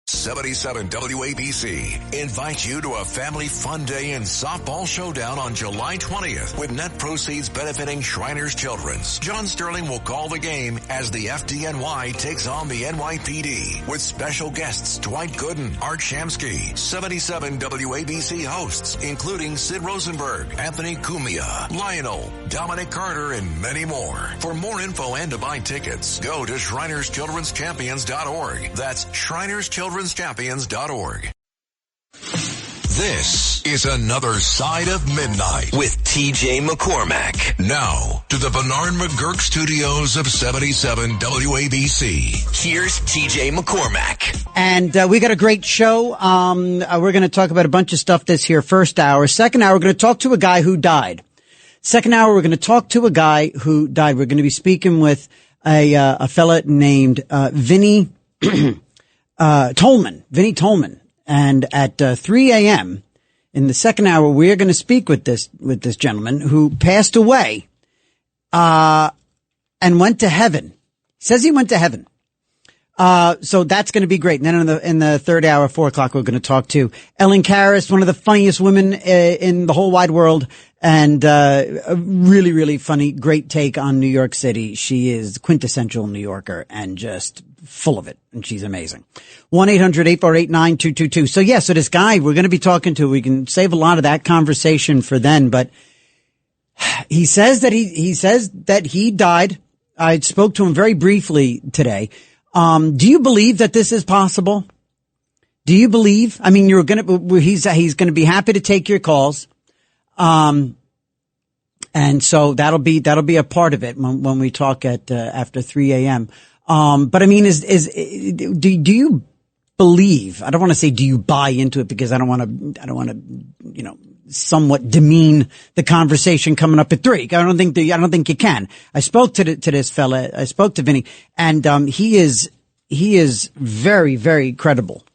77 WABC invites you to a family fun day and softball showdown on July 20th with net proceeds benefiting Shriners Children's. John Sterling will call the game as the FDNY takes on the NYPD with special guests Dwight Gooden, Art Shamsky, 77 WABC hosts, including Sid Rosenberg, Anthony Cumia, Lionel, Dominic Carter, and many more. For more info and to buy tickets, go to ShrinersChildren'sChampions.org. That's ShrinersChildren'sChampions.org. This is Another Side of Midnight with TJ McCormack. Now to the Bernard McGurk studios of 77 WABC. Here's TJ McCormack. And we got a great show. We're going to talk about a bunch of stuff this here first hour. Second hour, we're going to talk to a guy who died. Second hour, we're going to talk to a guy who died. We're going to be speaking with a fella named Vinny Tolman. And at 3 a.m. in the second hour, we are going to speak with this gentleman who passed away and went to heaven. He says he went to heaven. So that's going to be great. And then in the third hour, 4 o'clock, we're going to talk to Ellen Karras, one of the funniest women in the whole wide world, and a really, really funny, great take on New York City. She is quintessential New Yorker and just full of it, and she's amazing. 1-800-848-9222. So this guy we're going to be talking to, we can save a lot of that conversation for then, but he says that he died. I spoke to him very briefly today. Do you believe that this is possible? Do you believe? I mean, he's going to be happy to take your calls. And so that'll be a part of it when we talk at after 3 a.m. But I mean, do you believe? I don't want to say do you buy into it, because I don't want to, somewhat demean the conversation coming up at 3. I don't think you can. I spoke to this fella. I spoke to Vinny, and he is very, very credible,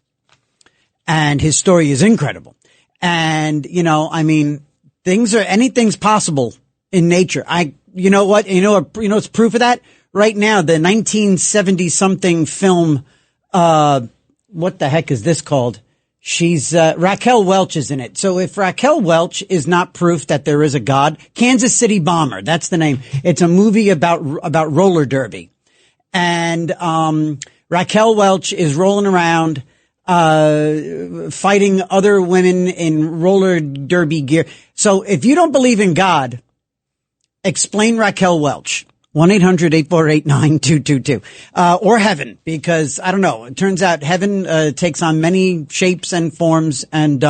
and his story is incredible. And I mean, anything's possible in nature. What's proof of that? Right now, the 1970 something film, what the heck is this called? She's, Raquel Welch is in it. So if Raquel Welch is not proof that there is a God, Kansas City Bomber, that's the name. It's a movie about roller derby. And, Raquel Welch is rolling around, fighting other women in roller derby gear. So if you don't believe in God, explain Raquel Welch. 1-800-848-9222. Or heaven, because I don't know. It turns out heaven, takes on many shapes and forms and,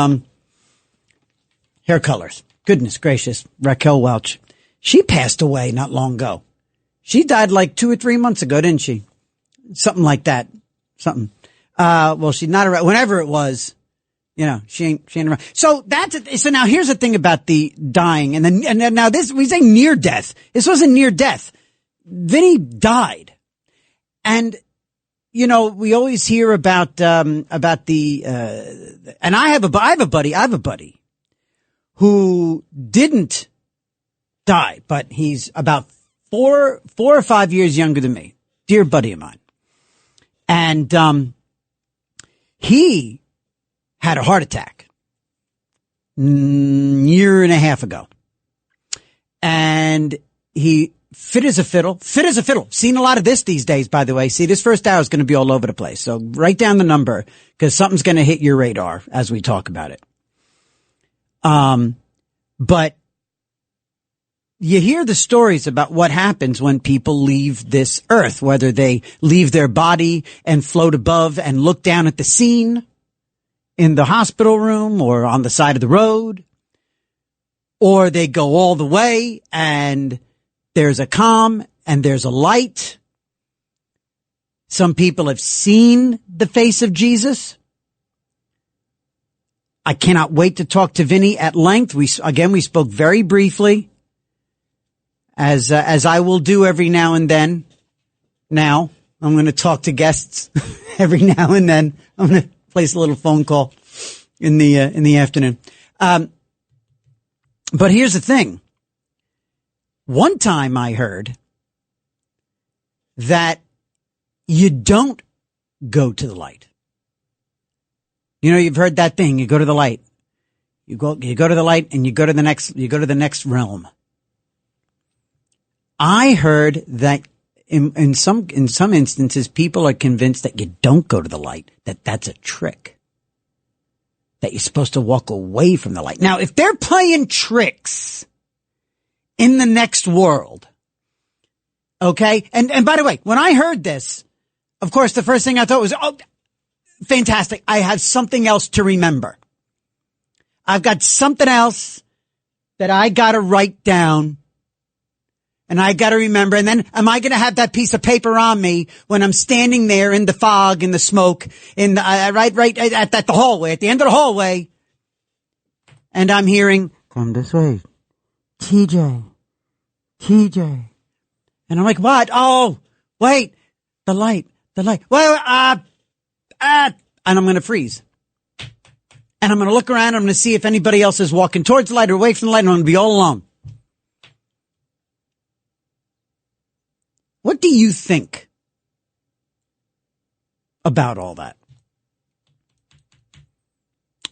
hair colors. Goodness gracious. Raquel Welch. She passed away not long ago. She died like 2 or 3 months ago, didn't she? Something like that. Something. Well, she's not around. Whenever it was, she ain't around. So so now here's the thing about the dying. And then now this, we say near death. This wasn't near death. Vinny died. And, we always hear about and I have a buddy who didn't die, but he's about 4 or 5 years younger than me. Dear buddy of mine. And, he had a heart attack year and a half ago. And he fit as a fiddle. Seen a lot of this these days, by the way. See, this first hour is going to be all over the place. So write down the number, because something's going to hit your radar as we talk about it. But you hear the stories about what happens when people leave this earth, whether they leave their body and float above and look down at the scene in the hospital room or on the side of the road, or they go all the way and there's a calm and there's a light. Some people have seen the face of Jesus. I cannot wait to talk to Vinny at length. We spoke very briefly, as I will do every now and then. Now, I'm going to talk to guests every now and then. I'm going to place a little phone call in the afternoon. But here's the thing. One time I heard that you don't go to the light. You know, you've heard that thing. You go to the light. You go to the light and you go to the next realm. I heard that in some instances, people are convinced that you don't go to the light, that that's a trick. That you're supposed to walk away from the light. Now, if they're playing tricks in the next world, okay? And by the way, when I heard this, of course, the first thing I thought was, oh, fantastic. I have something else to remember. I've got something else that I got to write down and I got to remember. And then am I going to have that piece of paper on me when I'm standing there in the fog, in the smoke, in the, right at the hallway, at the end of the hallway. And I'm hearing, come this way, TJ. And I'm like, what? Oh, wait, the light. Well, and I'm going to freeze. And I'm going to look around. I'm going to see if anybody else is walking towards the light or away from the light. And I'm going to be all alone. What do you think about all that?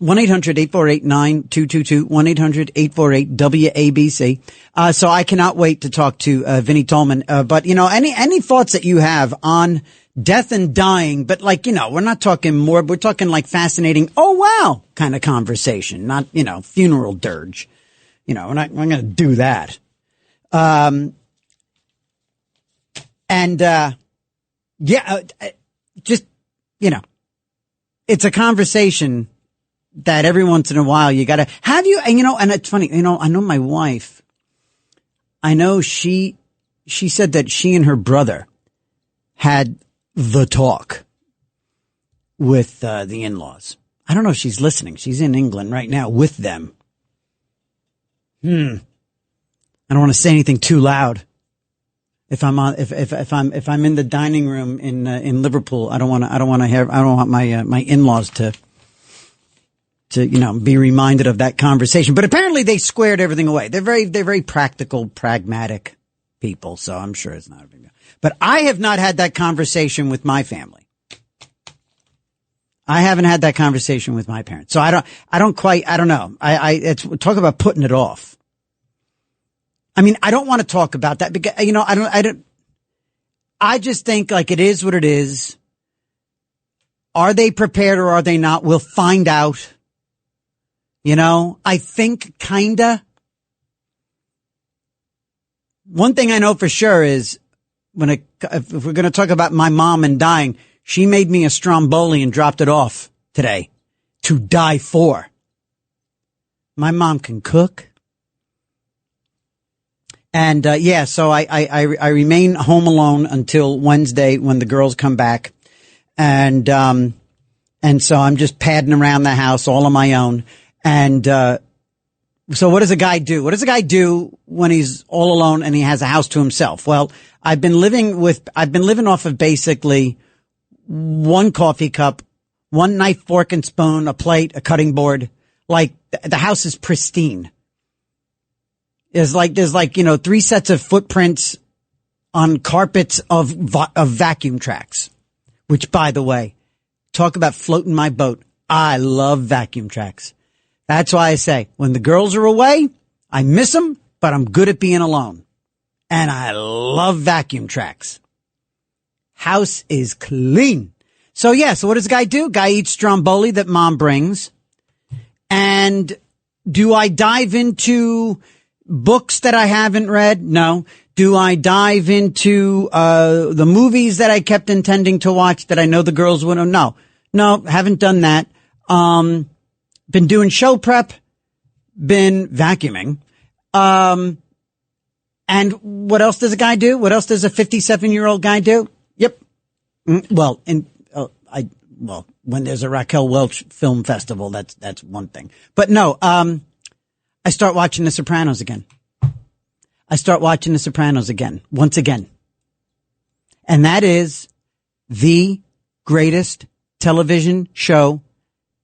1-800-848-9222, 1-800-848-WABC. So I cannot wait to talk to Vinnie Tolman. But, you know, any thoughts that you have on death and dying, but like, you know, we're not talking more, we're talking like fascinating, oh wow, kind of conversation, not, you know, funeral dirge. You know, we're going to do that. Just, you know, it's a conversation that every once in a while you gotta have you, and you know, and it's funny, you know, I know my wife, I know she said that she and her brother had the talk with the in-laws. I don't know if she's listening. She's in England right now with them. I don't want to say anything too loud. If I'm in the dining room in Liverpool, I don't want my in-laws to you know, be reminded of that conversation. But apparently they squared everything away. They're very practical, pragmatic people, so I'm sure it's not a big deal. But I have not had that conversation with my family. I haven't had that conversation with my parents. So I don't know. It's talk about putting it off. I mean, I don't want to talk about that because, you know, I just think like it is what it is. Are they prepared or are they not? We'll find out. You know, I think kinda. One thing I know for sure is if we're going to talk about my mom and dying, she made me a Stromboli and dropped it off today to die for. My mom can cook. And, so I remain home alone until Wednesday when the girls come back. And so I'm just padding around the house all on my own. And, so what does a guy do? What does a guy do when he's all alone and he has a house to himself? Well, I've been living off of basically one coffee cup, one knife, fork and spoon, a plate, a cutting board. Like the house is pristine. There's like, you know, 3 sets of footprints on carpets of vacuum tracks, which by the way, talk about floating my boat. I love vacuum tracks. That's why I say when the girls are away, I miss them, but I'm good at being alone. And I love vacuum tracks. House is clean. So what does the guy do? Guy eats Stromboli that mom brings. And do I dive into books that I haven't read? No. Do I dive into the movies that I kept intending to watch that I know the girls wouldn't? No, haven't done that. Been doing show prep, been vacuuming. And what else does a guy do? What else does a 57-year-old guy do? Yep. Well, when there's a Raquel Welch film festival, that's one thing. But no, I start watching The Sopranos again. Once again. And that is the greatest television show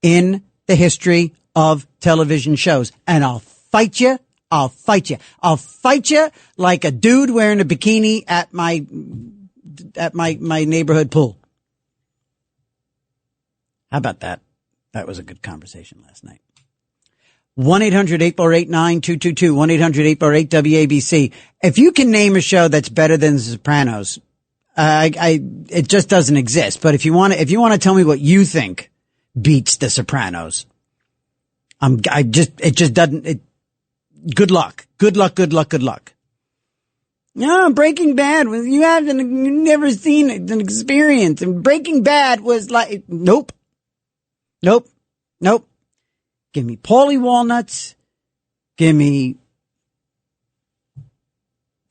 in the history of television shows. And I'll fight you like a dude wearing a bikini at my neighborhood pool. How about that? That was a good conversation last night. 1-800-848-9222, 1-800-848-WABC. If you can name a show that's better than The Sopranos, it just doesn't exist. But if you want to tell me what you think beats The Sopranos, good luck. No, Breaking Bad was, you've never seen it, an experience. And Breaking Bad was like, nope. Give me Paulie Walnuts. Give me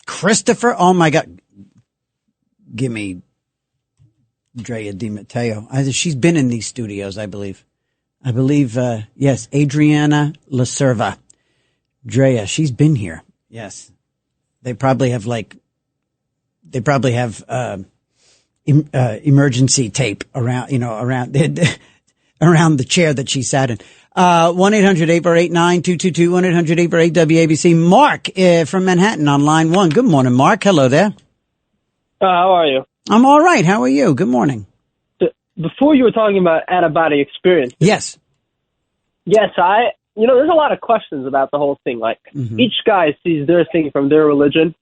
Christopher. Oh my God. Give me Drea Di Matteo. She's been in these studios, I believe. Yes, Adriana Lacerva. Drea, she's been here. Yes. They probably have emergency tape around the chair that she sat in. 1-800-848-9222, 1-800-848-WABC. Mark from Manhattan on line 1. Good morning, Mark. Hello there. How are you? I'm all right. How are you? Good morning. Before you were talking about out-of-body experience. Yes. Yes, there's a lot of questions about the whole thing. Like, each guy sees their thing from their religion.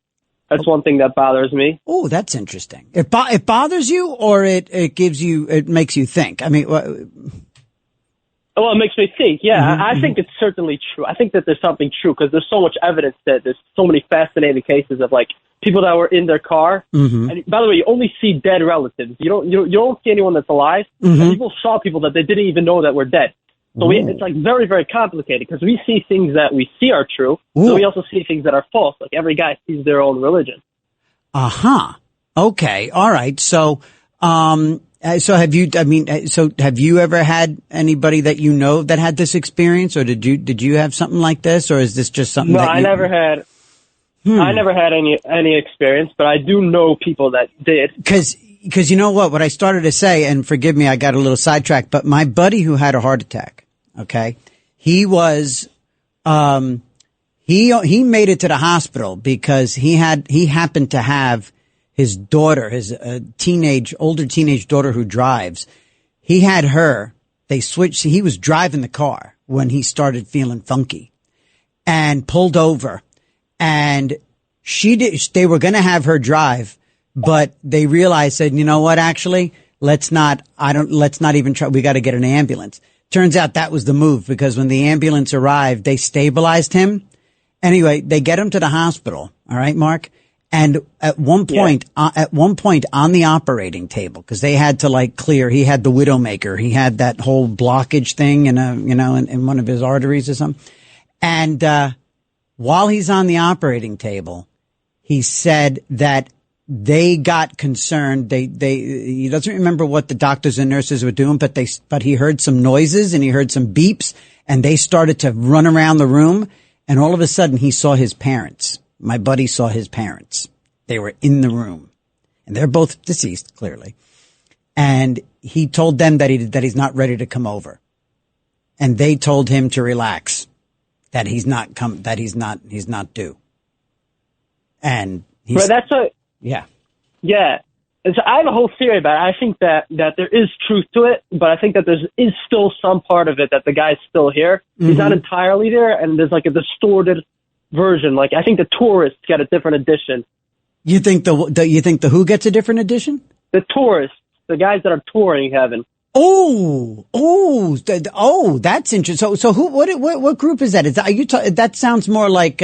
That's one thing that bothers me. Oh, that's interesting. It bothers you, or it makes you think? I mean, well, it makes me think, yeah. I think it's certainly true. I think that there's something true because there's so much evidence that there's so many fascinating cases of, like, people that were in their car. And by the way, you only see dead relatives. You don't see anyone that's alive. And people saw people that they didn't even know that were dead. So it's like very, very complicated because we see things that we see are true. So we also see things that are false. Like every guy sees their own religion. Okay. All right. So have you ever had anybody that you know that had this experience, or did you have something like this, or is this just something? No, I never had any experience, but I do know people that did. Because you know what I started to say, and forgive me, I got a little sidetracked, but my buddy who had a heart attack, okay, he was, he made it to the hospital because he happened to have his daughter, his older teenage daughter who drives. He had her, they switched, he was driving the car when he started feeling funky and pulled over, and they were going to have her drive, but they realized, said, you know what, actually, let's not even try. We got to get an ambulance. Turns out that was the move, because when the ambulance arrived, they stabilized him. Anyway, they get him to the hospital. All right, Mark. And at one point on the operating table, because they had to clear, he had the widowmaker. He had that whole blockage thing in one of his arteries or something. And, while he's on the operating table, he said that they got concerned. He doesn't remember what the doctors and nurses were doing, but he heard some noises and he heard some beeps, and they started to run around the room. And all of a sudden he saw his parents. My buddy saw his parents. They were in the room, and they're both deceased, clearly. And he told them that he's not ready to come over. And they told him to relax, that he's not due. And he's, yeah. And so I have a whole theory about it. I think that there is truth to it, but I think that there is still some part of it that the guy's still here. He's not entirely there, and there's like a distorted version. Like, I think the tourists get a different edition. You think the who gets a different edition? The tourists, the guys that are touring heaven. That's interesting. So what group is that? That sounds more like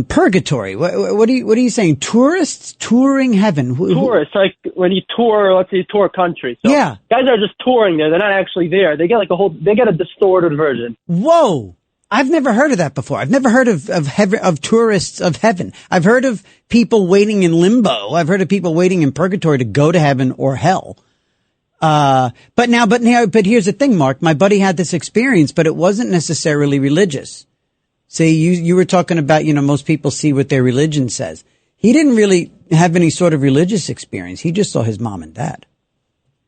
purgatory. What are you saying? Tourists touring heaven? Tourists, like when you tour, let's say tour countries. So yeah. Guys are just touring there. They're not actually there. They get they get a distorted version. Whoa. I've never heard of that before. I've never heard of tourists of heaven. I've heard of people waiting in limbo. I've heard of people waiting in purgatory to go to heaven or hell. But here's the thing, Mark. My buddy had this experience, but it wasn't necessarily religious. See, you were talking about, most people see what their religion says. He didn't really have any sort of religious experience. He just saw his mom and dad.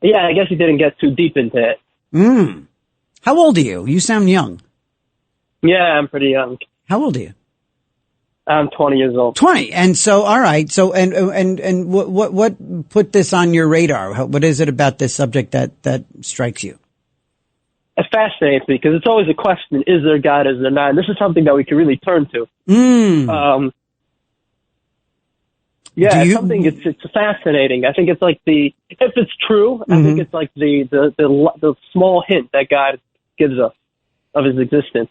Yeah, I guess he didn't get too deep into it. How old are you? You sound young. Yeah, I'm pretty young. How old are you? I'm 20 years old. 20. And so, all right. So, and what put this on your radar? What is it about this subject that strikes you? it fascinates me because it's always a question: is there God? Is there not? And this is something that we can really turn to. Yeah, it's something. It's fascinating. I think it's like if it's true, I think it's like the small hint that God gives us of His existence.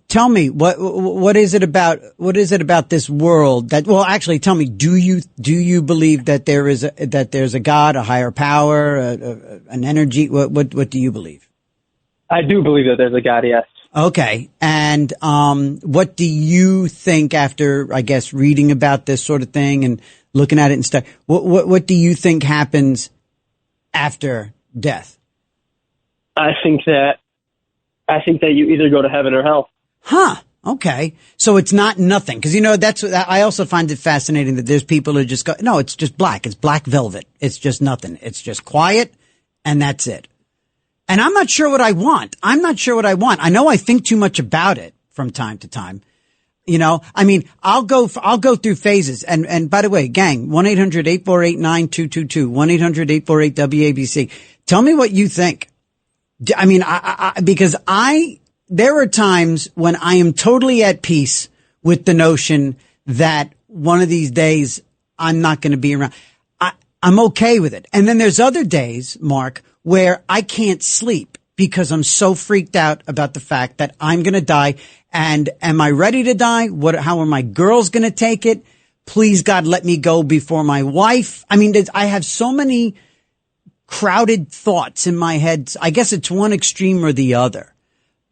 Tell me what is it about this world that? Well, actually, tell me. Do you believe that there's a God, a higher power, an energy? What do you believe? I do believe that there's a God. Yes. Okay. And, what do you think after, I guess, reading about this sort of thing and looking at it and stuff? What do you think happens after death? I think that you either go to heaven or hell. Huh. Okay. So it's not nothing. Cause I also find it fascinating that there's people who just go, no, it's just black. It's black velvet. It's just nothing. It's just quiet and that's it. And I'm not sure what I want. I know I think too much about it from time to time. I'll go through phases. And by the way, gang, 1-800-848-9222, 1-800-848-WABC. Tell me what you think. Because there are times when I am totally at peace with the notion that one of these days I'm not going to be around. I'm okay with it. And then there's other days, Mark, where I can't sleep because I'm so freaked out about the fact that I'm going to die. And am I ready to die? How are my girls going to take it? Please, God, let me go before my wife. I have so many crowded thoughts in my head. I guess it's one extreme or the other.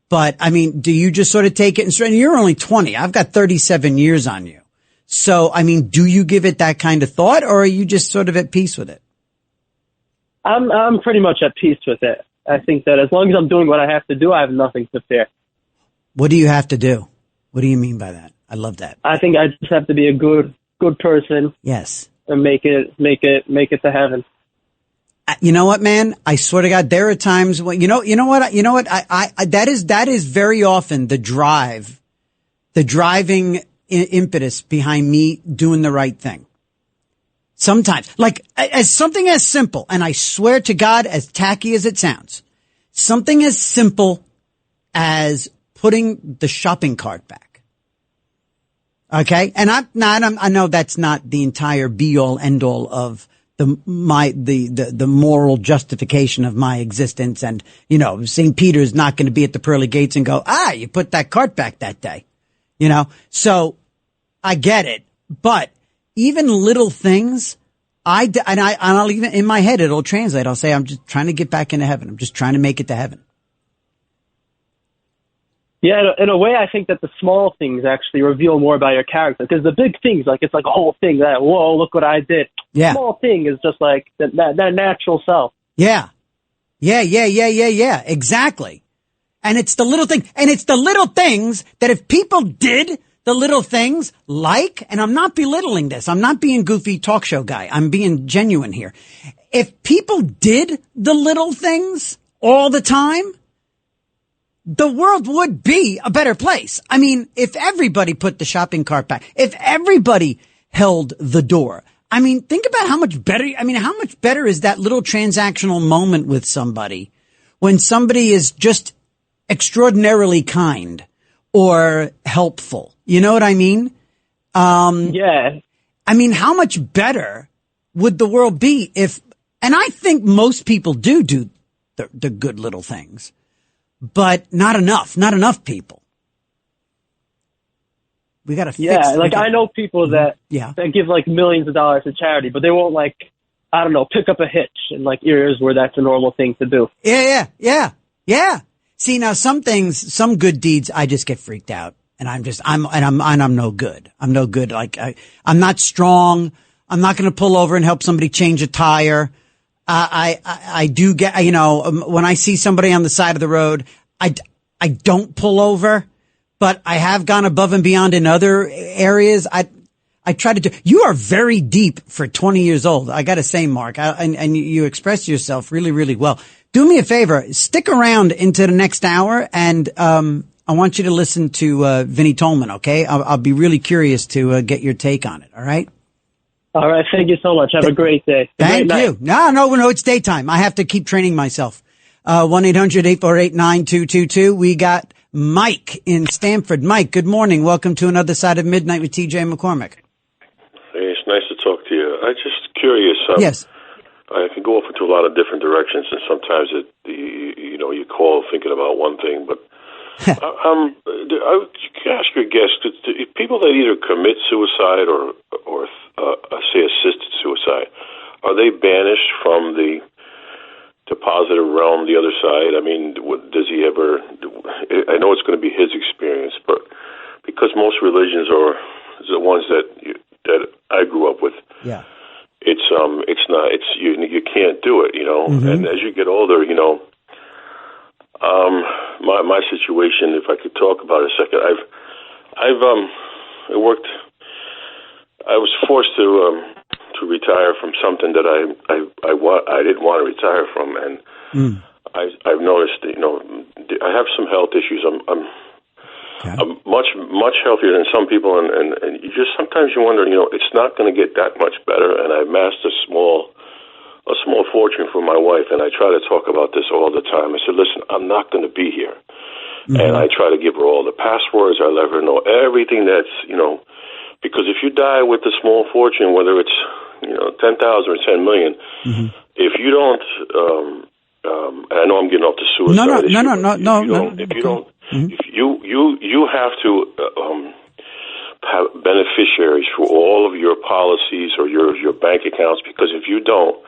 But do you just sort of take it and you're only 20. I've got 37 years on you. So, do you give it that kind of thought or are you just sort of at peace with it? I'm pretty much at peace with it. I think that as long as I'm doing what I have to do, I have nothing to fear. What do you have to do? What do you mean by that? I love that. I think I just have to be a good person. Yes. And make it to heaven. You know what, man? I swear to God, there are times when, you know what? That is very often the driving impetus behind me doing the right thing. Sometimes, like as something as simple, and I swear to God, as tacky as it sounds, something as simple as putting the shopping cart back. Okay. And I know that's not the entire be all end all of the moral justification of my existence. And, St. Peter is not going to be at the pearly gates and go, you put that cart back that day, so I get it. But even little things, I'll even in my head, it'll translate. I'll say, I'm just trying to get back into heaven. I'm just trying to make it to heaven. Yeah, in a way, I think that the small things actually reveal more about your character because the big things, it's like a whole thing that, whoa, look what I did. Yeah. The small thing is just like that natural self. Yeah. Yeah. Exactly. And it's the little thing. And it's the little things that if people did the little things and I'm not belittling this. I'm not being goofy talk show guy. I'm being genuine here. If people did the little things all the time, the world would be a better place. If everybody put the shopping cart back, if everybody held the door, think about how much better is that little transactional moment with somebody when somebody is just extraordinarily kind or helpful. You know what I mean? Yeah. How much better would the world be and I think most people do the good little things. But not enough people. We got to fix. Yeah, I know people that give millions of dollars to charity, but they won't pick up a hitch in areas where that's a normal thing to do. Yeah. See, now some good deeds, I just get freaked out and I'm no good. I'm no good. I'm not strong. I'm not going to pull over and help somebody change a tire. I do get, when I see somebody on the side of the road, I don't pull over, but I have gone above and beyond in other areas. I try to do, you are very deep for 20 years old. I got to say, Mark, and you express yourself really, really well. Do me a favor, stick around into the next hour and, I want you to listen to, Vinnie Tolman. Okay. I'll be really curious to, get your take on it. All right. All right. Thank you so much. Have a great day. Thank you. No, it's daytime. I have to keep training myself. 1-800-848-9222. We got Mike in Stamford. Mike, good morning. Welcome to Another Side of Midnight with TJ McCormick. Hey, it's nice to talk to you. I'm just curious. Yes. I can go off into a lot of different directions, and sometimes you call thinking about one thing, but I can ask your guest, people that either commit suicide or say assisted suicide, are they banished from the positive realm, the other side? I mean, does he ever? I know it's going to be his experience, but because most religions are the ones that I grew up with. Yeah. It's not, you can't do it, Mm-hmm. And as you get older, my situation, if I could talk about it a second, I was forced to retire from something that I didn't want to retire from, and I've noticed, I have some health issues. I'm much healthier than some people, and you just sometimes you wonder, it's not going to get that much better. And I amassed a small fortune for my wife, and I try to talk about this all the time. I said, listen, I'm not going to be here, and I try to give her all the passwords. I let her know everything that's, because if you die with a small fortune, whether it's 10,000 or 10 million, if you don't, and I know I'm getting off the suicide issue. No. If you don't. If you have to have beneficiaries for all of your policies or your bank accounts, because if you don't,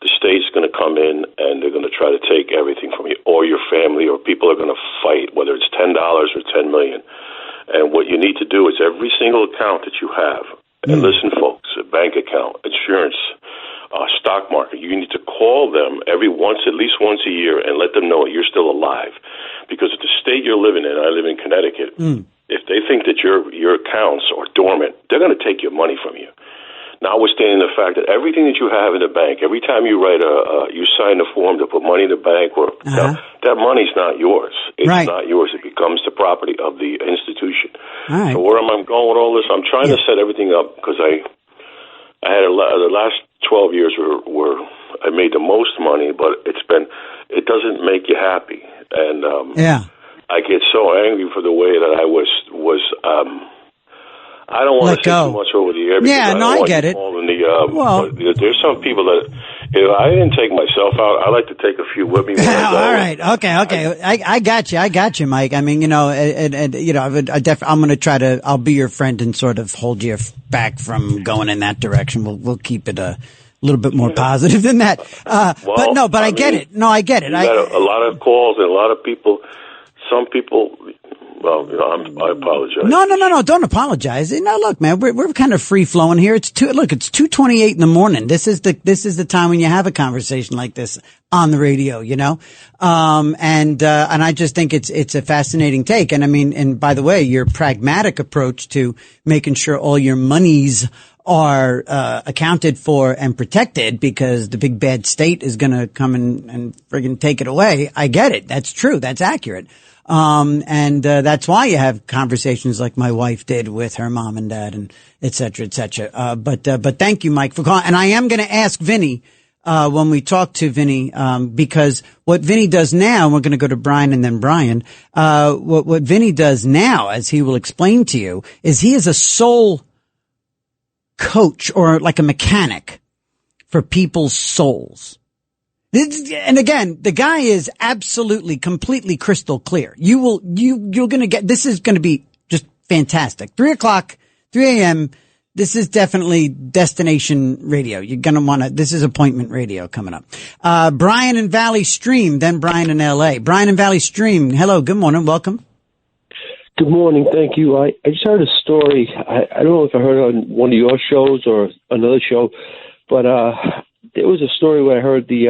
the state's going to come in and they're going to try to take everything from you or your family, or people are going to fight, whether it's $10 or $10 million. And what you need to do is every single account that you have, and listen, folks, a bank account, insurance, stock market, you need to call them at least once a year, and let them know you're still alive. Because at the state you're living in, I live in Connecticut, if they think that your accounts are dormant, they're going to take your money from you. Notwithstanding the fact that everything that you have in the bank, every time you you sign a form to put money in the bank, that money's not yours. It's not yours. It becomes the property of the institution. Right. So where am I going with all this? I'm trying to set everything up, because I had the last 12 years were I made the most money, but it doesn't make you happy. And I get so angry for the way that I was I don't want to say too much over the air. I get it. But there's some people that, I didn't take myself out. I like to take a few with me. All right. Okay. I got you, Mike. I mean, I'm going to try to, I'll be your friend and sort of hold you back from going in that direction. We'll keep it a little bit more positive than that. But I get it. No, I get it. I got a lot of calls and a lot of people, some people, I apologize. No, don't apologize. Look, man, we're kind of free flowing here. It's 2:28 in the morning. This is the time when you have a conversation like this on the radio, and I just think it's a fascinating take. And I mean, and by the way, your pragmatic approach to making sure all your monies are accounted for and protected, because the big bad state is going to come and friggin' take it away. I get it. That's true. That's accurate. And that's why you have conversations like my wife did with her mom and dad, and et cetera, et cetera. But thank you, Mike, for calling. And I am going to ask Vinny, when we talk to Vinny, because what Vinny does now, and we're going to go to Brian and then Brian, what Vinny does now, as he will explain to you, is he is a soul coach, or like a mechanic for people's souls. And again, the guy is absolutely, completely crystal clear. You're going to get, this is going to be just fantastic. 3 a.m. This is definitely destination radio. You're going to want to, this is appointment radio coming up. Brian in Valley Stream, then Brian in LA. Brian in Valley Stream. Hello. Good morning. Welcome. Good morning. Thank you. I just heard a story. I don't know if I heard it on one of your shows or another show, but there was a story where I heard the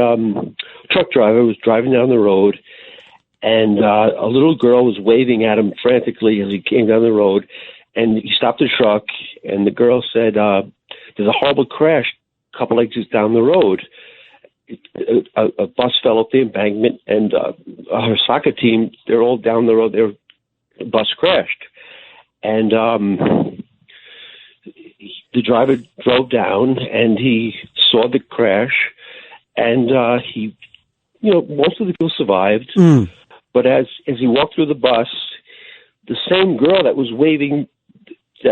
truck driver was driving down the road, and a little girl was waving at him frantically as he came down the road, and he stopped the truck, and the girl said, there's a horrible crash a couple exits down the road. A bus fell off the embankment, and her soccer team, they're all down the road. The bus crashed, and the driver drove down, and he saw the crash, and he most of the people survived. But as he walked through the bus, the same girl that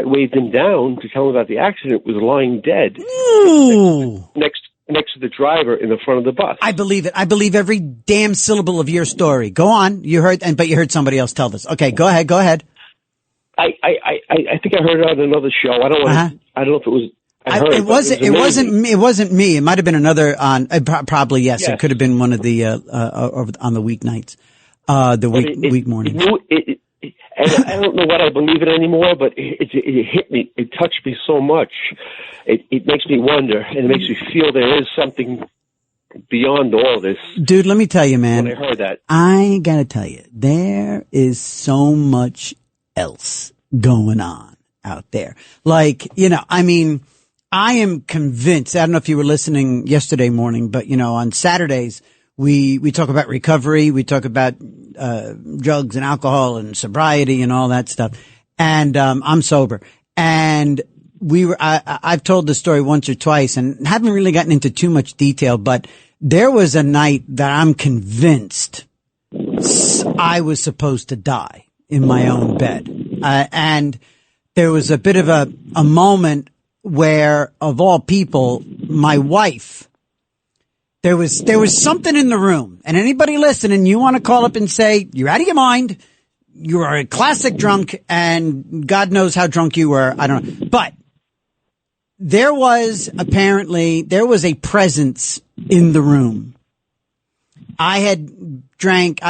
waved him down to tell him about the accident was lying dead next to the driver in the front of the bus. I believe it. I believe every damn syllable of your story. Go on. But you heard somebody else tell this. Okay, go ahead. I think I heard it on another show. I don't know if it was. It wasn't me. It might have been another on. Probably yes. It could have been one of the on the weeknights, week morning. And I don't know what I believe in anymore, but it hit me. It touched me so much. It makes me wonder, and it makes me feel there is something beyond all this. Dude, let me tell you, man. When I heard that, I gotta tell you, there is so much else going on out there. Like, I am convinced, I don't know if you were listening yesterday morning, but on Saturdays, we talk about recovery, we talk about, drugs and alcohol and sobriety and all that stuff. And, I'm sober. And I've told the story once or twice and haven't really gotten into too much detail, but there was a night that I'm convinced I was supposed to die in my own bed. And there was a bit of a moment where, of all people, my wife, there was something in the room. And anybody listening, you want to call up and say, you're out of your mind. You are a classic drunk and God knows how drunk you were. I don't know. But there was a presence in the room. I drank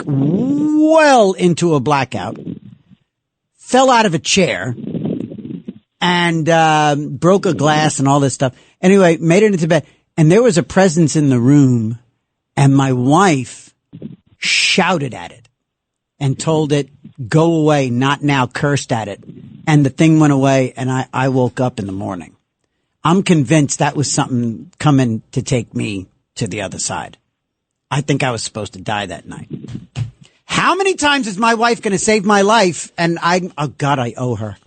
well into a blackout, fell out of a chair, and broke a glass and all this stuff. Anyway, made it into bed, and there was a presence in the room, and my wife shouted at it and told it, go away, not now, cursed at it. And the thing went away, and I woke up in the morning. I'm convinced that was something coming to take me to the other side. I think I was supposed to die that night. How many times is my wife going to save my life? And I owe her.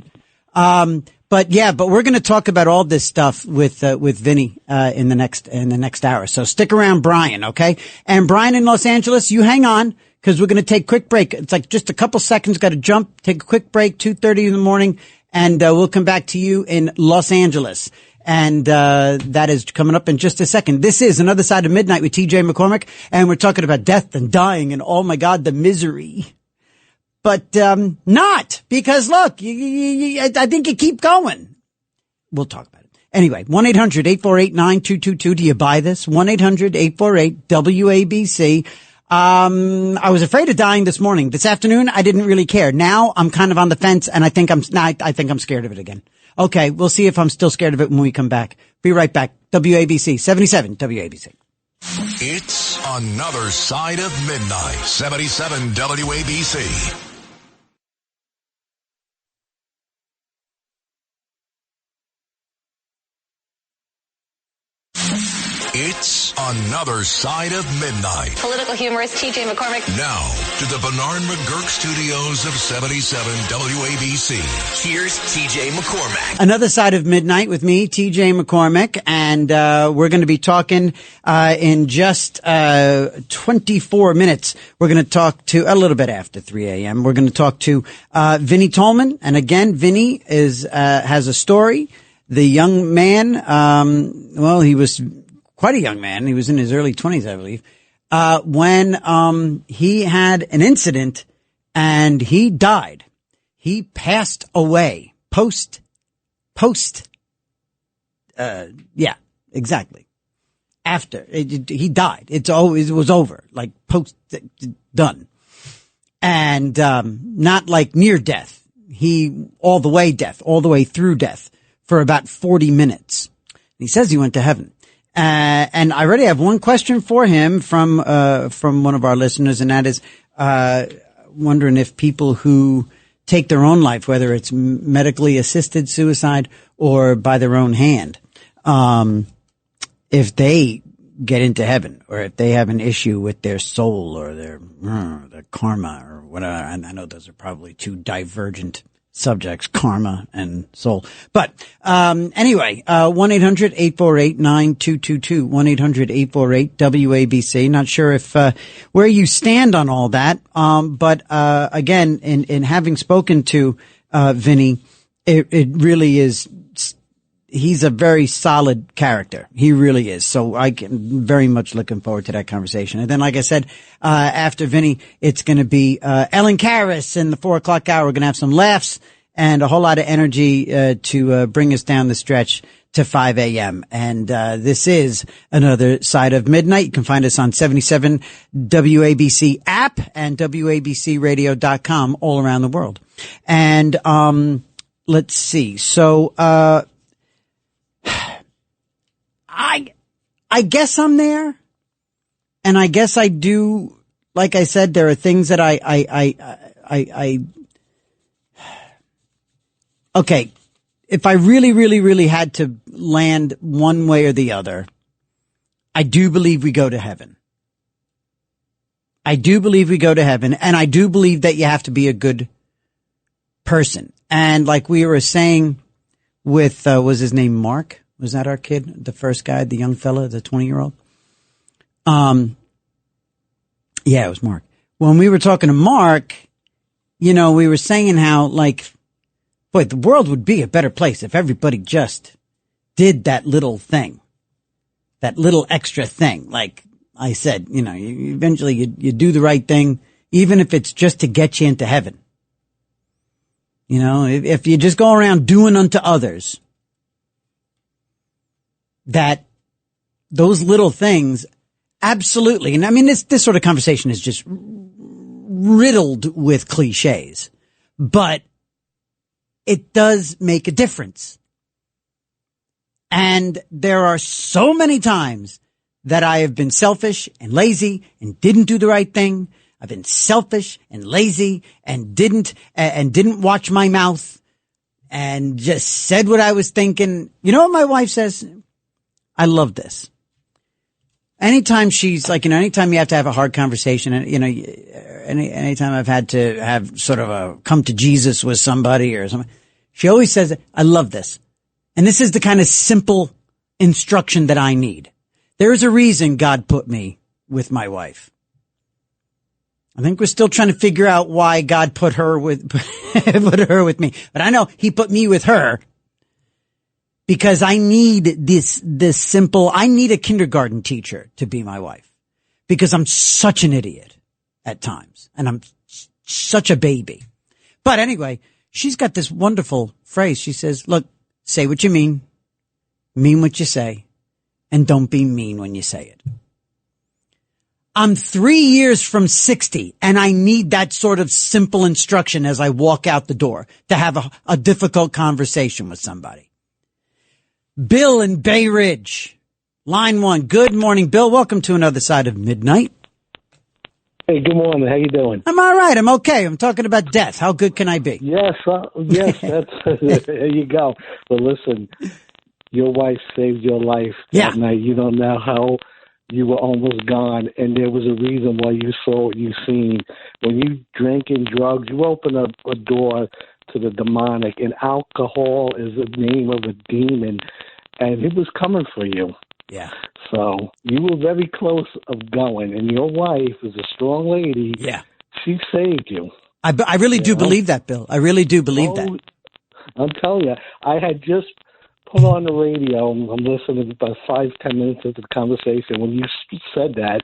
But we're going to talk about all this stuff with Vinny, in the next hour. So stick around, Brian, okay? And Brian in Los Angeles, you hang on, cause we're going to take a quick break. It's like just a couple seconds, got to jump, take a quick break, 2:30 in the morning, and we'll come back to you in Los Angeles. And that is coming up in just a second. This is Another Side of Midnight with TJ McCormick, and we're talking about death and dying and, oh my God, the misery. But not, because look, I think you keep going. We'll talk about it. Anyway, 1-800-848-9222. Do you buy this? 1-800-848-WABC. I was afraid of dying this morning. This afternoon, I didn't really care. Now I'm kind of on the fence, and I think I'm scared of it again. Okay, we'll see if I'm still scared of it when we come back. Be right back. WABC, 77 WABC. It's Another Side of Midnight, 77 WABC. It's Another Side of Midnight. Political humorist TJ McCormick. Now, to the Bernard McGurk studios of 77 WABC. Here's TJ McCormick. Another Side of Midnight with me, TJ McCormick, and we're going to be talking in just 24 minutes. We're going to talk to, a little bit after 3 a.m., we're going to talk to Vinny Tolman. And again, Vinny has a story. The young man, he was quite a young man. He was in his early 20s, I believe, when he had an incident and he died. He passed away exactly. After he died. It was over, like done. And not like near death. All the way through death for about 40 minutes. He says he went to heaven. And I already have one question for him from one of our listeners, and that is, wondering if people who take their own life, whether it's medically assisted suicide or by their own hand, if they get into heaven or if they have an issue with their soul or their karma or whatever. And I know those are probably two divergent subjects, karma and soul. But anyway, 1-800-848-9222, 1-800-848-WABC. Not sure if where you stand on all that, but again, in having spoken to Vinny, it really is. He's a very solid character. He really is. So I'm very much looking forward to that conversation. And then, like I said, after Vinny, it's going to be Ellen Karras in the 4 o'clock hour. We're going to have some laughs and a whole lot of energy to bring us down the stretch to 5 a.m. And this is Another Side of Midnight. You can find us on 77 WABC app and WABCradio.com all around the world. And let's see. So I guess I'm there, and I guess I do. Like I said, there are things that okay. If I really had to land one way or the other, I do believe we go to heaven. I do believe we go to heaven, and I do believe that you have to be a good person. And like we were saying with, was his name Mark? Was that our kid? The first guy, the young fella, the 20-year-old? Yeah, it was Mark. When we were talking to Mark, we were saying how, like, boy, the world would be a better place if everybody just did that little thing, that little extra thing. Like I said, eventually you do the right thing, even if it's just to get you into heaven. If you just go around doing unto others, that those little things, absolutely. And I mean, this sort of conversation is just riddled with cliches, but it does make a difference. And there are so many times that I have been selfish and lazy and didn't do the right thing. I've been selfish and lazy and didn't watch my mouth and just said what I was thinking. You know what my wife says? I love this. Anytime she's like, anytime you have to have a hard conversation, and anytime I've had to have sort of a come to Jesus with somebody or something, she always says, I love this. And this is the kind of simple instruction that I need. There is a reason God put me with my wife. I think we're still trying to figure out why God put her with me. But I know he put me with her. Because I need this simple, I need a kindergarten teacher to be my wife. Because I'm such an idiot at times. And I'm such a baby. But anyway, she's got this wonderful phrase. She says, look, say what you mean what you say, and don't be mean when you say it. I'm 3 years from 60, and I need that sort of simple instruction as I walk out the door to have a difficult conversation with somebody. Bill in Bay Ridge, line 1. Good morning, Bill. Welcome to Another Side of Midnight. Hey, good morning. How you doing? I'm all right. I'm okay. I'm talking about death. How good can I be? Yes, there you go. But listen, your wife saved your life that night. You don't know how you were almost gone, and there was a reason why you saw what you seen. When you drink and drugs, you open up a door to the demonic, and alcohol is the name of a demon, and it was coming for you. Yeah. So you were very close of going, and your wife is a strong lady. Yeah. She saved you. I really do believe that, Bill. I really do believe that. I'm telling you, I had just put on the radio. I'm listening about 5-10 minutes of the conversation. When you said that,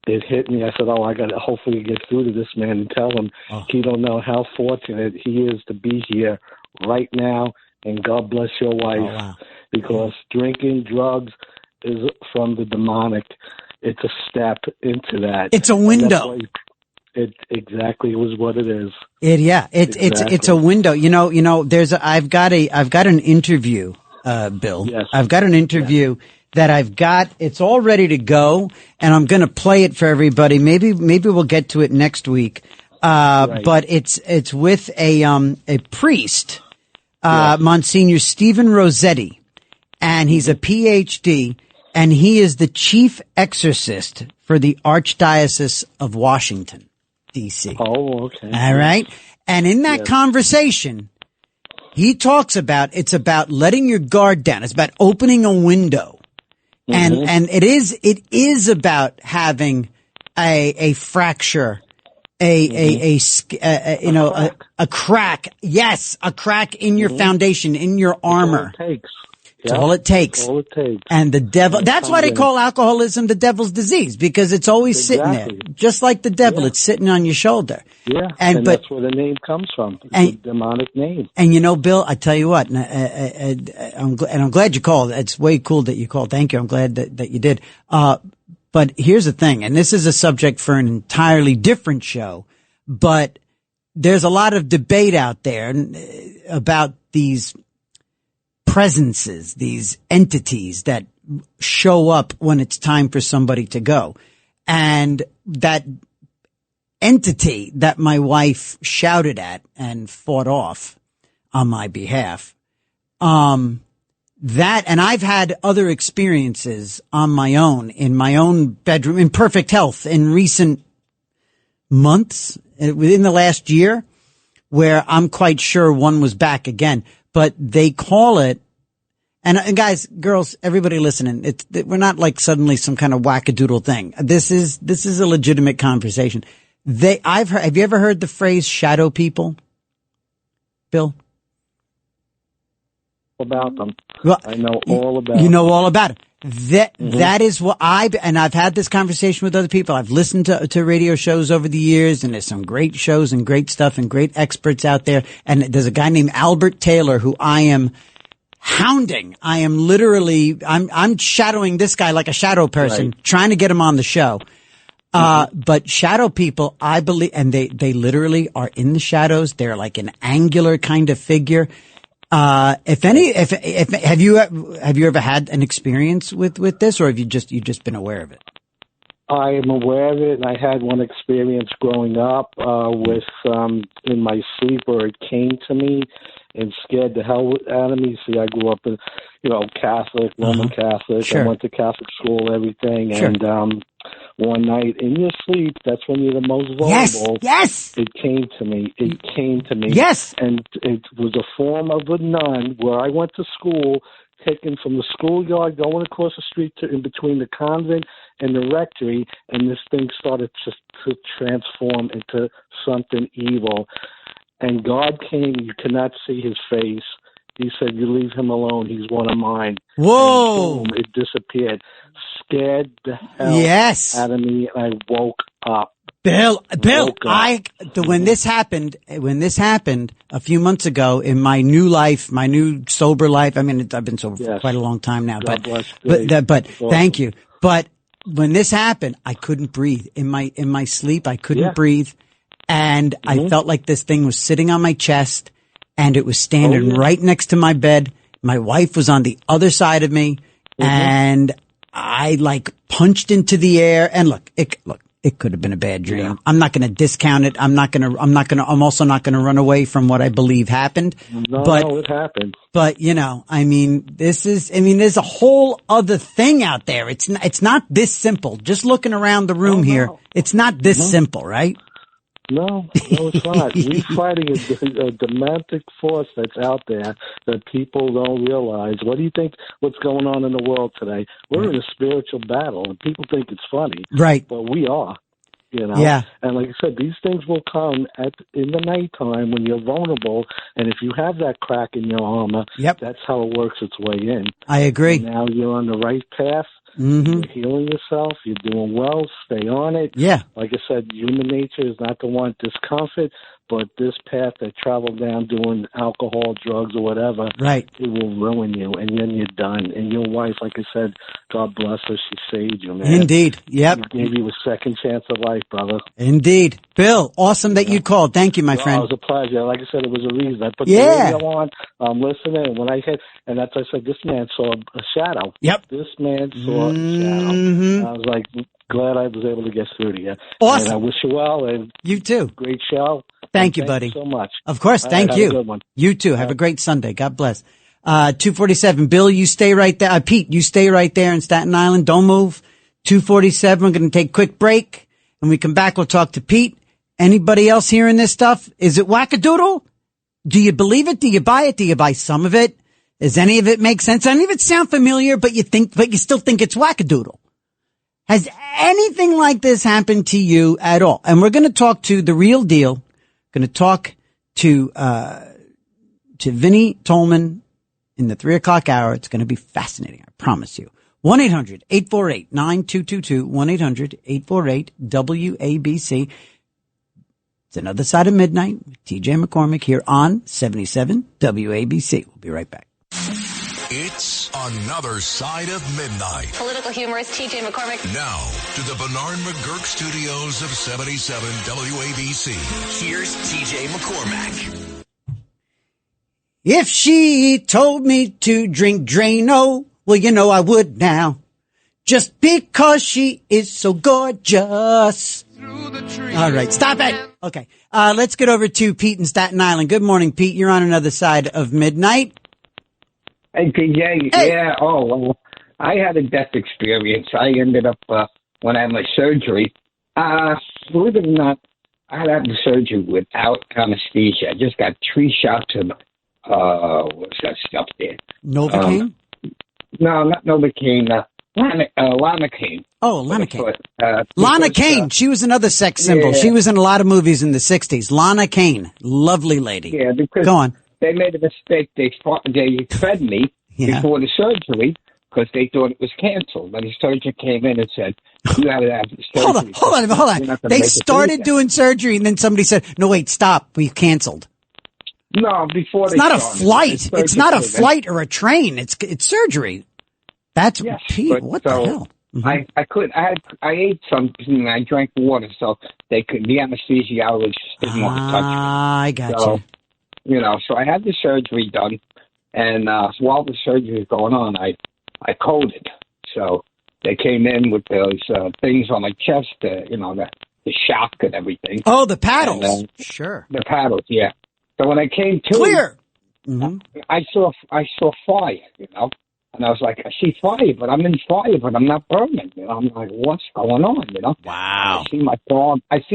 it hit me. I said, I got to hopefully get through to this man and tell him he don't know how fortunate he is to be here right now, and God bless your wife, because drinking drugs is from the demonic. It's a step into that. It's a window. It exactly was what it is. It's a window. I've got an interview, Bill. Yes. I've got an interview that it's all ready to go, and I'm going to play it for everybody. Maybe we'll get to it next week. But it's with a priest, Monsignor Stephen Rossetti, and he's a PhD, and he is the chief exorcist for the Archdiocese of Washington, D.C. Oh, okay. All right. And in that conversation, He talks about it's about letting your guard down. It's about opening a window. And it is about having a fracture, a crack. Yes, a crack in your foundation, in your armor. That's all it takes. All it takes. And the devil, that's why they call alcoholism the devil's disease, because it's always sitting there. Just like the devil, it's sitting on your shoulder. Yeah. And that's where the name comes from. It's a demonic name. And you know, Bill, I tell you what, I'm glad you called. It's way cool that you called. Thank you. I'm glad that you did. But here's the thing, and this is a subject for an entirely different show, but there's a lot of debate out there about these presences, these entities that show up when it's time for somebody to go. And that entity that my wife shouted at and fought off on my behalf, that, and I've had other experiences on my own, in my own bedroom, in perfect health, in recent months, within the last year, where I'm quite sure one was back again. But they call it, and guys, girls, everybody listening, we're not like suddenly some kind of wackadoodle thing. This is a legitimate conversation. Have you ever heard the phrase shadow people, Bill? About them. Well, I know all about. You know all about it. That is what I've had this conversation with other people. I've listened to radio shows over the years, and there's some great shows and great stuff and great experts out there. And there's a guy named Albert Taylor who I am hounding. I am literally, I'm shadowing this guy like a shadow person, trying to get him on the show. But shadow people, I believe, and they literally are in the shadows. They're like an angular kind of figure. Have you ever had an experience with this, or have you just been aware of it? I am aware of it, and I had one experience growing up, with, in my sleep, where it came to me and scared the hell out of me. See, I grew up in, Catholic, Roman Catholic. Sure. I went to Catholic school, everything. Sure. And, one night in your sleep, that's when you're the most vulnerable. Yes. It came to me. Yes. And it was a form of a nun where I went to school, taken from the schoolyard, going across the street in between the convent and the rectory, and this thing started to transform into something evil. And God came. You cannot see his face. He said, "You leave him alone. He's one of mine." Whoa! And boom, it disappeared. Scared the hell out of me, and I woke up. Bill, when this happened a few months ago in my new life, my new sober life. I mean, I've been sober for quite a long time now, but thank you. But when this happened, I couldn't breathe in my sleep. I couldn't breathe, and I felt like this thing was sitting on my chest. And it was standing right next to my bed. My wife was on the other side of me, and I punched into the air. And look, it could have been a bad dream. Yeah. I'm not going to discount it. I'm also not going to run away from what I believe happened. No, it happened. But there's a whole other thing out there. It's not this simple. Just looking around the room here, it's not this simple, right? No, it's not. We're fighting a demonic force that's out there that people don't realize. What do you think what's going on in the world today? We're in a spiritual battle, and people think it's funny. Right. But we are, Yeah. And like I said, these things will come in the nighttime when you're vulnerable, and if you have that crack in your armor, that's how it works its way in. I agree. And now you're on the right path. You're healing yourself. You're doing well. Stay on it. Yeah. Like I said, human nature is not to want discomfort, but this path that travel down doing alcohol, drugs, or whatever, it will ruin you, and then you're done. And your wife, like I said, God bless her, she saved you, man. Indeed. Yep. She gave you a second chance of life, brother. Indeed. Bill, awesome that you called. Thank you, my friend. It was a pleasure. Like I said, it was a reason. I put the radio on, I'm listening, and when I hit, and that's I said, this man saw a shadow. Yep. This man saw a shadow. I was like, glad I was able to get through to you. Awesome. And I wish you well. And you too. Great show. Thank you, buddy. Thank you so much. Of course. Thank you. Have a good one. You too. Have a great Sunday. God bless. 247. Bill, you stay right there. Pete, you stay right there in Staten Island. Don't move. 247. We're going to take a quick break. When we come back, we'll talk to Pete. Anybody else hearing this stuff? Is it wackadoodle? Do you believe it? Do you buy it? Do you buy some of it? Does any of it make sense? Any of it sound familiar, but you still think it's wackadoodle? Has anything like this happened to you at all? And we're going to talk to the real deal. Going to talk to Vinnie Tolman in the 3:00 hour. It's going to be fascinating. I promise you. 1-800-848-9222. 1-800-848-WABC. It's Another Side of Midnight with TJ McCormick here on 77 WABC. We'll be right back. It's Another Side of Midnight. Political humorist TJ McCormick. Now to the Bernard McGurk studios of 77 WABC. Here's TJ McCormick. If she told me to drink Drano, well, you know I would now. Just because she is so gorgeous. All right, stop it. Okay, let's get over to Pete in Staten Island. Good morning, Pete. You're on Another Side of Midnight. Hey, PJ. Hey. Yeah, well, I had a death experience. I ended up, when I had my surgery, believe it or not, I had the surgery without anesthesia. I just got 3 shots of, what's that stuff there? Novocaine? No, not Novocaine. Lanacaine. Oh, Lanacaine. Lana Kane. She was another sex symbol. Yeah. She was in a lot of movies in the 60s. Lana Kane. Lovely lady. Yeah, because go on. They made a mistake. They fed me before the surgery because they thought it was canceled. But the surgeon came in and said, you got to have the surgery. Hold on. They started doing surgery and then somebody said, no, wait, stop. We've canceled. No, before it's not a flight. It's not a flight or a train. It's surgery. That's Pete. What the hell? Mm-hmm. I ate something and I drank water, so the anesthesiologist didn't want to touch me. I got you. You know, so I had the surgery done, and while the surgery was going on, I coded. So they came in with those things on my chest, the shock and everything. Oh, the paddles. And, sure. The paddles, yeah. So when I came to clear, I saw fire, and I was like, I see fire, but I'm in fire, but I'm not burning. I'm like, what's going on? Wow. I see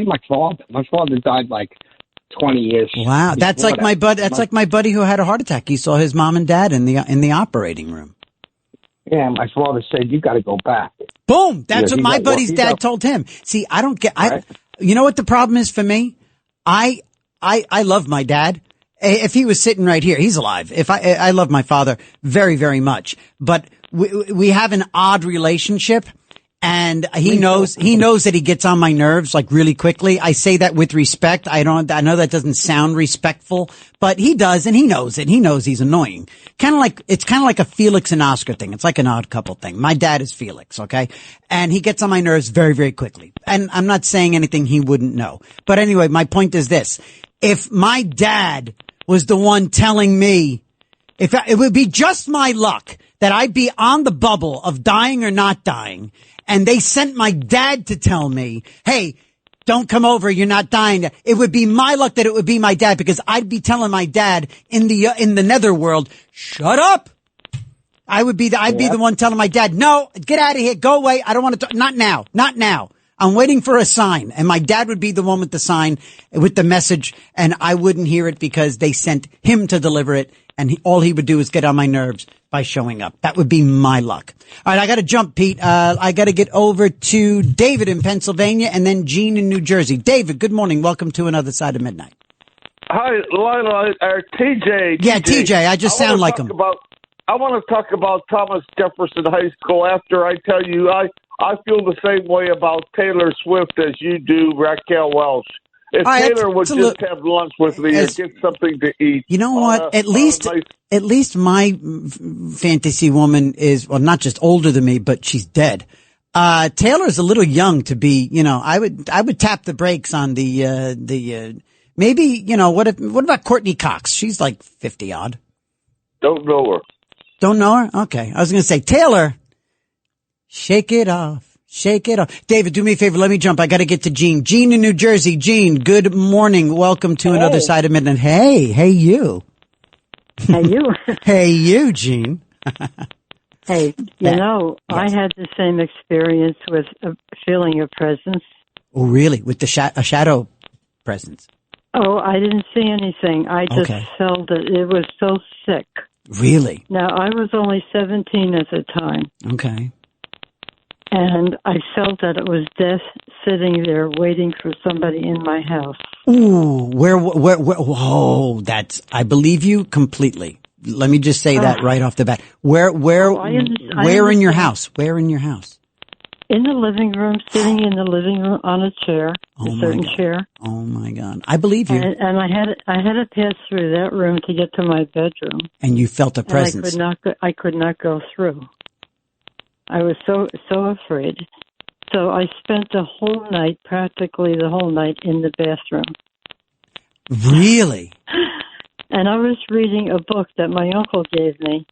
my father. My father died like 20 years. Wow, that's like my buddy. That's like my buddy who had a heart attack. He saw his mom and dad in the operating room. Yeah, my father said, you got to go back. Boom. That's what my buddy's dad told him. See, I don't get. Right. You know what the problem is for me? I love my dad. If he was sitting right here, he's alive. I love my father very, very much, but we have an odd relationship. And he knows that he gets on my nerves like really quickly. I say that with respect. I know that doesn't sound respectful, but he does, and he knows it. He knows he's annoying. It's kind of like a Felix and Oscar thing. It's like an Odd Couple thing. My dad is Felix, okay? And he gets on my nerves very, very quickly. And I'm not saying anything he wouldn't know. But anyway, my point is this. If my dad was the one telling me, it would be just my luck that I'd be on the bubble of dying or not dying. And they sent my dad to tell me, hey, don't come over. You're not dying. It would be my luck that it would be my dad, because I'd be telling my dad in the netherworld, shut up. I'd be the one telling my dad, no, get out of here. Go away. I don't want to talk. Not now. Not now. I'm waiting for a sign. And my dad would be the one with the sign, with the message, and I wouldn't hear it because they sent him to deliver it. And all he would do is get on my nerves by showing up. That would be my luck. All right, I got to jump, Pete. I got to get over to David in Pennsylvania and then Gene in New Jersey. David, good morning. Welcome to Another Side of Midnight. Hi, Lionel, TJ. Yeah, TJ. I just sound like him. I want to talk about Thomas Jefferson High School after I tell you I feel the same way about Taylor Swift as you do Raquel Welch. If Taylor would just have lunch with me or get something to eat. You know what? At least my fantasy woman is, well, not just older than me, but she's dead. Taylor's a little young to be, I would tap the brakes on the maybe, what about Courtney Cox? She's like 50 odd. Don't know her. Don't know her? Okay. I was going to say, Taylor, shake it off. Shake it off. David, do me a favor. Let me jump. I got to get to Gene. Gene in New Jersey. Gene, good morning. Welcome to Another Side of Midnight. Hey you. Hey, you. Hey, you, Gene. Hey, yes. I had the same experience with a feeling of presence. Oh, really? With a shadow presence? Oh, I didn't see anything. I just felt it. It was so sick. Really? Now, I was only 17 at the time. Okay. And I felt that it was death sitting there waiting for somebody in my house. Ooh, where, I believe you completely. Let me just say that right off the bat. Where in your house? Where in your house? In the living room, sitting in the living room on a chair, a certain chair. Oh my God. I believe you. And I had to pass through that room to get to my bedroom. And you felt a presence. I could not go through. I was so afraid. So I spent practically the whole night in the bathroom. Really? And I was reading a book that my uncle gave me.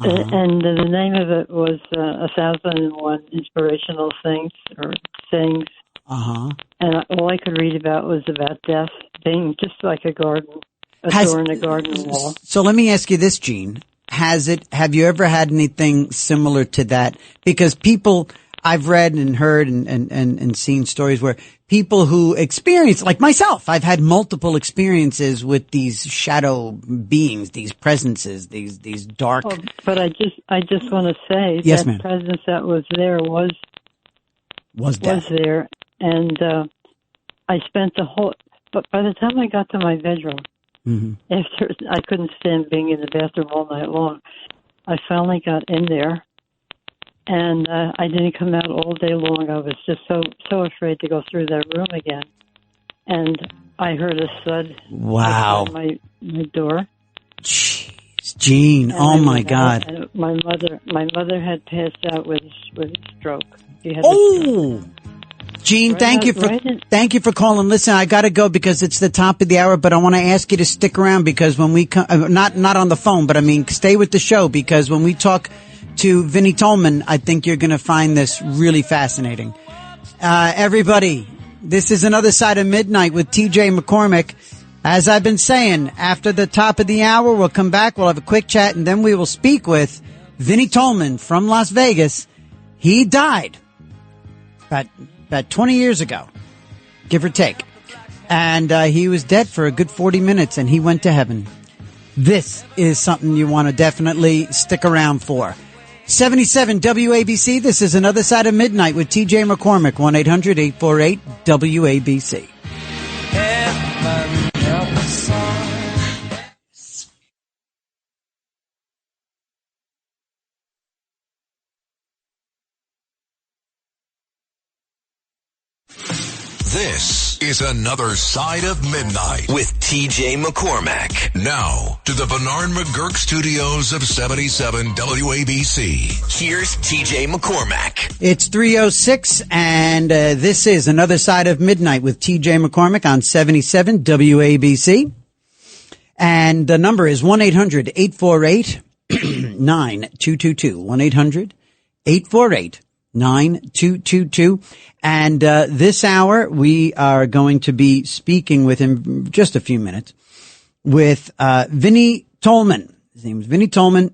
And the name of it was 1001 Inspirational Things or Things. And all I could read about was about death being just like a garden, door in a garden wall. So let me ask you this, Jean. Have you ever had anything similar to that? Because I've read and heard and seen stories where people who experience, like myself, I've had multiple experiences with these shadow beings, these presences, these dark. Oh, but I just want to say yes, that ma'am. presence that was there was there, and I spent but by the time I got to my bedroom, after I couldn't stand being in the bathroom all night long, I finally got in there. And I didn't come out all day long. I was just so afraid to go through that room again. And I heard a thud. Wow. My door. Jeez, Jean. Oh my God. And my mother had passed out with a stroke. She had Jean, thank you for calling. Listen, I got to go because it's the top of the hour, but I want to ask you to stick around because when we come, not on the phone, but I mean, stay with the show because when we talk to Vinnie Tolman, I think you're going to find this really fascinating. Everybody, this is Another Side of Midnight with TJ McCormick. As I've been saying, after the top of the hour, we'll come back, we'll have a quick chat, and then we will speak with Vinnie Tolman from Las Vegas. He died about 20 years ago, give or take. And he was dead for a good 40 minutes, and he went to heaven. This is something you want to definitely stick around for. 77 WABC, this is Another Side of Midnight with TJ McCormick, 1-800-848-WABC. This is Another Side of Midnight with TJ McCormack. Now to the Bernard McGurk studios of 77 WABC. Here's TJ McCormack. It's 3:06 and this is Another Side of Midnight with TJ McCormack on 77 WABC. And the number is 1-800-848-9222. 1-800-848-9222. And this hour, we are going to be speaking with him just a few minutes with Vinnie Tolman. His name is Vinnie Tolman.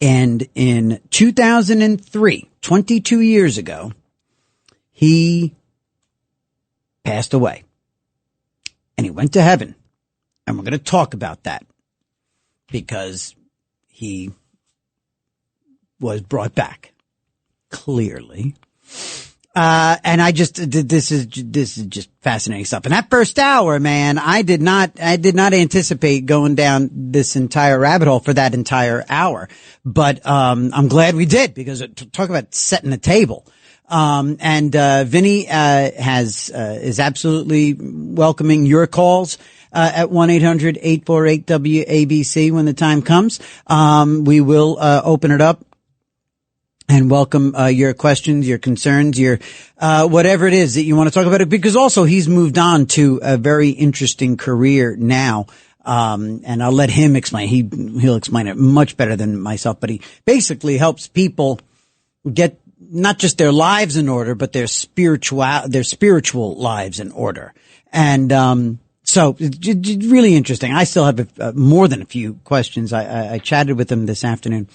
And in 2003, 22 years ago, he passed away. And he went to heaven. And we're going to talk about that because he was brought back clearly. And this is just fascinating stuff. And that first hour, man, I did not anticipate going down this entire rabbit hole for that entire hour. But, I'm glad we did because talk about setting the table. Vinny, is absolutely welcoming your calls. At 1-800-848-WABC when the time comes. We will, open it up and welcome, your questions, your concerns, your, whatever it is that you want to talk about it, because also he's moved on to a very interesting career now. And I'll let him explain. He'll explain it much better than myself, but he basically helps people get not just their lives in order, but their spiritual lives in order. And, So really interesting. I still have more than a few questions. I chatted with him this afternoon.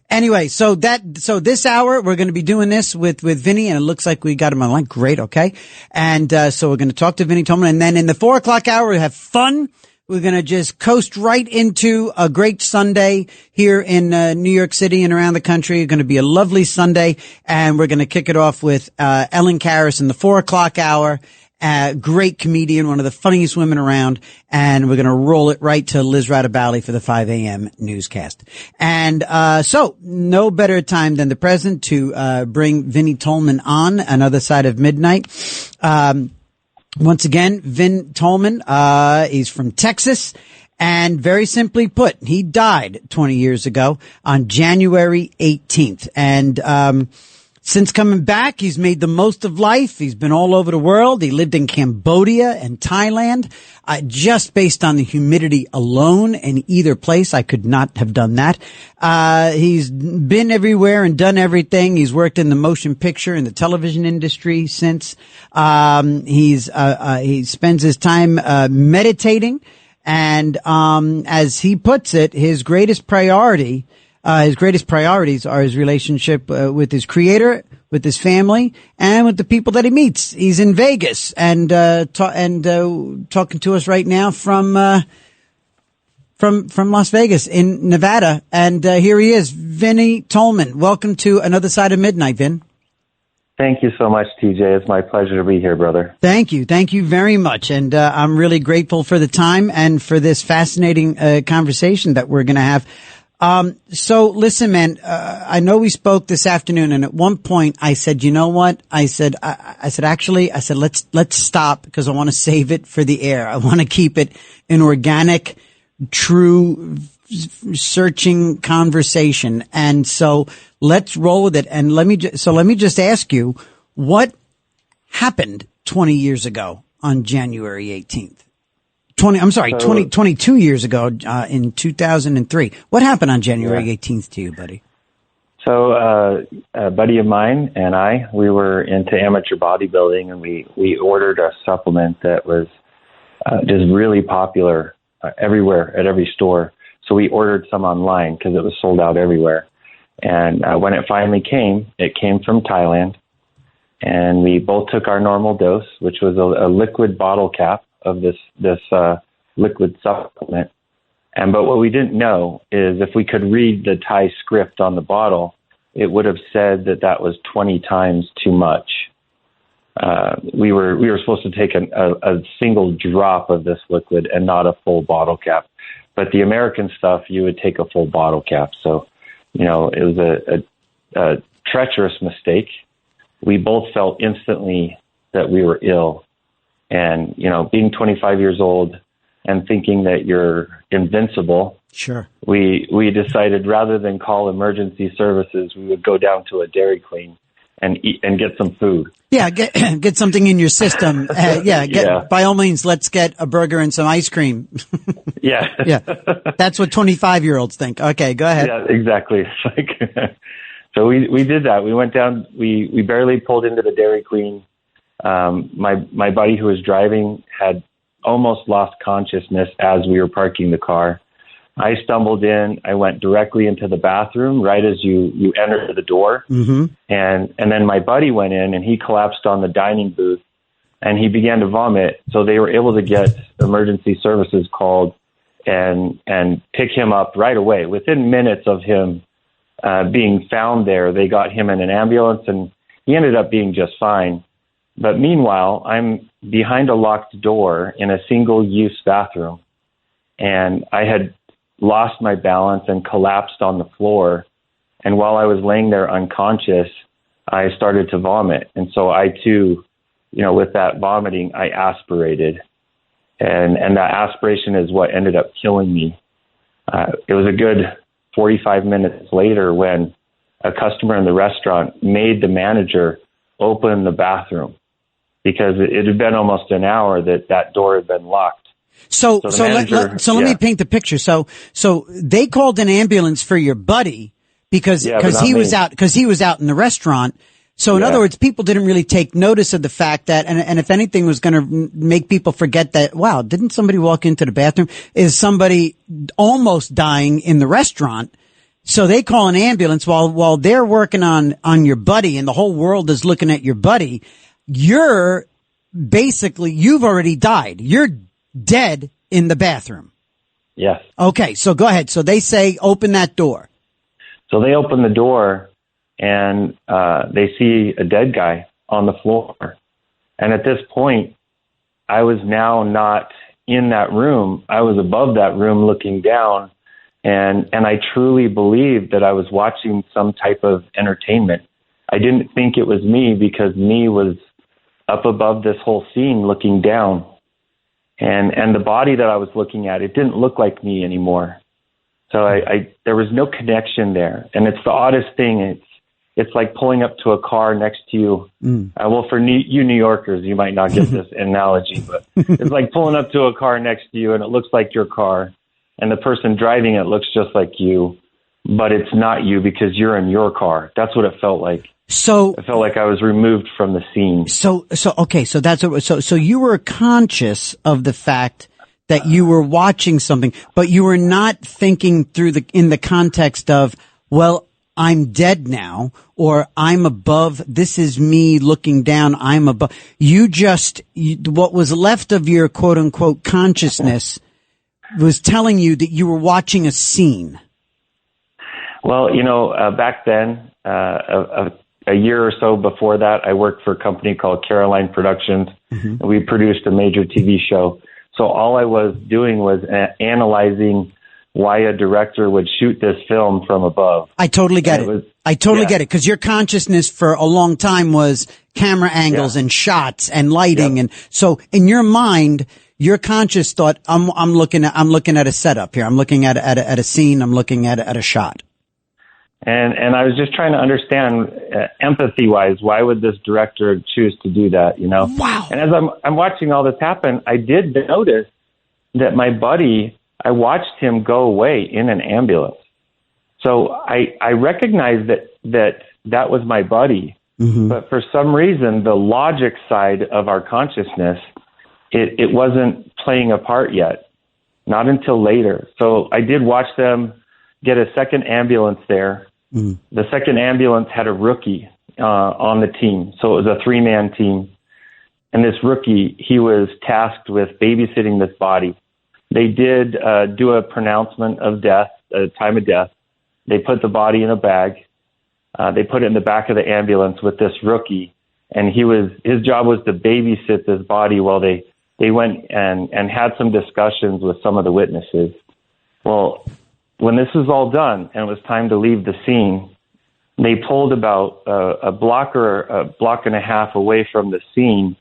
Anyway, so this hour we're going to be doing this with Vinny, and it looks like we got him on line. Great, okay. And so we're going to talk to Vinny Tolman, and then in the 4 o'clock hour we have fun. We're going to just coast right into a great Sunday here in New York City and around the country. It's going to be a lovely Sunday, and we're going to kick it off with Ellen Karras in the 4 o'clock hour. Great comedian, one of the funniest women around, and we're going to roll it right to Liz Radabali for the 5 a.m. newscast. And so no better time than the present to bring Vinny Tolman on, Another Side of Midnight. Once again, Vin Tolman, he's from Texas, and very simply put, he died 20 years ago on January 18th. And since coming back, he's made the most of life. He's been all over the world. He lived in Cambodia and Thailand. Just based on the humidity alone in either place, I could not have done that. He's been everywhere and done everything. He's worked in the motion picture and the television industry since. He spends his time meditating, and as he puts it, his greatest priorities are his relationship with his creator, with his family, and with the people that he meets. He's in Vegas and talking to us right now from Las Vegas in Nevada. And here he is, Vinny Tolman. Welcome to Another Side of Midnight, Vin. Thank you so much, TJ. It's my pleasure to be here, brother. Thank you. Thank you very much. And I'm really grateful for the time and for this fascinating conversation that we're going to have. So listen, man, I know we spoke this afternoon, and at one point I said, you know what? I said, let's stop, because I want to save it for the air. I want to keep it an organic, true, searching conversation. And so let's roll with it. And let me just ask you, what happened 20 years ago on January 18th? 22 years ago, in 2003. What happened on January 18th to you, buddy? So, a buddy of mine and we were into amateur bodybuilding, and we ordered a supplement that was just really popular everywhere at every store. So we ordered some online because it was sold out everywhere. And when it finally came, it came from Thailand. And we both took our normal dose, which was a liquid bottle cap of this liquid supplement. But what we didn't know is if we could read the Thai script on the bottle, it would have said that was 20 times too much. We were supposed to take a single drop of this liquid and not a full bottle cap. But the American stuff, you would take a full bottle cap. So, it was a treacherous mistake. We both felt instantly that we were ill. And, being 25 years old and thinking that you're invincible, sure, we decided rather than call emergency services, we would go down to a Dairy Queen and eat and get some food. Yeah, get something in your system. By all means, let's get a burger and some ice cream. Yeah. That's what 25-year-olds think. Okay, go ahead. Yeah, exactly. So we did that. We went down. We barely pulled into the Dairy Queen. My buddy who was driving had almost lost consciousness as we were parking the car. I stumbled in. I went directly into the bathroom right as you enter the door. Mm-hmm. And then my buddy went in and he collapsed on the dining booth and he began to vomit. So they were able to get emergency services called and pick him up right away. Within minutes of him being found there, they got him in an ambulance and he ended up being just fine. But meanwhile, I'm behind a locked door in a single-use bathroom, and I had lost my balance and collapsed on the floor. And while I was laying there unconscious, I started to vomit. And so I, too, with that vomiting, I aspirated. And that aspiration is what ended up killing me. It was a good 45 minutes later when a customer in the restaurant made the manager open the bathroom, because it had been almost an hour that door had been locked. So let me paint the picture. So they called an ambulance for your buddy because he was out in the restaurant. So in other words, people didn't really take notice of the fact that, and if anything was going to make people forget that, wow, didn't somebody walk into the bathroom? Is somebody almost dying in the restaurant? So they call an ambulance while they're working on your buddy and the whole world is looking at your buddy. You've already died. You're dead in the bathroom. Yes. Okay. So go ahead. So they say, open that door. So they open the door and they see a dead guy on the floor. And at this point, I was now not in that room. I was above that room looking down. And I truly believed that I was watching some type of entertainment. I didn't think it was me because me was up above this whole scene looking down. And the body that I was looking at, it didn't look like me anymore. So there was no connection there. And it's the oddest thing. It's like pulling up to a car next to you. Well, for you New Yorkers, you might not get this analogy, but it's like pulling up to a car next to you and it looks like your car. And the person driving it looks just like you, but it's not you because you're in your car. That's what it felt like. So it felt like I was removed from the scene. So that's what, so you were conscious of the fact that you were watching something, but you were not thinking in the context of, well, I'm dead now, or I'm above, this is me looking down, I'm above. What was left of your quote unquote consciousness was telling you that you were watching a scene. Well, back then, a year or so before that, I worked for a company called Caroline Productions, and we produced a major TV show. So all I was doing was analyzing why a director would shoot this film from above. I totally get it. I totally get it, because your consciousness for a long time was camera angles and shots and lighting, and so in your mind, your conscious thought, I'm looking at a setup here. I'm looking at a scene. I'm looking at a shot. And I was just trying to understand, empathy-wise, why would this director choose to do that, Wow. And as I'm watching all this happen, I did notice that my buddy, I watched him go away in an ambulance. So I recognized that was my buddy. But for some reason, the logic side of our consciousness, it wasn't playing a part yet, not until later. So I did watch them get a second ambulance there. The second ambulance had a rookie on the team. So it was a 3-man team. And this rookie, he was tasked with babysitting this body. They did do a pronouncement of death, a time of death. They put the body in a bag. They put it in the back of the ambulance with this rookie. And his job was to babysit this body while they went and had some discussions with some of the witnesses. Well, when this was all done and it was time to leave the scene, they pulled about a block or a block and a half away from the scene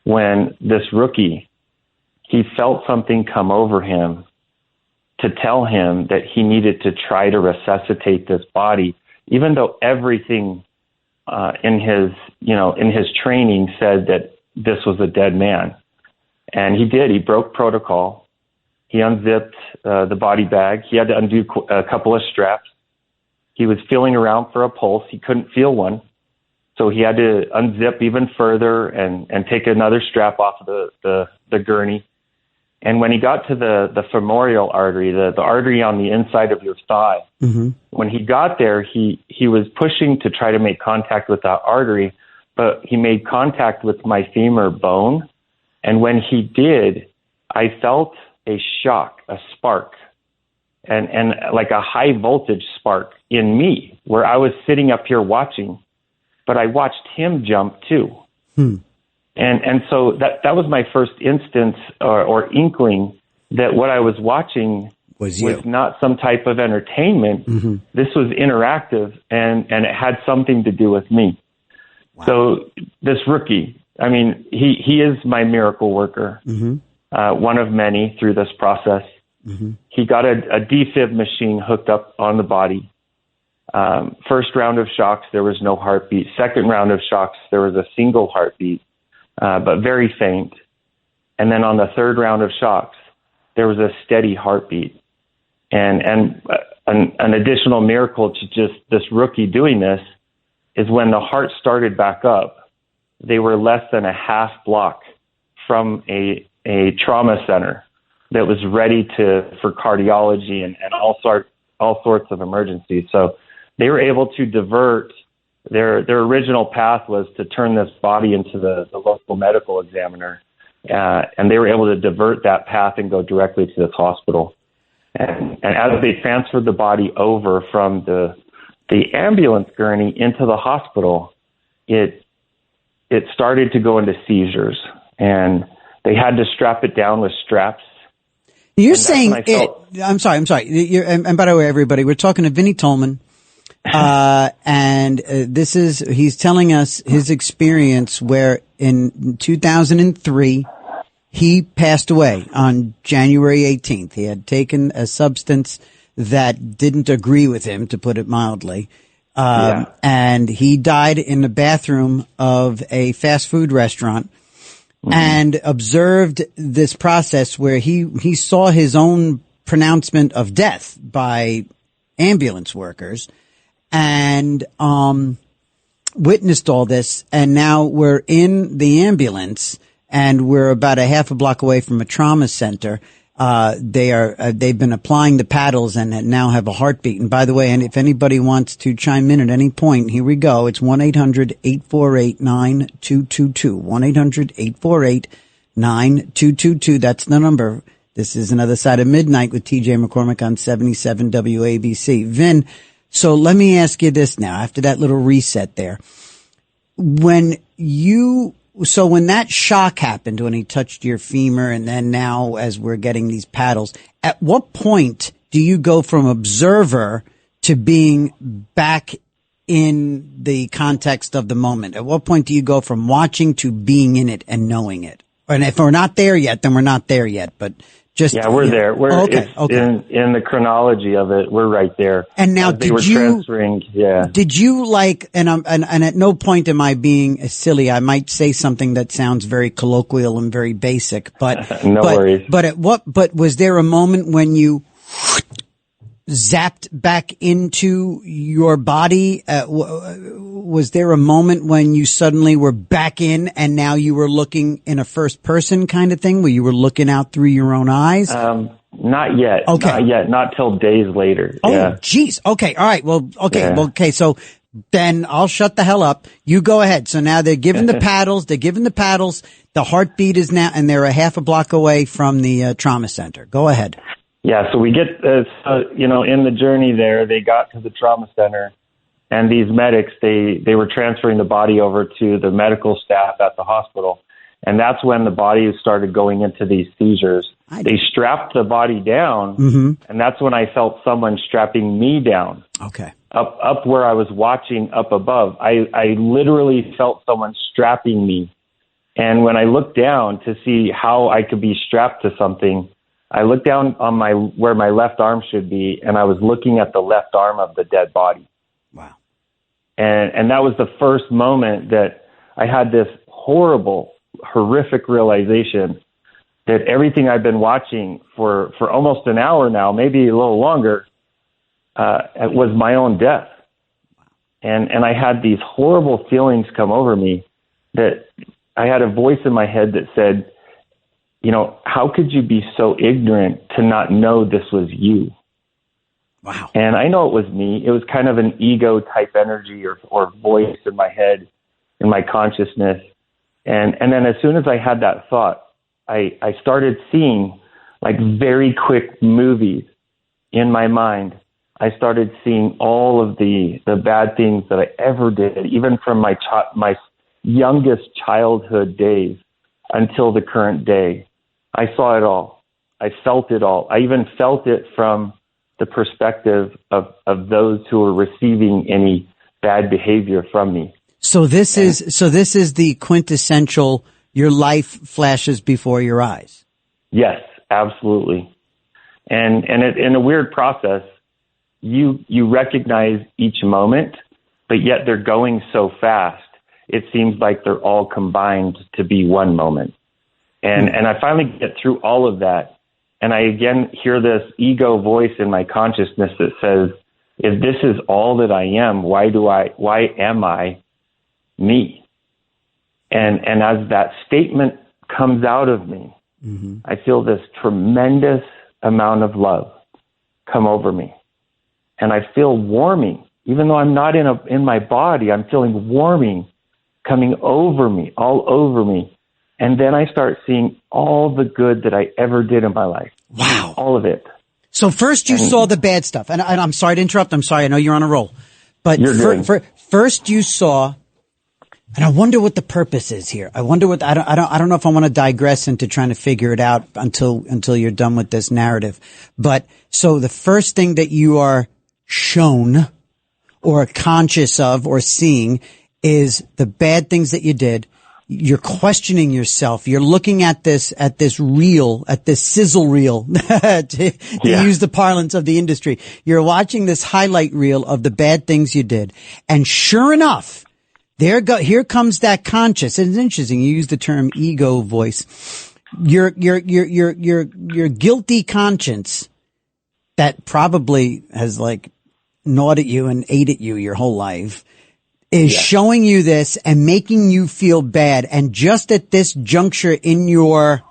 when this rookie, he felt something come over him to tell him that he needed to try to resuscitate this body, even though everything in his training said that this was a dead man. And he did. He broke protocol. He unzipped the body bag. He had to undo a couple of straps. He was feeling around for a pulse. He couldn't feel one. So he had to unzip even further and take another strap off of the gurney. And when he got to the femoral artery, the artery on the inside of your thigh, when he got there, he was pushing to try to make contact with that artery, but he made contact with my femur bone. And when he did, I felt a shock, a spark, and like a high voltage spark in me, where I was sitting up here watching, but I watched him jump too. And so that was my first instance or inkling that what I was watching was not some type of entertainment. This was interactive and it had something to do with me. Wow. So this rookie, I mean, he is my miracle worker. One of many through this process. He got a defib machine hooked up on the body. First round of shocks, there was no heartbeat. Second round of shocks, there was a single heartbeat, but very faint. And then on the third round of shocks, there was a steady heartbeat. And an additional miracle to just this rookie doing this is when the heart started back up, they were less than a half block from a trauma center that was ready for cardiology and all sorts of emergencies. So they were able to divert. Their original path was to turn this body into the local medical examiner, and they were able to divert that path and go directly to this hospital. And as they transferred the body over from the ambulance gurney into the hospital, it started to go into seizures, and they had to strap it down with straps. You're saying it. I'm sorry. And by the way, everybody, we're talking to Vinnie Tolman. And he's telling us his experience where in 2003, he passed away on January 18th. He had taken a substance that didn't agree with him, to put it mildly. And he died in the bathroom of a fast food restaurant. And observed this process where he saw his own pronouncement of death by ambulance workers and witnessed all this. And now we're in the ambulance and we're about a half a block away from a trauma center. They've been applying the paddles and now have a heartbeat. And by the way, and if anybody wants to chime in at any point, here we go. It's 1-800-848-9222. 1-800-848-9222. That's the number. This is Another Side of Midnight with TJ McCormick on 77 WABC. Vin, so let me ask you this now, after that little reset there. So when that shock happened, when he touched your femur, and then now as we're getting these paddles, at what point do you go from observer to being back in the context of the moment? At what point do you go from watching to being in it and knowing it? And if we're not there yet, then we're not there yet. But we're there. Okay. In the chronology of it, we're right there. And now, did you and at no point am I being silly. I might say something that sounds very colloquial and very basic, but worries. But was there a moment when you zapped back into your body? Was there a moment when you suddenly were back in and now you were looking in a first person kind of thing where you were looking out through your own eyes? Not yet. Okay. Not yet. Not till days later. Oh, geez. Okay. All right. Well, okay. Yeah. Okay. So then I'll shut the hell up. You go ahead. So now they're giving the paddles. The heartbeat is now, and they're a half a block away from the trauma center. Go ahead. Yeah, so we get, in the journey there, they got to the trauma center, and these medics, they were transferring the body over to the medical staff at the hospital, and that's when the body started going into these seizures. They strapped the body down, and that's when I felt someone strapping me down. Okay. Up where I was watching up above. I literally felt someone strapping me, and when I looked down to see how I could be strapped to something, I looked down on where my left arm should be, and I was looking at the left arm of the dead body. Wow. And that was the first moment that I had this horrific realization that everything I've been watching for almost an hour now, maybe a little longer, it was my own death. And I had these horrible feelings come over me that I had a voice in my head that said, how could you be so ignorant to not know this was you? Wow. And I know it was me. It was kind of an ego type energy or voice in my head, in my consciousness. And then as soon as I had that thought, I started seeing like very quick movies in my mind. I started seeing all of the bad things that I ever did, even from my youngest childhood days until the current day. I saw it all. I felt it all. I even felt it from the perspective of those who were receiving any bad behavior from me. So this is the quintessential, your life flashes before your eyes. Yes, absolutely. And in a weird process, you recognize each moment, but yet they're going so fast. It seems like they're all combined to be one moment. And I finally get through all of that. And I again hear this ego voice in my consciousness that says, if this is all that I am, why am I me? And as that statement comes out of me, I feel this tremendous amount of love come over me. And I feel warming, even though I'm not in my body, I'm feeling warming coming over me, all over me. And then I start seeing all the good that I ever did in my life. Wow. All of it. So first you saw the bad stuff. And I'm sorry to interrupt. I'm sorry. I know you're on a roll. But first you saw, and I wonder what the purpose is here. I wonder what, I don't know if I want to digress into trying to figure it out until you're done with this narrative. But so the first thing that you are shown or conscious of or seeing is the bad things that you did. You're questioning yourself. You're looking at this reel, at this sizzle reel, to use the parlance of the industry. You're watching this highlight reel of the bad things you did. And sure enough, here comes that conscious. It's interesting. You use the term ego voice. Your guilty conscience that probably has like gnawed at you and ate at you your whole life is showing you this and making you feel bad. And just at this juncture in your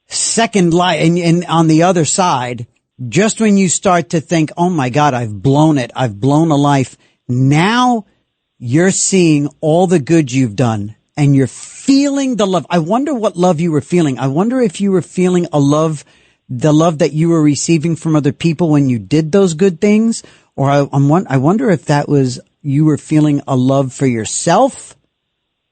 second life and on the other side, just when you start to think, oh my God, I've blown it. I've blown a life. Now you're seeing all the good you've done and you're feeling the love. I wonder what love you were feeling. I wonder if you were feeling the love that you were receiving from other people when you did those good things. Or I wonder if that was, you were feeling a love for yourself,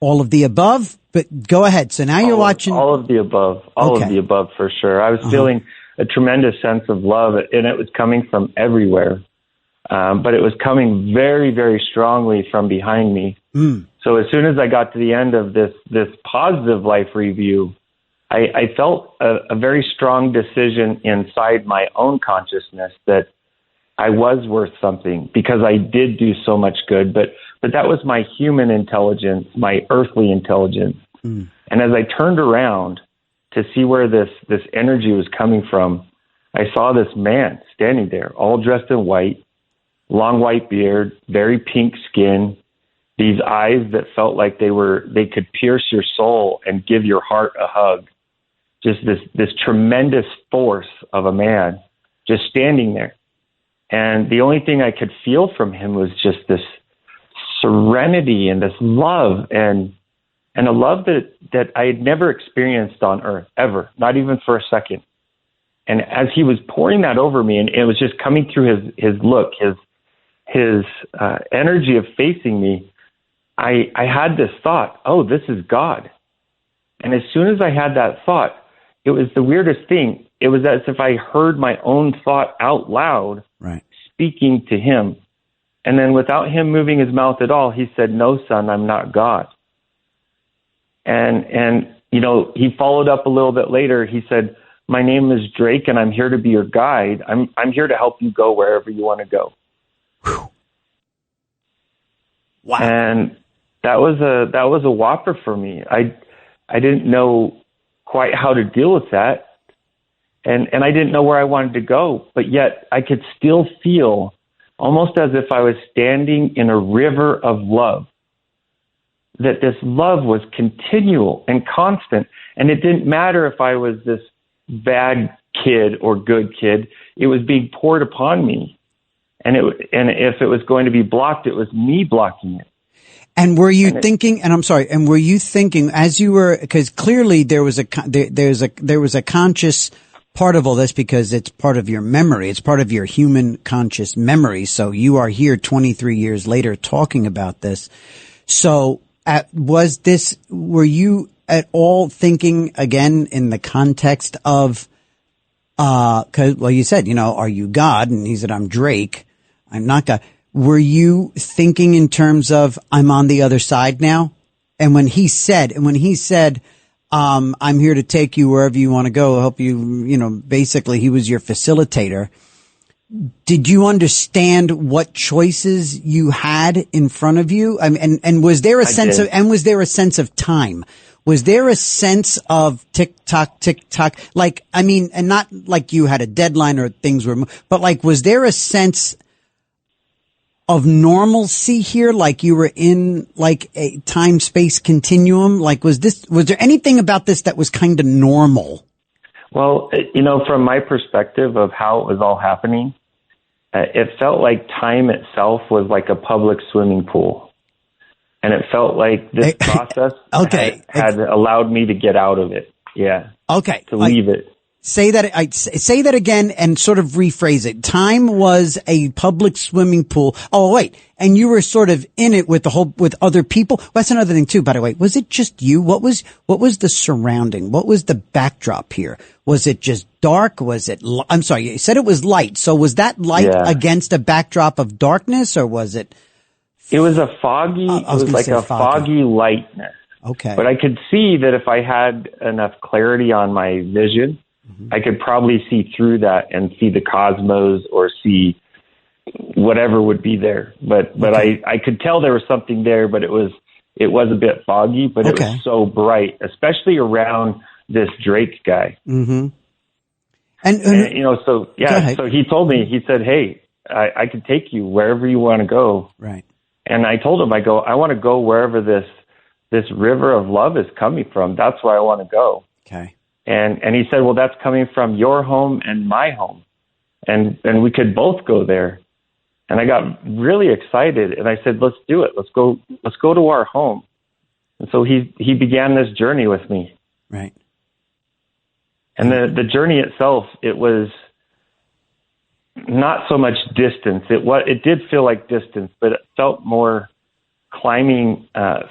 all of the above. But go ahead. So now you're watching. All of the above. All of the above for sure. I was feeling a tremendous sense of love, and it was coming from everywhere. But it was coming very, very strongly from behind me. So as soon as I got to the end of this positive life review, I felt a very strong decision inside my own consciousness that I was worth something because I did do so much good. But that was my human intelligence, my earthly intelligence. And as I turned around to see where this energy was coming from, I saw this man standing there, all dressed in white, long white beard, very pink skin, these eyes that felt like they could pierce your soul and give your heart a hug. Just this tremendous force of a man just standing there. And the only thing I could feel from him was just this serenity and this love and a love that I had never experienced on earth, ever, not even for a second. And as he was pouring that over me, and it was just coming through his look, his energy of facing me, I had this thought, oh, this is God. And as soon as I had that thought, it was the weirdest thing. It was as if I heard my own thought out loud, speaking to him. And then without him moving his mouth at all, he said, no, son, I'm not God. And he followed up a little bit later. He said, my name is Drake, and I'm here to be your guide. I'm here to help you go wherever you want to go. Whew. Wow. And that was a whopper for me. I didn't know quite how to deal with that. And I didn't know where I wanted to go, but yet I could still feel almost as if I was standing in a river of love, that this love was continual and constant. And it didn't matter if I was this bad kid or good kid, it was being poured upon me. And if it was going to be blocked, it was me blocking it. And were you thinking, and I'm sorry, and were you thinking as you were, because clearly there was a conscious part of all this because it's part of your memory. It's part of your human conscious memory. So you are here 23 years later talking about this. So were you at all thinking again in the context of, you said, are you God? And he said, I'm Drake. I'm not God. Were you thinking in terms of, I'm on the other side now? And when he said, I'm here to take you wherever you want to go, help you, basically he was your facilitator. Did you understand what choices you had in front of you? And was there a sense of time? was there a sense of tick tock, like, I mean, and not like you had a deadline or things were, but like, was there a sense of normalcy here? Like you were in like a time space continuum? Like, was there anything about this that was kind of normal? Well, from my perspective of how it was all happening, it felt like time itself was like a public swimming pool. And it felt like this process had allowed me to get out of it. Yeah. Okay. To leave it. Say that again and sort of rephrase it. Time was a public swimming pool. Oh, wait. And you were sort of in it with with other people. Well, that's another thing too, by the way. Was it just you? What was the surrounding? What was the backdrop here? Was it just dark? I'm sorry, you said it was light. So was that light against a backdrop of darkness, or was it? It was a foggy, it was like a foggy lightness. Okay. But I could see that if I had enough clarity on my vision, I could probably see through that and see the cosmos or see whatever would be there. But I could tell there was something there, but it was a bit foggy, but it was so bright, especially around this Drake guy. Mm-hmm. So he told me, he said, hey, I could take you wherever you want to go. Right. And I told him, I want to go wherever this river of love is coming from. That's where I want to go. Okay. And he said, well, that's coming from your home and my home. And we could both go there. And I got really excited and I said, let's do it. Let's go to our home. And so he began this journey with me. Right. And the journey itself, it was not so much distance. It did feel like distance, but it felt more climbing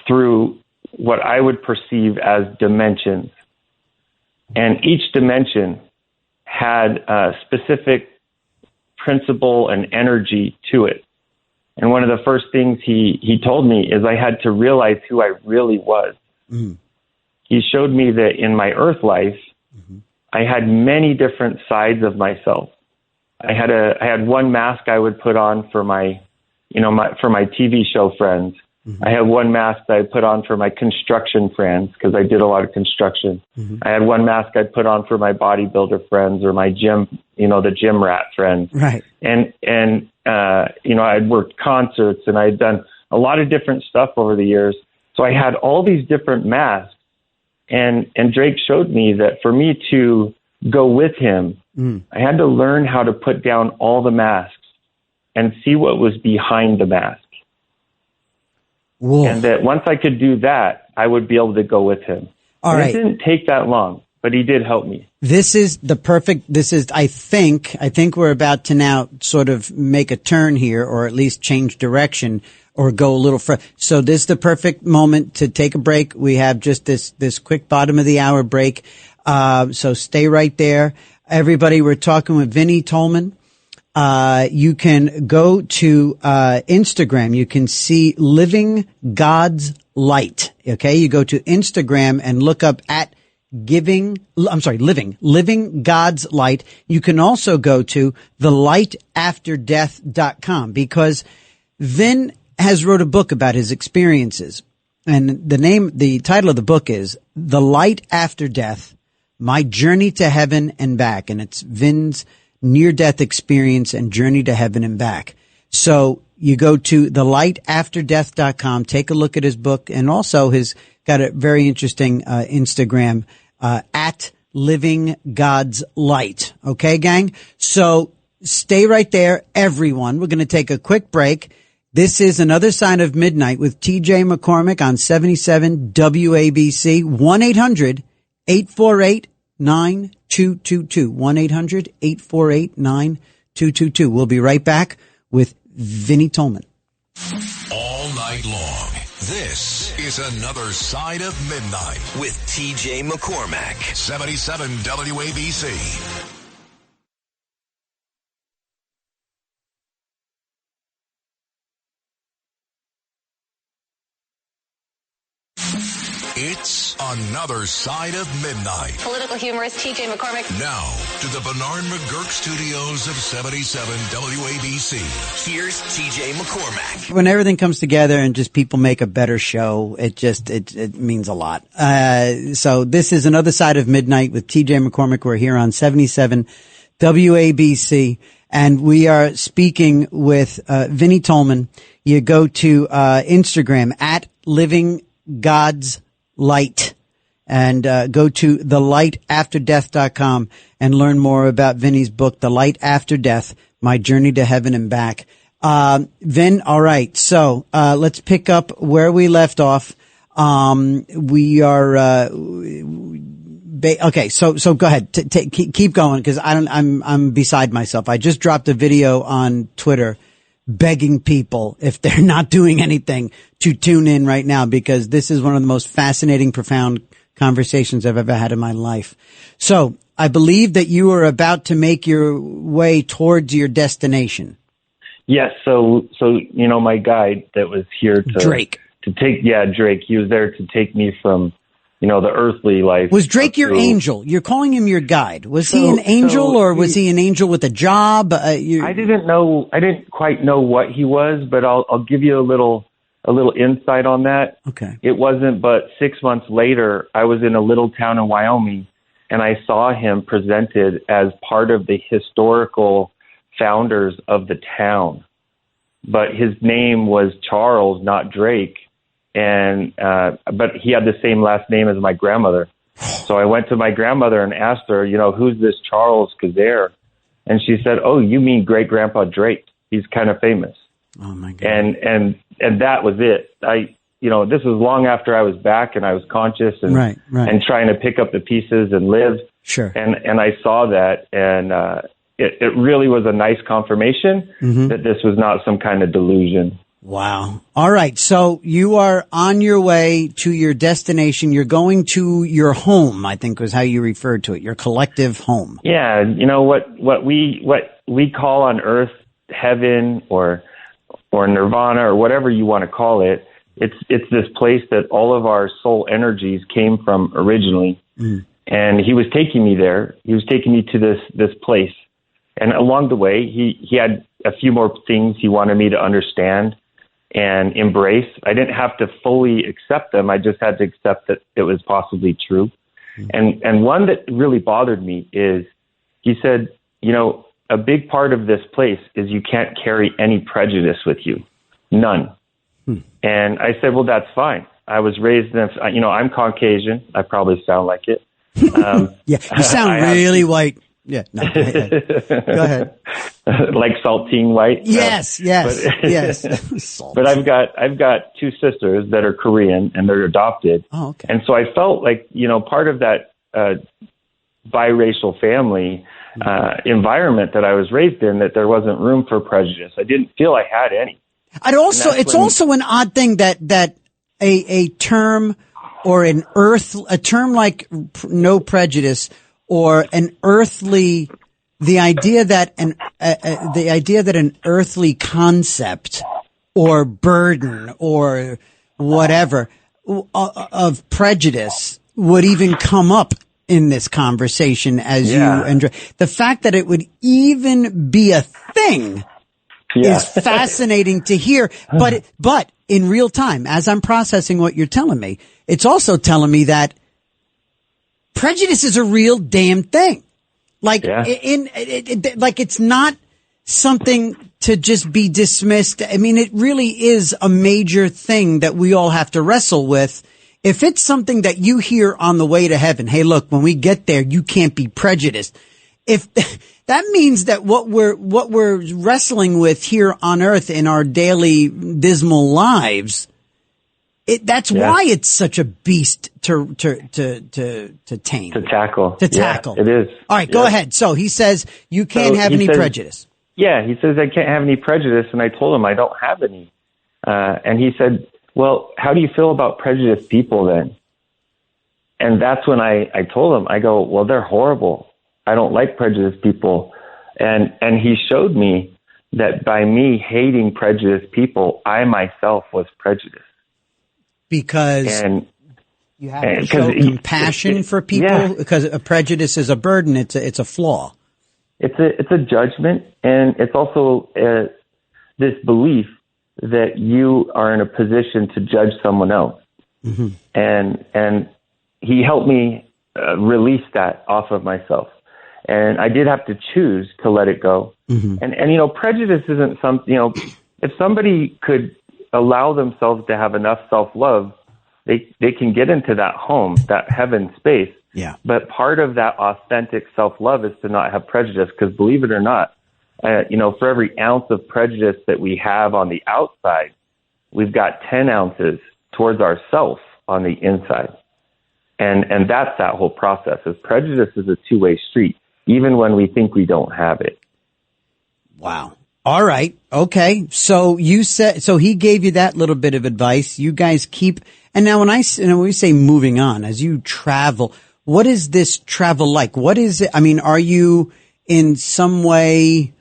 through what I would perceive as dimensions. And each dimension had a specific principle and energy to it. And one of the first things he told me is I had to realize who I really was. Mm. He showed me that in my earth life, I had many different sides of myself. I had one mask I would put on for my TV show friends. Mm-hmm. I had one mask that I put on for my construction friends because I did a lot of construction. Mm-hmm. I had one mask I'd put on for my bodybuilder friends or my gym, the gym rat friends. Right. And I'd worked concerts and I'd done a lot of different stuff over the years. So I had all these different masks. And Drake showed me that for me to go with him, I had to learn how to put down all the masks and see what was behind the mask. Whoa. And that once I could do that, I would be able to go with him. All right. It didn't take that long, but he did help me. I think we're about to now sort of make a turn here, or at least change direction or go a little further. So this is the perfect moment to take a break. We have just this quick bottom of the hour break. So stay right there. Everybody, we're talking with Vinnie Tolman. You can go to Instagram. You can see Living God's Light. Okay, you go to Instagram and look up at Living God's Light. You can also go to thelightafterdeath.com because Vin has wrote a book about his experiences, and the title of the book is The Light After Death: My Journey to Heaven and Back, and it's Vin's near-death experience and journey to heaven and back. So you go to thelightafterdeath.com, take a look at his book, and also he's got a very interesting Instagram at Living God's Light. Okay, gang? So stay right there, everyone. We're going to take a quick break. This is Another Sign of Midnight with TJ McCormick on 77 WABC, 1-800-848-9222. 1-800-848-9222. We'll be right back with Vinnie Tolman. All night long, this is Another Side of Midnight with TJ McCormack. 77 WABC. It's It's Another Side of Midnight. Political humorist TJ McCormick. Now, to the Bernard McGurk studios of 77 WABC. Here's TJ McCormick. When everything comes together and just people make a better show, it means a lot. So this is Another Side of Midnight with TJ McCormick. We're here on 77 WABC, and we are speaking with Vinnie Tolman. You go to Instagram at Living God's Light and go to thelightafterdeath.com and learn more about Vinny's book, The Light After Death, My Journey to Heaven and Back. Vin, all right. So, let's pick up where we left off. We are, okay. So go ahead. Keep going, because I'm beside myself. I just dropped a video on Twitter begging people, if they're not doing anything, to tune in right now, because this is one of the most fascinating, profound conversations I've ever had in my life. So I believe that you are about to make your way towards your destination. Yes. So, my guide that was here Drake, he was there to take me from, the earthly life. Was Drake your angel? You're calling him your guide. Was he an angel, or was he an angel with a job? I didn't know. I didn't quite know what he was, but I'll give you a little insight on that. Okay. It wasn't but 6 months later, I was in a little town in Wyoming, and I saw him presented as part of the historical founders of the town. But his name was Charles, not Drake. And, but he had the same last name as my grandmother. So I went to my grandmother and asked her, who's this Charles Kazare? And she said, oh, you mean great grandpa Drake. He's kind of famous. Oh my God. And that was it. This was long after I was back and I was conscious and, right. and trying to pick up the pieces and live. Sure. And I saw that, and, it really was a nice confirmation that this was not some kind of delusion. Wow. All right. So you are on your way to your destination. You're going to your home, I think was how you referred to it, your collective home. Yeah. What we call on earth heaven or nirvana or whatever you want to call it. It's this place that all of our soul energies came from originally. And he was taking me there. He was taking me to this place. And along the way, he had a few more things he wanted me to understand and embrace. I didn't have to fully accept them. I just had to accept that it was possibly true. And one that really bothered me is he said, a big part of this place is you can't carry any prejudice with you. None. And I said, well, that's fine. I was raised in, I'm Caucasian. I probably sound like it. Yeah, you sound really white. Yeah, no, go ahead. Like saltine white. Yes. But I've got two sisters that are Korean and they're adopted. Oh, okay. And so I felt like, part of that biracial family environment that I was raised in, that there wasn't room for prejudice. I didn't feel I had any. It's also an odd thing that a term or a term like no prejudice, or an earthly, the idea that an earthly concept or burden or whatever of prejudice would even come up in this conversation as you enjoy. The fact that it would even be a thing is fascinating to hear. But in real time, as I'm processing what you're telling me, it's also telling me that prejudice is a real damn thing. Like like it's not something to just be dismissed. I mean, it really is a major thing that we all have to wrestle with. If it's something that you hear on the way to heaven, hey, look, when we get there, you can't be prejudiced. If that means that what we're wrestling with here on earth in our daily dismal lives, that's why it's such a beast to tame. To tackle. Yeah, it is. All right, go ahead. So he says you can't have any prejudice. Yeah, he says I can't have any prejudice, and I told him I don't have any. And he said, well, how do you feel about prejudiced people then? And that's when I told him, I go, well, they're horrible. I don't like prejudiced people. And he showed me that by me hating prejudiced people, I myself was prejudiced. Because You have to show compassion for people because a prejudice is a burden. It's a flaw. It's a judgment, and it's also this belief that you are in a position to judge someone else. Mm-hmm. And he helped me release that off of myself. And I did have to choose to let it go. Mm-hmm. And prejudice isn't something, if somebody could allow themselves to have enough self-love, they can get into that home, that heaven space. Yeah. But part of that authentic self-love is to not have prejudice, because believe it or not, for every ounce of prejudice that we have on the outside, we've got 10 ounces towards ourselves on the inside. And that's that whole process. Is prejudice is a two-way street, even when we think we don't have it. Wow. All right. Okay. So he gave you that little bit of advice. You guys keep, and now when we say moving on, as you travel, what is this travel like? What is it? I mean, are you in some way,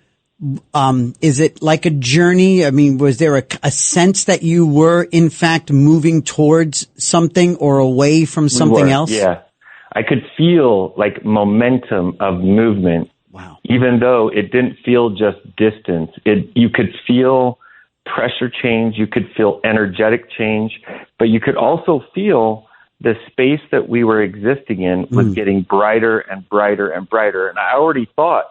is it like a journey? I mean, was there a sense that you were in fact moving towards something or away from something else? Yeah. I could feel like momentum of movement. Wow. Even though it didn't feel just distance, you could feel pressure change, you could feel energetic change, but you could also feel the space that we were existing in was getting brighter and brighter and brighter. And I already thought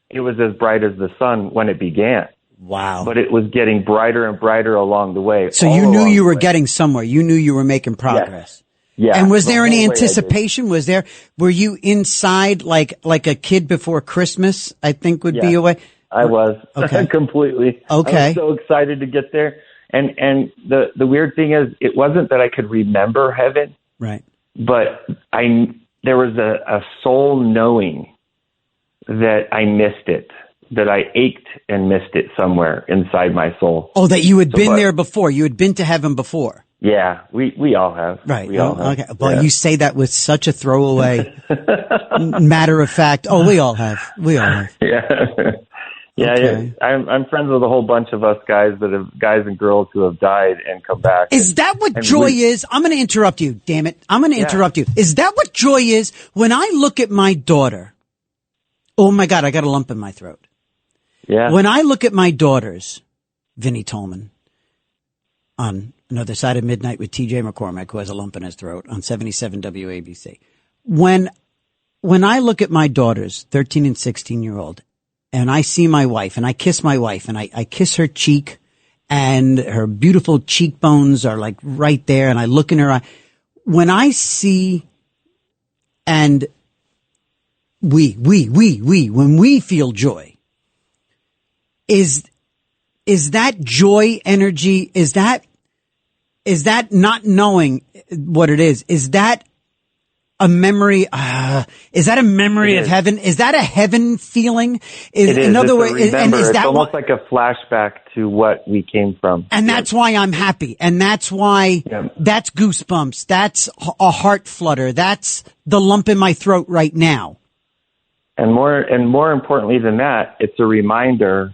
it was as bright as the sun when it began. Wow. But it was getting brighter and brighter along the way. So you knew you were getting somewhere. You knew you were making progress. Yes. Yeah. And was there any anticipation? Were you inside like a kid before Christmas, I think would be a way? I was. Okay. Completely. Okay. I was so excited to get there. And the weird thing is, it wasn't that I could remember heaven. Right. But there was a soul knowing that I missed it, that I ached and missed it somewhere inside my soul. Oh, that you had been there before. You had been to heaven before. Yeah, we all have. Right. We all have. Okay. Well, you say that with such a throwaway, matter of fact. Oh, we all have. We all have. Yeah. Yeah, okay. I'm friends with a whole bunch of us guys and girls who have died and come back. Is that what joy is? I'm going to interrupt you. Damn it. I'm going to interrupt you. Is that what joy is? When I look at my daughter, oh my God, I got a lump in my throat. Yeah. When I look at my daughters, Vinnie Tolman, on Another Side of Midnight with TJ McCormick, who has a lump in his throat, on 77 WABC. When I look at my daughters, 13 and 16-year-old, and I see my wife, and I kiss my wife, and I kiss her cheek, and her beautiful cheekbones are like right there, and I look in her eye. When I see, and when we feel joy, is that joy energy? Is that not knowing what it is? Is that a memory? Is that a memory of heaven? Is that a heaven feeling? In other words, and is that it's almost like a flashback to what we came from? And that's why I'm happy. And that's why that's goosebumps. That's a heart flutter. That's the lump in my throat right now. And more importantly than that, it's a reminder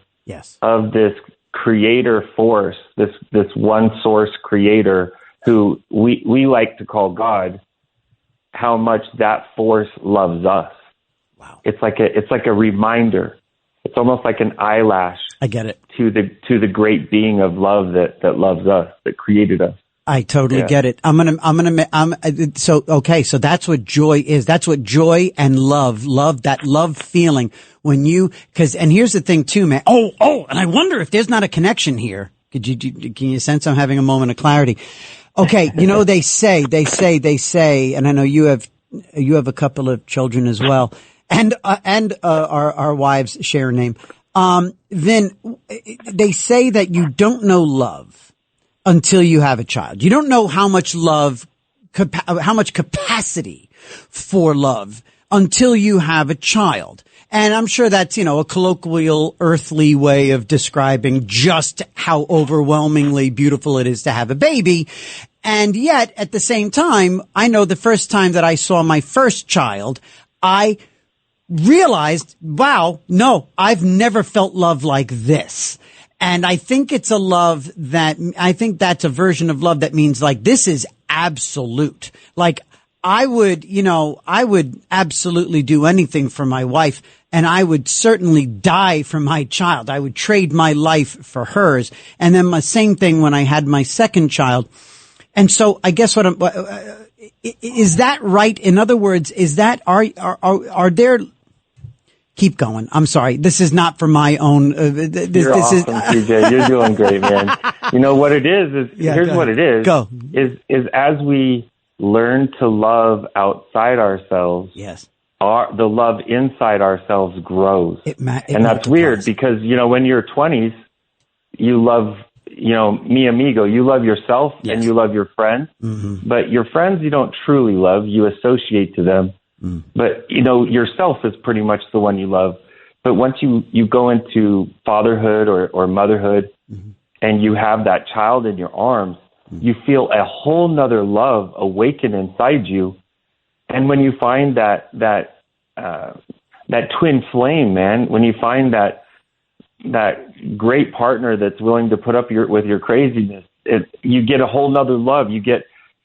of this creator force, this one source creator who we like to call God, how much that force loves us. Wow. It's like a reminder. It's almost like an eyelash. I get it. To the great being of love that loves us, that created us. I totally get it. So that's what joy is. That's what joy and love, that love feeling when and here's the thing too, man. Oh, and I wonder if there's not a connection here. Can you sense I'm having a moment of clarity? Okay. They say, and I know you have a couple of children as well, and our wives share a name. Then they say that you don't know love until you have a child. You don't know how much capacity for love until you have a child. And I'm sure that's, a colloquial earthly way of describing just how overwhelmingly beautiful it is to have a baby. And yet at the same time, I know the first time that I saw my first child, I realized, wow, no, I've never felt love like this. And I think it's a love that's a version of love that means like, this is absolute. Like, I would absolutely do anything for my wife, and I would certainly die for my child. I would trade my life for hers. And then the same thing when I had my second child. And so I guess is that right? In other words, is that, are there, keep going. I'm sorry. This is not for my own, You're awesome, TJ. You're doing great, man. You know what it is here's what it is. Go. Is as we learn to love outside ourselves. Yes. The love inside ourselves grows. And that's weird because, when you're 20s, you love, mi amigo, you love yourself and you love your friends, but your friends you don't truly love, you associate to them. But, yourself is pretty much the one you love. But once you go into fatherhood or motherhood and you have that child in your arms, you feel a whole nother love awaken inside you. And when you find that twin flame, man, when you find that great partner that's willing to put up with your craziness, you get a whole nother love.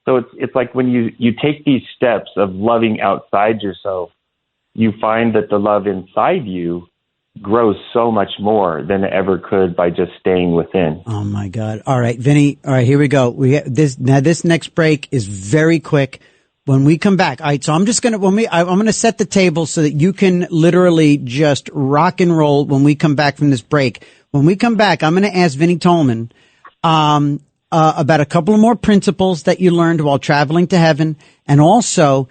So it's like when you take these steps of loving outside yourself, you find that the love inside you grows so much more than it ever could by just staying within. Oh my God. All right, Vinny. All right, here we go. This next break is very quick. When we come back, all right, so I'm just going to, I'm going to set the table so that you can literally just rock and roll when we come back from this break. When we come back, I'm going to ask Vinny Tolman, about a couple of more principles that you learned while traveling to heaven. And also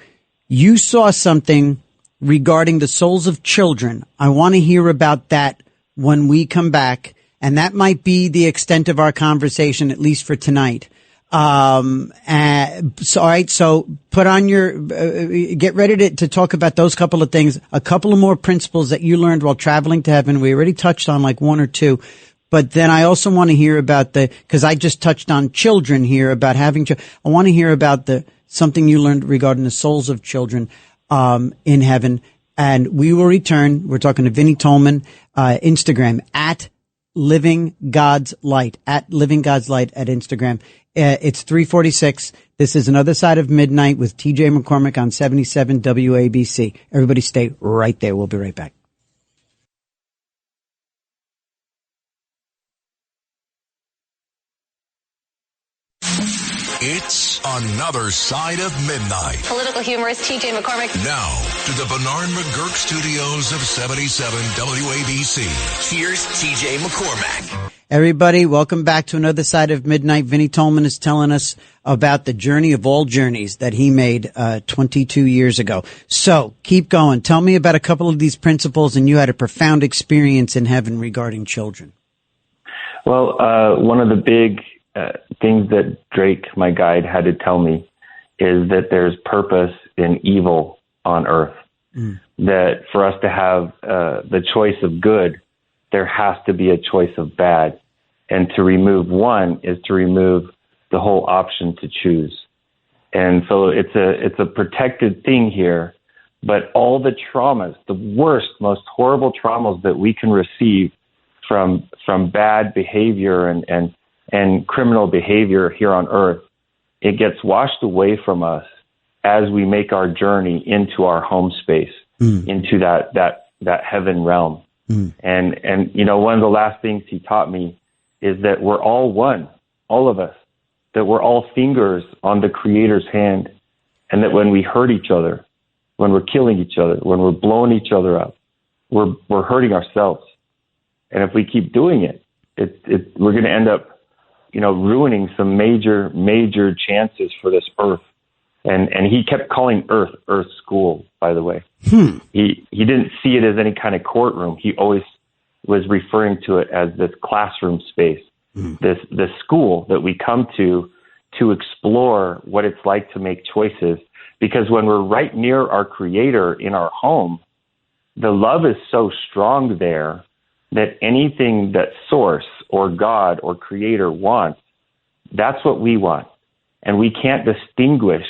you saw something regarding the souls of children. I want to hear about that when we come back. And that might be the extent of our conversation, at least for tonight. All right. So put on get ready to talk about those couple of things, a couple of more principles that you learned while traveling to heaven. We already touched on like one or two, but then I also want to hear about cause I just touched on children here about having I want to hear about something you learned regarding the souls of children, in heaven. And we will return. We're talking to Vinny Tolman, Instagram at Living God's Light, at Living God's Light at Instagram. It's 3:46. This is Another Side of Midnight with TJ McCormick on 77 WABC. Everybody stay right there. We'll be right back. It's Another Side of Midnight. Political humorist TJ McCormick. Now, to the Bernard McGurk studios of 77 WABC. Here's TJ McCormick. Everybody, welcome back to Another Side of Midnight. Vinny Tolman is telling us about the journey of all journeys that he made 22 years ago. So keep going. Tell me about a couple of these principles, and you had a profound experience in heaven regarding children. Well, one of the big things that Drake, my guide, had to tell me is that there's purpose in evil on earth. That for us to have the choice of good, there has to be a choice of bad. And to remove one is to remove the whole option to choose. And so it's a protected thing here, but all the traumas, the worst, most horrible traumas that we can receive from bad behavior and criminal behavior here on earth, it gets washed away from us as we make our journey into our home space, into that heaven realm. And one of the last things he taught me is that we're all one, all of us, that we're all fingers on the Creator's hand, and that when we hurt each other, when we're killing each other, when we're blowing each other up, we're hurting ourselves. And if we keep doing it, we're going to end up, ruining some major chances for this earth. And he kept calling Earth school, by the way. He didn't see it as any kind of courtroom. He always was referring to it as this classroom space, this school that we come to explore what it's like to make choices. Because when we're right near our Creator in our home, the love is so strong there that anything that Source or God or Creator wants, that's what we want. And we can't distinguish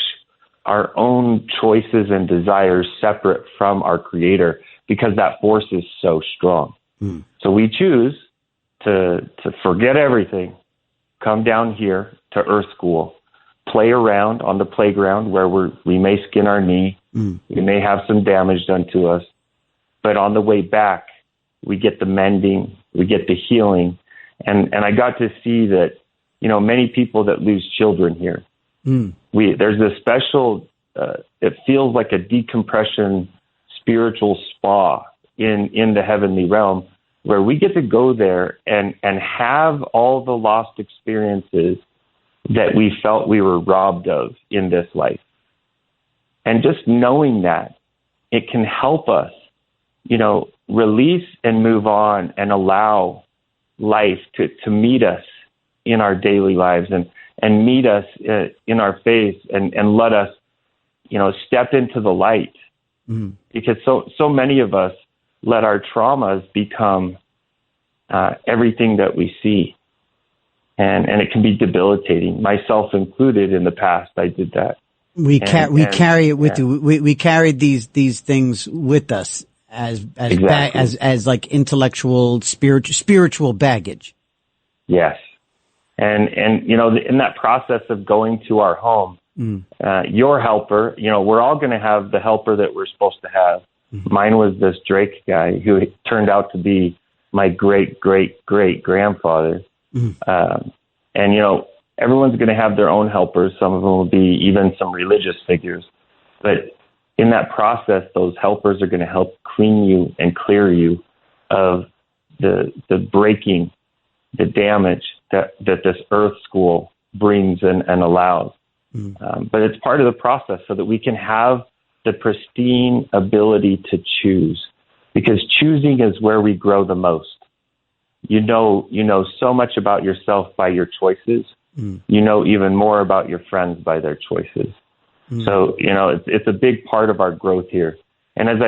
our own choices and desires separate from our Creator because that force is so strong. So we choose to forget everything, come down here to Earth School, play around on the playground where we may skin our knee. We may have some damage done to us. But on the way back, we get the mending, we get the healing. And I got to see that, many people that lose children here, there's a special, it feels like a decompression spiritual spa in the heavenly realm, where we get to go there and have all the lost experiences that we felt we were robbed of in this life. And just knowing that, it can help us, release and move on and allow life to meet us in our daily lives and meet us in our faith and let us, step into the light. Because so many of us let our traumas become everything that we see. And it can be debilitating, myself included. In the past, I did that. We carry it with you. We carried these things with us as like intellectual, spiritual baggage. Yes. And in that process of going to our home, your helper, we're all going to have the helper that we're supposed to have. Mine was this Drake guy who turned out to be my great grandfather. And everyone's going to have their own helpers. Some of them will be even some religious figures. But in that process, those helpers are going to help clean you and clear you of the breaking, the damage that this earth school brings and allows. But it's part of the process so that we can have the pristine ability to choose, because choosing is where we grow the most. You know so much about yourself by your choices. You know even more about your friends by their choices. So, it's a big part of our growth here. And as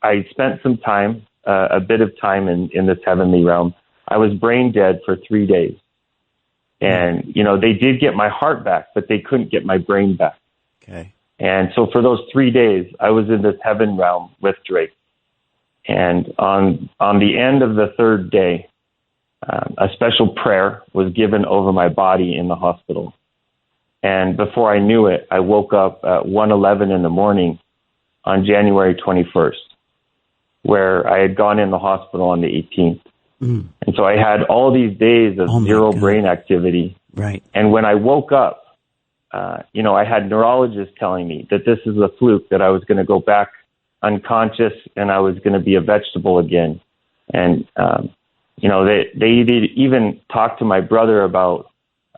I spent some time, a bit of time in this heavenly realm, I was brain dead for 3 days. And, they did get my heart back, but they couldn't get my brain back. Okay. And so for those 3 days, I was in this heaven realm with Drake. And on the end of the third day, a special prayer was given over my body in the hospital. And before I knew it, I woke up at 1:11 in the morning on January 21st, where I had gone in the hospital on the 18th. And so I had all these days of zero brain activity. Right. And when I woke up, I had neurologists telling me that this is a fluke, that I was going to go back unconscious and I was going to be a vegetable again. And, they even talked to my brother about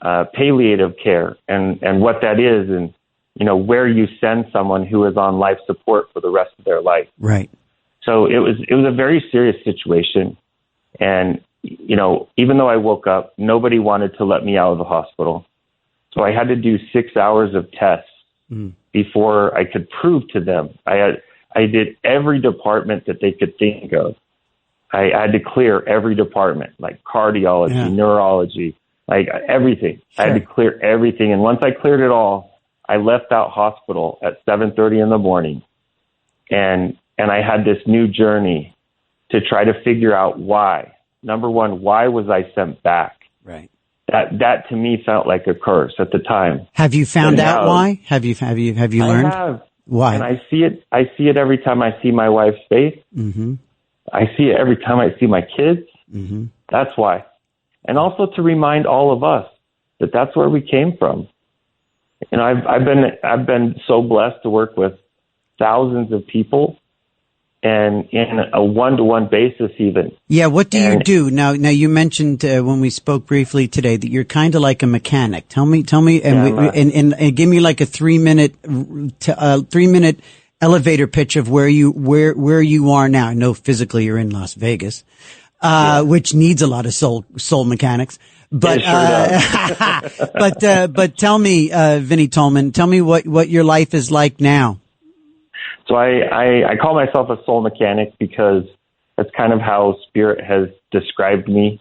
palliative care and what that is, and, where you send someone who is on life support for the rest of their life. Right. So it was a very serious situation. And, even though I woke up, nobody wanted to let me out of the hospital. So I had to do 6 hours of tests before I could prove to them. I did every department that they could think of. I had to clear every department, like cardiology, neurology, like everything. Sure. I had to clear everything. And once I cleared it all, I left that hospital at 7:30 in the morning. And I had this new journey to try to figure out why. Number one, why was I sent back? Right. That to me felt like a curse at the time. Have you found out why? Have you learned? I have. Why? And I see it every time I see my wife's face. I see it every time I see my kids. That's why. And also to remind all of us that that's where we came from. I've been so blessed to work with thousands of people, and in a one-to-one basis even. Yeah, what do you do? Now you mentioned when we spoke briefly today that you're kind of like a mechanic. Tell me, and give me like a 3-minute elevator pitch of where you are now. I know physically you're in Las Vegas, which needs a lot of soul mechanics. But but tell me, Vinnie Tolman, tell me what your life is like now. So I call myself a soul mechanic because that's kind of how Spirit has described me.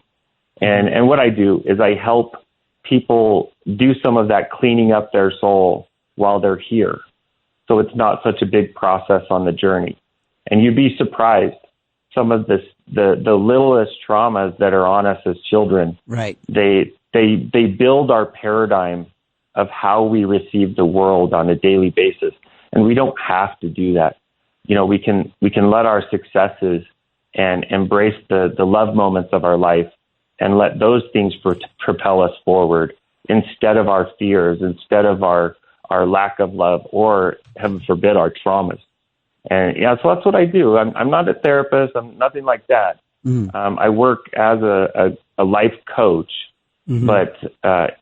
And what I do is I help people do some of that cleaning up their soul while they're here. So it's not such a big process on the journey. And you'd be surprised, some of the littlest traumas that are on us as children. Right. They build our paradigm of how we receive the world on a daily basis. And we don't have to do that. You know, we can let our successes and embrace the love moments of our life and let those things propel us forward instead of our fears, instead of our lack of love, or heaven forbid, our traumas. And yeah, so that's what I do. I'm not a therapist. I'm nothing like that. I work as a life coach, but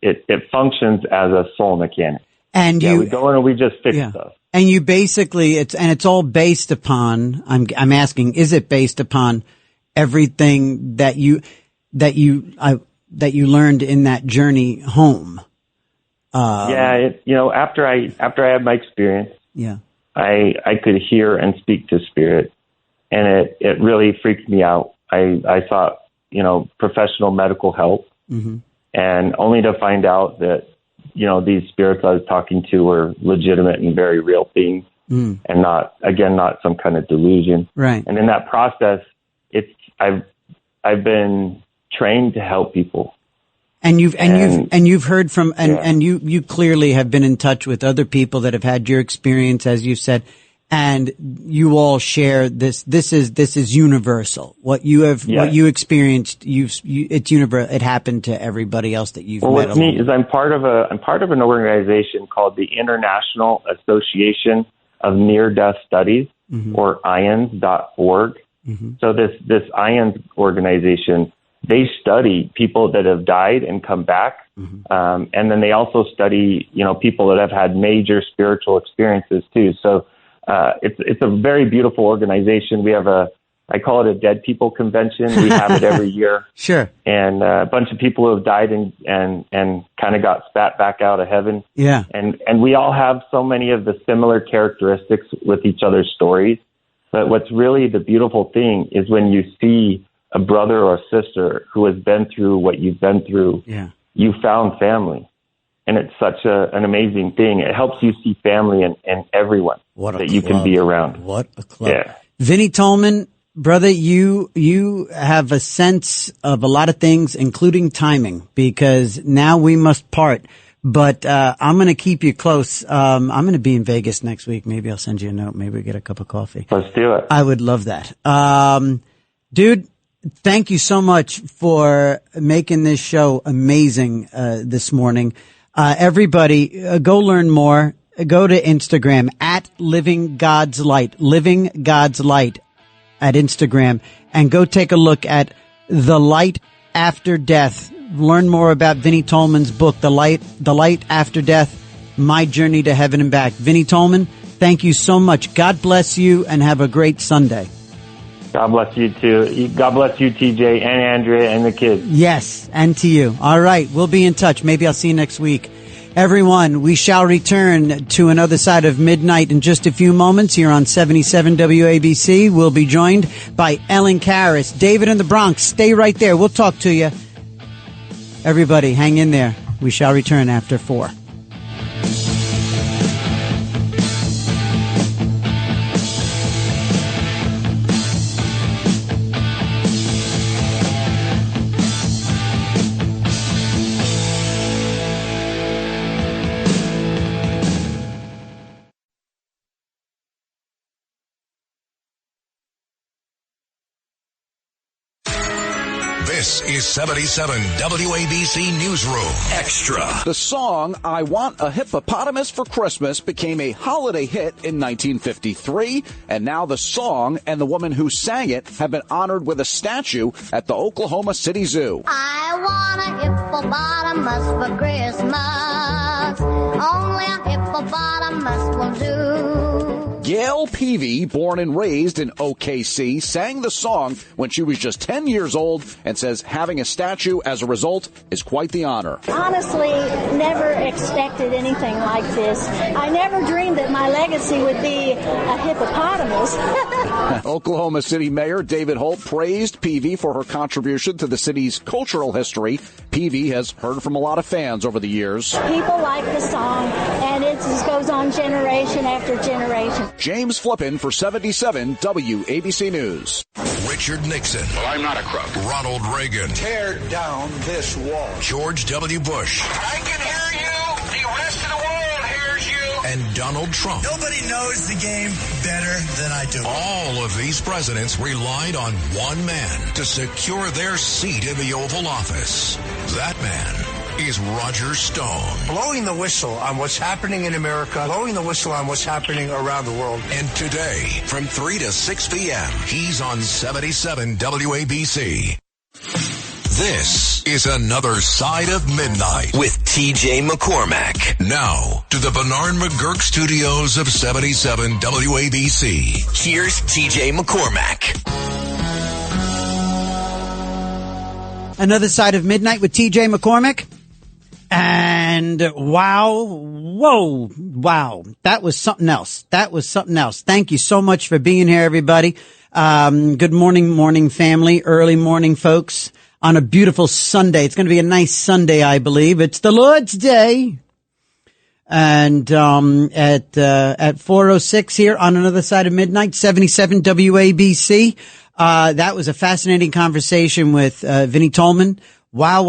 it functions as a soul mechanic. And we go in and we just fix stuff. And you basically, it's all based upon, I'm asking, is it based upon everything that you learned in that journey home? After I had my experience, I could hear and speak to spirit, and it really freaked me out. I sought, professional medical help, and only to find out that, these spirits I was talking to were legitimate and very real things, and not some kind of delusion. Right. And in that process, I've been trained to help people. And you've heard from, and you clearly have been in touch with other people that have had your experience, as you said, and you all share this. This is universal. What you experienced, it's universal. It happened to everybody else that you've met. What's neat is I'm part of an organization called the International Association of Near-Death Studies, or IANDS.org. So this IANDS organization, they study people that have died and come back. And then they also study, people that have had major spiritual experiences too. So, it's a very beautiful organization. We have I call it a dead people convention. We have it every year. Sure. And a bunch of people who have died and kind of got spat back out of heaven. Yeah. And we all have so many of the similar characteristics with each other's stories. But what's really the beautiful thing is when you see a brother or sister who has been through what you've been through, you found family. And it's such an amazing thing. It helps you see family and everyone that you can be around. What a club. Yeah. Vinnie Tolman, brother, you have a sense of a lot of things, including timing, because now we must part. But I'm going to keep you close. I'm going to be in Vegas next week. Maybe I'll send you a note. Maybe we get a cup of coffee. Let's do it. I would love that. Dude, thank you so much for making this show amazing this morning. Everybody, go learn more. Go to Instagram at Living God's Light at Instagram, and go take a look at The Light After Death. Learn more about Vinnie Tolman's book, The Light After Death, My Journey to Heaven and Back. Vinnie Tolman, thank you so much. God bless you, and have a great Sunday. God bless you too. God bless you, TJ, and Andrea, and the kids. Yes, and to you. All right, we'll be in touch. Maybe I'll see you next week. Everyone, we shall return to Another Side of Midnight in just a few moments here on 77 WABC. We'll be joined by Ellen Karras, David in the Bronx. Stay right there. We'll talk to you. Everybody, hang in there. We shall return after 4. This is 77 WABC Newsroom Extra. The song I Want a Hippopotamus for Christmas became a holiday hit in 1953, and now the song and the woman who sang it have been honored with a statue at the Oklahoma City Zoo. I want a hippopotamus for Christmas. Only a hippopotamus will do. Gail Peavy, born and raised in OKC, sang the song when she was just 10 years old and says having a statue as a result is quite the honor. Honestly, never expected anything like this. I never dreamed that my legacy would be a hippopotamus. Oklahoma City Mayor David Holt praised Peavy for her contribution to the city's cultural history. Peavy has heard from a lot of fans over the years. People like the song, and it just goes on generation after generation. James Flippin for 77 WABC News. Richard Nixon. Well, I'm not a crook. Ronald Reagan. Tear down this wall. George W. Bush. I can hear you. and Donald Trump. Nobody knows the game better than I do. All of these presidents relied on one man to secure their seat in the Oval Office. That man is Roger Stone. Blowing the whistle on what's happening in America, blowing the whistle on what's happening around the world. And today, from 3 to 6 p.m., he's on 77 WABC. This is Another Side of Midnight with TJ McCormack. Now, to the Bernard McGurk studios of 77 WABC. Here's TJ McCormack. Another Side of Midnight with TJ McCormack. And wow, that was something else. Thank you so much for being here, everybody. Good morning, family, early morning, folks. On a beautiful Sunday. It's going to be a nice Sunday, I believe. It's the Lord's Day. And, at 4:06 here on Another Side of Midnight, 77 WABC. That was a fascinating conversation with, Vinnie Tolman. Wow.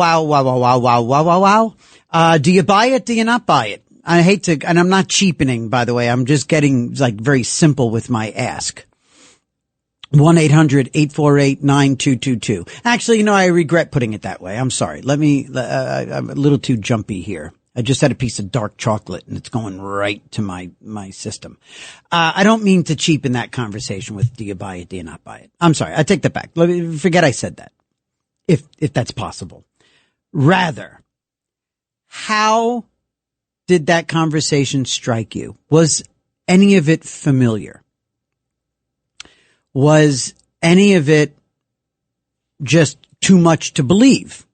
Do you buy it? Do you not buy it? I hate to, and I'm not cheapening, by the way. I'm just getting very simple with my ask. 1-800-848-9222. Actually, I regret putting it that way. I'm sorry. I'm a little too jumpy here. I just had a piece of dark chocolate and it's going right to my system. I don't mean to cheapen that conversation with do you buy it, do you not buy it? I'm sorry. I take that back. Forget I said that. If that's possible. Rather, how did that conversation strike you? Was any of it familiar? Was any of it just too much to believe?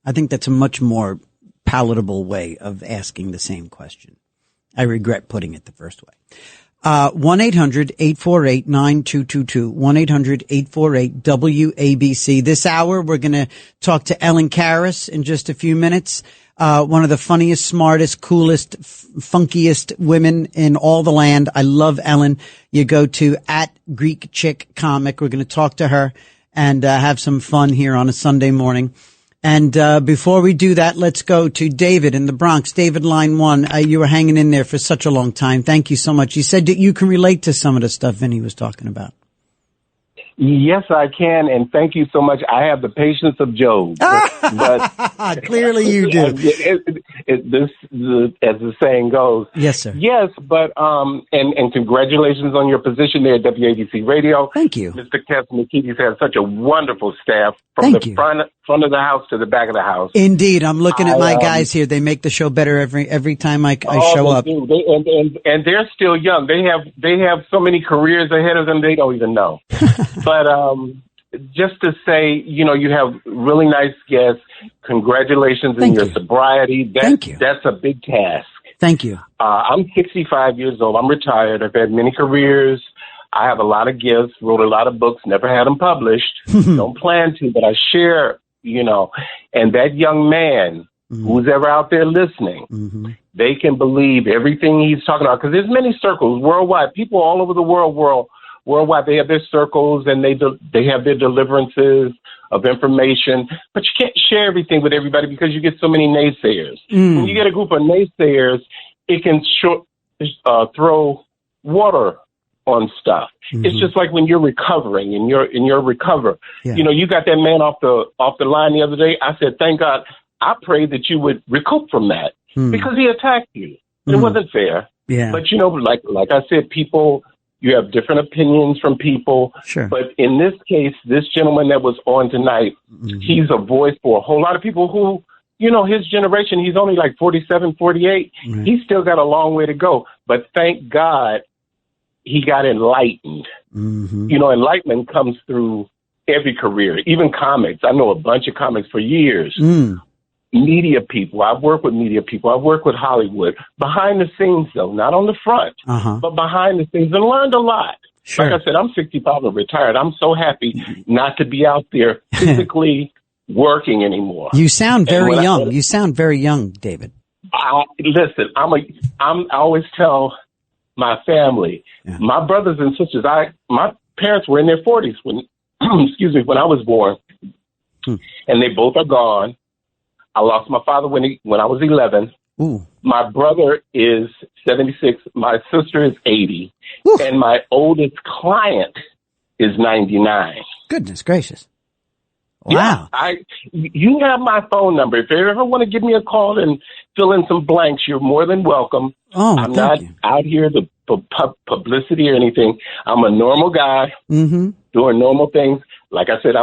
I think that's a much more palatable way of asking the same question. I regret putting it the first way. 1-800-848-9222. 1-800-848-WABC. This hour, we're going to talk to Ellen Karras in just a few minutes. One of the funniest, smartest, coolest, funkiest women in all the land. I love Ellen. You go to @GreekChickComic. We're going to talk to her and have some fun here on a Sunday morning. And before we do that, let's go to David in the Bronx. David, line 1. You were hanging in there for such a long time. Thank you so much. You said that you can relate to some of the stuff Vinny was talking about. Yes, I can, and thank you so much. I have the patience of Job, but clearly you do. As the saying goes. Yes, sir. Yes, but and congratulations on your position there at WABC Radio. Thank you, Mr. Kessler-McKee's had such a wonderful staff from front of the house to the back of the house. Indeed, I'm looking at my guys here. They make the show better every time I show up. And they're still young. They have so many careers ahead of them they don't even know. But just to say, you have really nice guests. Congratulations on your sobriety. Thank you. That's a big task. Thank you. I'm 65 years old. I'm retired. I've had many careers. I have a lot of gifts, wrote a lot of books, never had them published. Don't plan to, but I share, and that young man, who's ever out there listening, they can believe everything he's talking about. Because there's many circles worldwide. People all over the worldwide, they have their circles and they have their deliverances of information. But you can't share everything with everybody because you get so many naysayers. When you get a group of naysayers, it can throw water on stuff. It's just like when you're recovering and you're recover. Yeah. You got that man off the line the other day. I said, thank God. I prayed that you would recoup from that because he attacked you. It wasn't fair. Yeah. But like I said, people, you have different opinions from people. Sure. But in this case, this gentleman that was on tonight, he's a voice for a whole lot of people who, his generation, he's only like 47, 48. Right. He's still got a long way to go. But thank God he got enlightened. Enlightenment comes through every career, even comics. I know a bunch of comics for years. Media people. I've worked with media people. I've worked with Hollywood. Behind the scenes, though, not on the front, but behind the scenes, and learned a lot. Sure. Like I said, I'm 65 and retired. I'm so happy not to be out there physically working anymore. You sound very young. You sound very young, David. Listen, I always tell my family, my brothers and sisters, my parents were in their 40s when, when I was born, and they both are gone. I lost my father when I was 11. Ooh. My brother is 76. My sister is 80. And my oldest client is 99. Goodness gracious. Wow. Yeah, you have my phone number. If you ever want to give me a call and fill in some blanks, you're more than welcome. I'm not out here for publicity or anything. I'm a normal guy doing normal things. Like I said,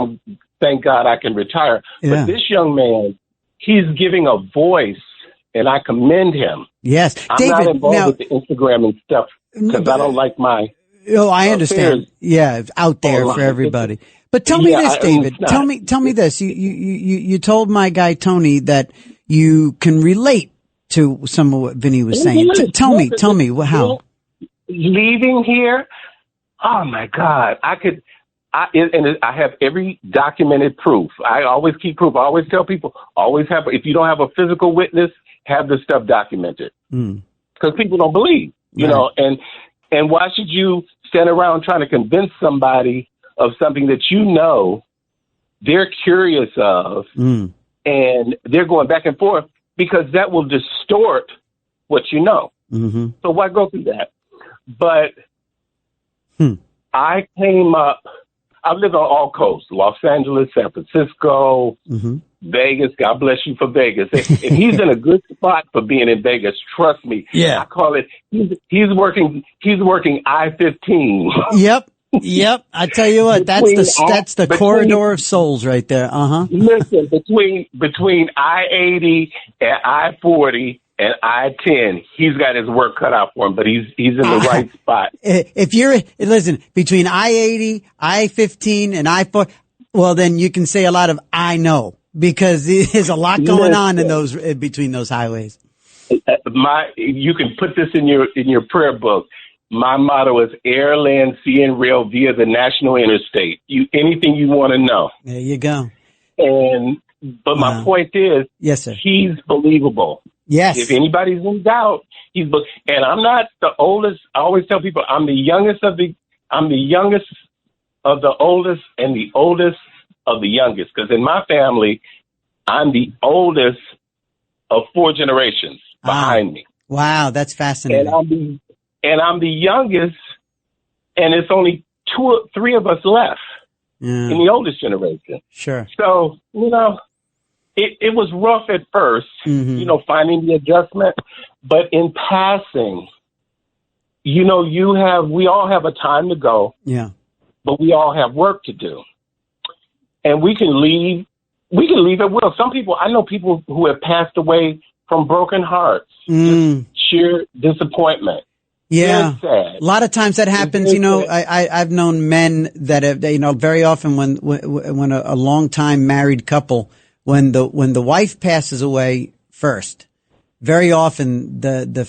thank God I can retire. Yeah. But this young man, he's giving a voice, and I commend him. Yes. I'm David, not involved now, with the Instagram and stuff because I don't like my I understand. affairs. Yeah, out there for everybody. But tell me this, David. Tell me this. You told my guy Tony that you can relate to some of what Vinny was saying. Tell me how. Leaving here, oh my God, I have every documented proof. I always keep proof. I always tell people, if you don't have a physical witness, have the stuff documented. Because people don't believe, you know, and why should you stand around trying to convince somebody of something that you know they're curious of and they're going back and forth, because that will distort what you know. So why go through that? But I came up, I've lived on all coasts, Los Angeles, San Francisco, Vegas. God bless you for Vegas. And he's in a good spot for being in Vegas. Trust me. Yeah. I call it, he's working I-15. Yep. I tell you what, that's the corridor of souls right there. Listen, between I-80 and I-40 and I-10, he's got his work cut out for him, but he's in the right spot. Listen, between I-80, I-15 and I-40, well, then you can say a lot of I know, because there's a lot going on in between those highways. You can put this in your prayer book. My motto is air, land, sea, and rail via the national interstate. Anything you want to know. There you go. But my point is, yes, sir, he's believable. Yes. If anybody's in doubt, and I'm not the oldest. I always tell people I'm the youngest of the oldest and the oldest of the youngest. Because in my family, I'm the oldest of 4 generations behind me. Wow, that's fascinating. And I'm the youngest, and it's only 2 or 3 of us left in the oldest generation. Sure. So, it was rough at first, finding the adjustment. But in passing, we all have a time to go. Yeah. But we all have work to do. And we can leave at will. I know people who have passed away from broken hearts, just sheer disappointment. Yeah, a lot of times that happens. I've known men that have, very often when a long time married couple, when the wife passes away first, very often the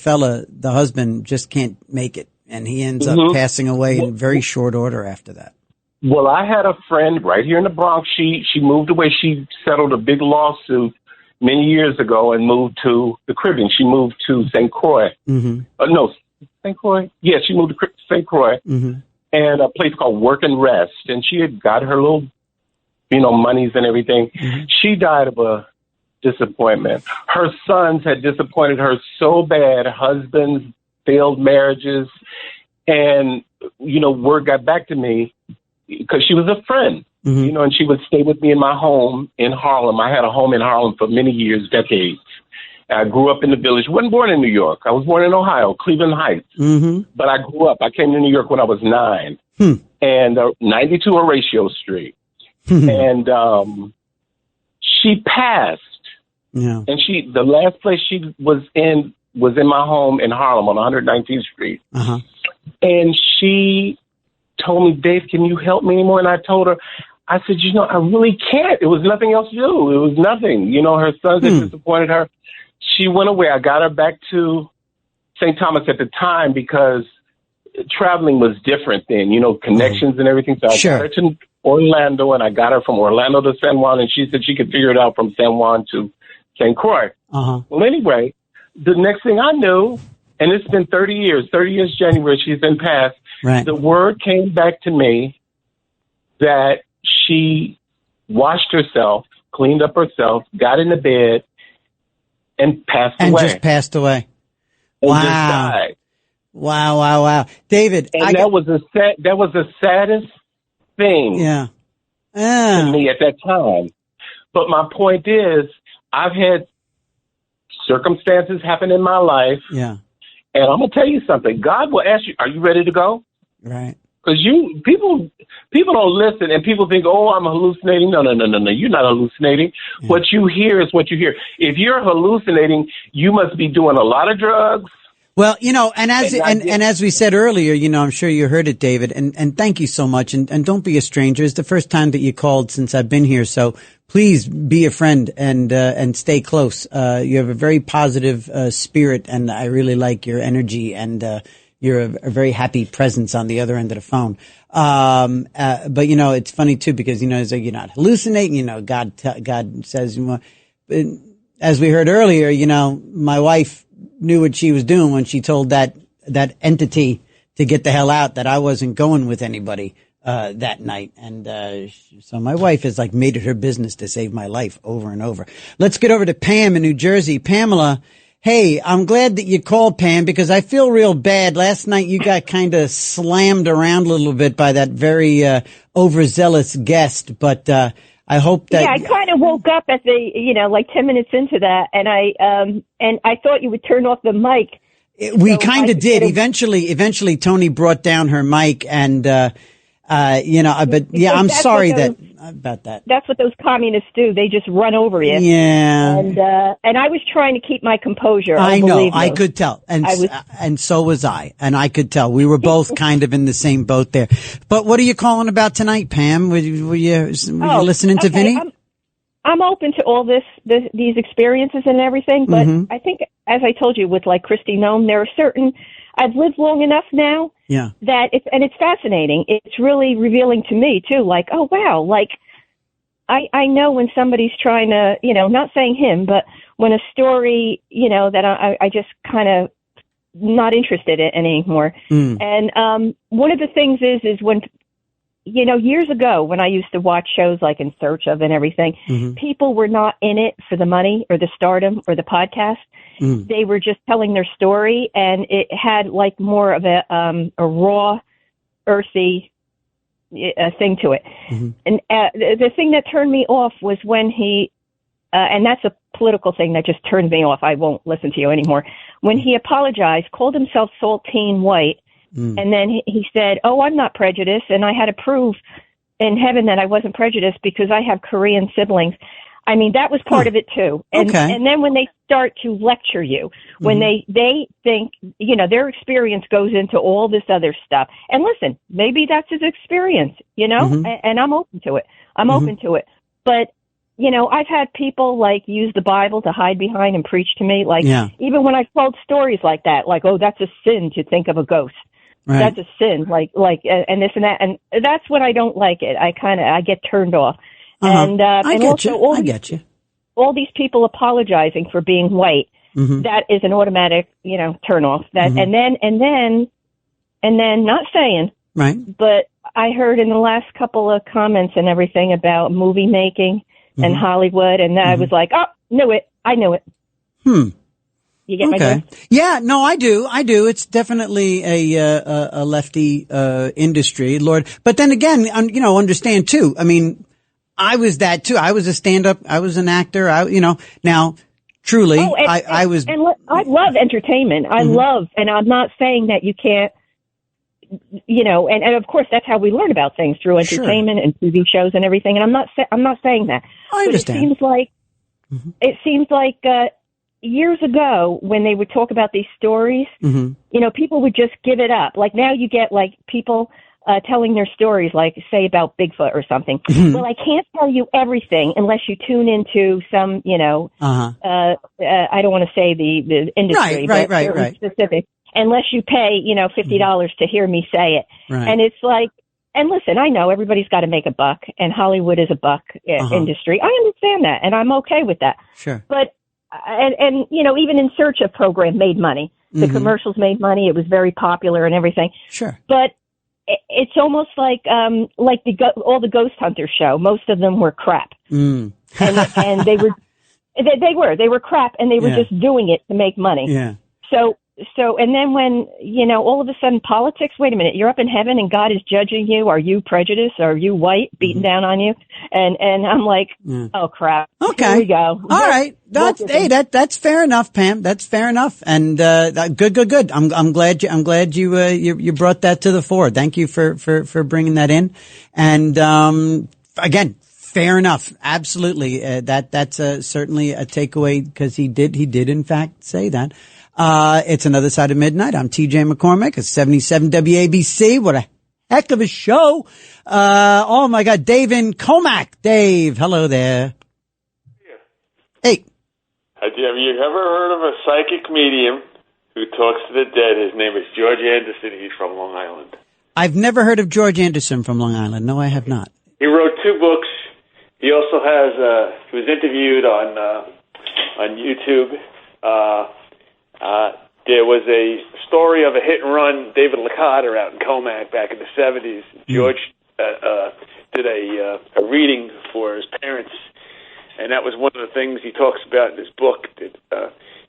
husband just can't make it, and he ends up passing away in very short order after that. Well, I had a friend right here in the Bronx. She moved away. She settled a big lawsuit many years ago and moved to the Caribbean. She moved to St. Croix. St. Croix? Yeah, she moved to St. Croix and a place called Work and Rest. And she had got her little, monies and everything. She died of a disappointment. Her sons had disappointed her so bad, husbands, failed marriages. And, word got back to me because she was a friend, and she would stay with me in my home in Harlem. I had a home in Harlem for many years, decades. I grew up in the village. Wasn't born in New York. I was born in Ohio, Cleveland Heights. But I grew up. I came to New York when I was 9. And 92 Horatio Street. And she passed. Yeah. And the last place she was in my home in Harlem on 119th Street. And she told me, Dave, can you help me anymore? And I told her, I said, I really can't. It was nothing else to do. It was nothing. Her sons had disappointed her. She went away. I got her back to St. Thomas at the time because traveling was different then, connections and everything. So I got her to Orlando, and I got her from Orlando to San Juan, and she said she could figure it out from San Juan to St. Croix. Well, anyway, the next thing I knew, and it's been 30 years January, she's been passed. Right. The word came back to me that she washed herself, cleaned up herself, got into bed, and passed and away. Just passed away. And Wow. just died. Wow. David. And that was the saddest thing to me at that time. But my point is, I've had circumstances happen in my life. Yeah. And I'm going to tell you something. God will ask you, are you ready to go? Right. Because people don't listen, and people think, oh, I'm hallucinating. No. You're not hallucinating. Yeah. What you hear is what you hear. If you're hallucinating, you must be doing a lot of drugs. Well, and as we said earlier, I'm sure you heard it, David, and thank you so much. And don't be a stranger. It's the first time that you called since I've been here. So please be a friend and stay close. You have a very positive, spirit, and I really like your energy, and, you're a very happy presence on the other end of the phone. But it's funny too, because, it's like you're not hallucinating, God says, as we heard earlier, my wife knew what she was doing when she told that entity to get the hell out, that I wasn't going with anybody, that night. And, so my wife has made it her business to save my life over and over. Let's get over to Pam in New Jersey. Pamela. Hey, I'm glad that you called, Pam, because I feel real bad. Last night you got kind of slammed around a little bit by that very overzealous guest, but I hope that... Yeah, I kind of woke up at the, 10 minutes into that, and I thought you would turn off the mic. We kind of did. Eventually Tony brought down her mic, and but yeah, I'm sorry about that. That's what those communists do. They just run over you. Yeah. And I was trying to keep my composure. I know. I could tell. And so was I. And I could tell. We were both kind of in the same boat there. But what are you calling about tonight, Pam? Were you listening to Vinny? I'm open to all these experiences and everything, but I think, as I told you with Christy Nome, there are certain, I've lived long enough now that it's fascinating. It's really revealing to me too, oh wow, I know when somebody's trying to, not saying him, but when a story, that I just kind of not interested in anymore. And one of the things is when, years ago when I used to watch shows like In Search of and everything, people were not in it for the money or the stardom or the podcast. They were just telling their story, and it had more of a raw, earthy thing to it. And the thing that turned me off was when he, and that's a political thing that just turned me off. I won't listen to you anymore. When he apologized, called himself Saltine White, and then he said, oh, I'm not prejudiced, and I had to prove in heaven that I wasn't prejudiced because I have Korean siblings. I mean, that was part of it too. And then when they start to lecture you, when they think, their experience goes into all this other stuff. And listen, maybe that's his experience, and I'm open to it. I'm open to it. But, I've had people use the Bible to hide behind and preach to me. Even when I've told stories like that, oh, that's a sin to think of a ghost. Right. That's a sin, and this and that. And that's when I don't like it. I get turned off. And I get you. All these people apologizing for being white, that is an automatic, turn off. That and then not saying, right? But I heard in the last couple of comments and everything about movie making and Hollywood, and I was like, oh, I knew it. You get my drift? Yeah, no, I do. It's definitely a lefty industry, Lord. But then again, understand too. I mean, I was that too. I was a stand-up. I was an actor. Now, truly, I was. And I love entertainment. I love, and I'm not saying that you can't, and of course that's how we learn about things, through entertainment and TV shows and everything. And I'm not saying that. I understand. It seems like years ago when they would talk about these stories, people would just give it up. Now you get people telling their stories, say about Bigfoot or something. Well, I can't tell you everything unless you tune into some, I don't want to say the industry, right. Specific. Unless you pay, $50 to hear me say it. Right. And it's and listen, I know everybody's got to make a buck, and Hollywood is a buck industry. I understand that, and I'm okay with that. Sure. But, and even In Search of program made money. The commercials made money. It was very popular and everything. Sure. But it's almost like all the Ghost Hunter show. Most of them were crap. And they were, They were crap, and they were just doing it to make money. Yeah. So, and then when, all of a sudden politics, wait a minute, you're up in heaven and God is judging you. Are you prejudiced? Are you white, beating down on you? And I'm like, oh crap. Okay. Here we go. All right. That's fair enough, Pam. That's fair enough. And, good. I'm glad you brought that to the fore. Thank you for bringing that in. And, again, fair enough. Absolutely. That's certainly a takeaway because he did in fact say that. It's Another Side of Midnight. I'm TJ McCormick. It's 77 WABC. What a heck of a show. Oh my God. Dave in Comac. Dave, hello there. Hey. Have you ever heard of a psychic medium who talks to the dead? His name is George Anderson. He's from Long Island. I've never heard of George Anderson from Long Island. No, I have not. He wrote 2 books. He also has, he was interviewed on YouTube. There was a story of a hit and run, David Licata out in Comac back in the 70s. George did a reading for his parents, and that was one of the things he talks about in his book. That,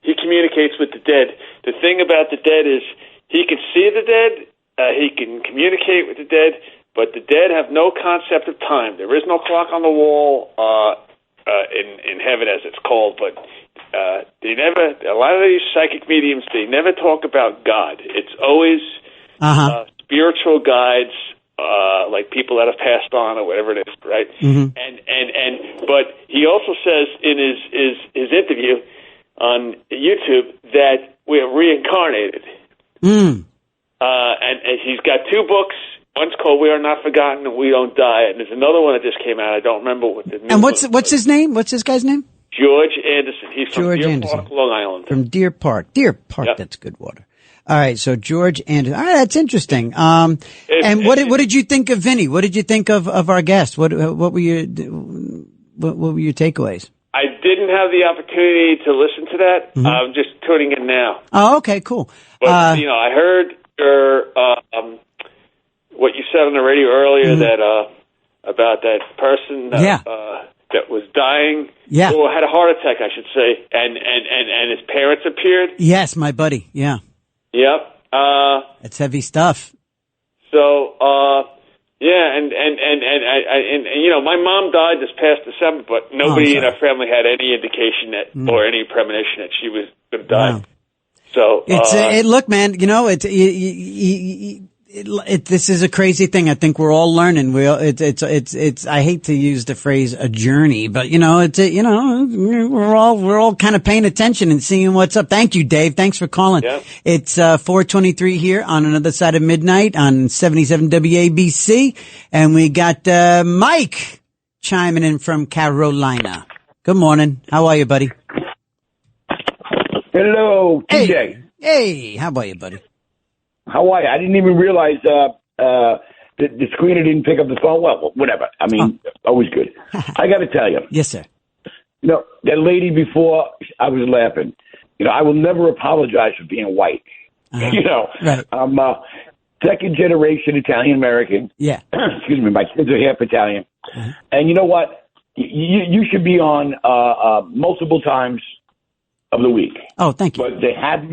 he communicates with the dead. The thing about the dead is he can see the dead, he can communicate with the dead, but the dead have no concept of time. There is no clock on the wall in heaven, as it's called, but they never. A lot of these psychic mediums, they never talk about God. It's always spiritual guides, like people that have passed on or whatever it is, right? Mm-hmm. But he also says in his interview on YouTube that we're reincarnated. Mm. And he's got 2 books. One's called "We Are Not Forgotten" and "We Don't Die," and there's another one that just came out. I don't remember what the name. And what's his name? What's this guy's name? George Anderson. He's from George Deer Anderson. Park, Long Island. From Deer Park. Yep. That's good water. All right, so George Anderson. All right, that's interesting. And what did you think of Vinny? What did you think of our guest? What were your takeaways? I didn't have the opportunity to listen to that. Mm-hmm. I'm just tuning in now. Oh, okay, cool. But I heard your what you said on the radio earlier that about that person that was dying, or had a heart attack, I should say, and his parents appeared. Yes, my buddy. Yeah. Yep. That's heavy stuff. So, and my mom died this past December, but nobody in our family had any indication that or any premonition that she was going to die. Wow. So it's look, man. This is a crazy thing. I think we're all learning. It's. I hate to use the phrase "a journey," but we're all kind of paying attention and seeing what's up. Thank you, Dave. Thanks for calling. Yep. It's 4:23 here on Another Side of Midnight on 77 WABC, and we got Mike chiming in from Carolina. Good morning. How are you, buddy? Hello, TJ. Hey, how about you, buddy? How are you? I didn't even realize the screener didn't pick up the phone. Well, whatever. I mean, always good. I got to tell you. Yes, sir. That lady before, I was laughing. I will never apologize for being white. Right. I'm second generation Italian American. Yeah. Excuse me. My kids are half Italian. And you know what? You should be on multiple times of the week. Oh, thank you. But they have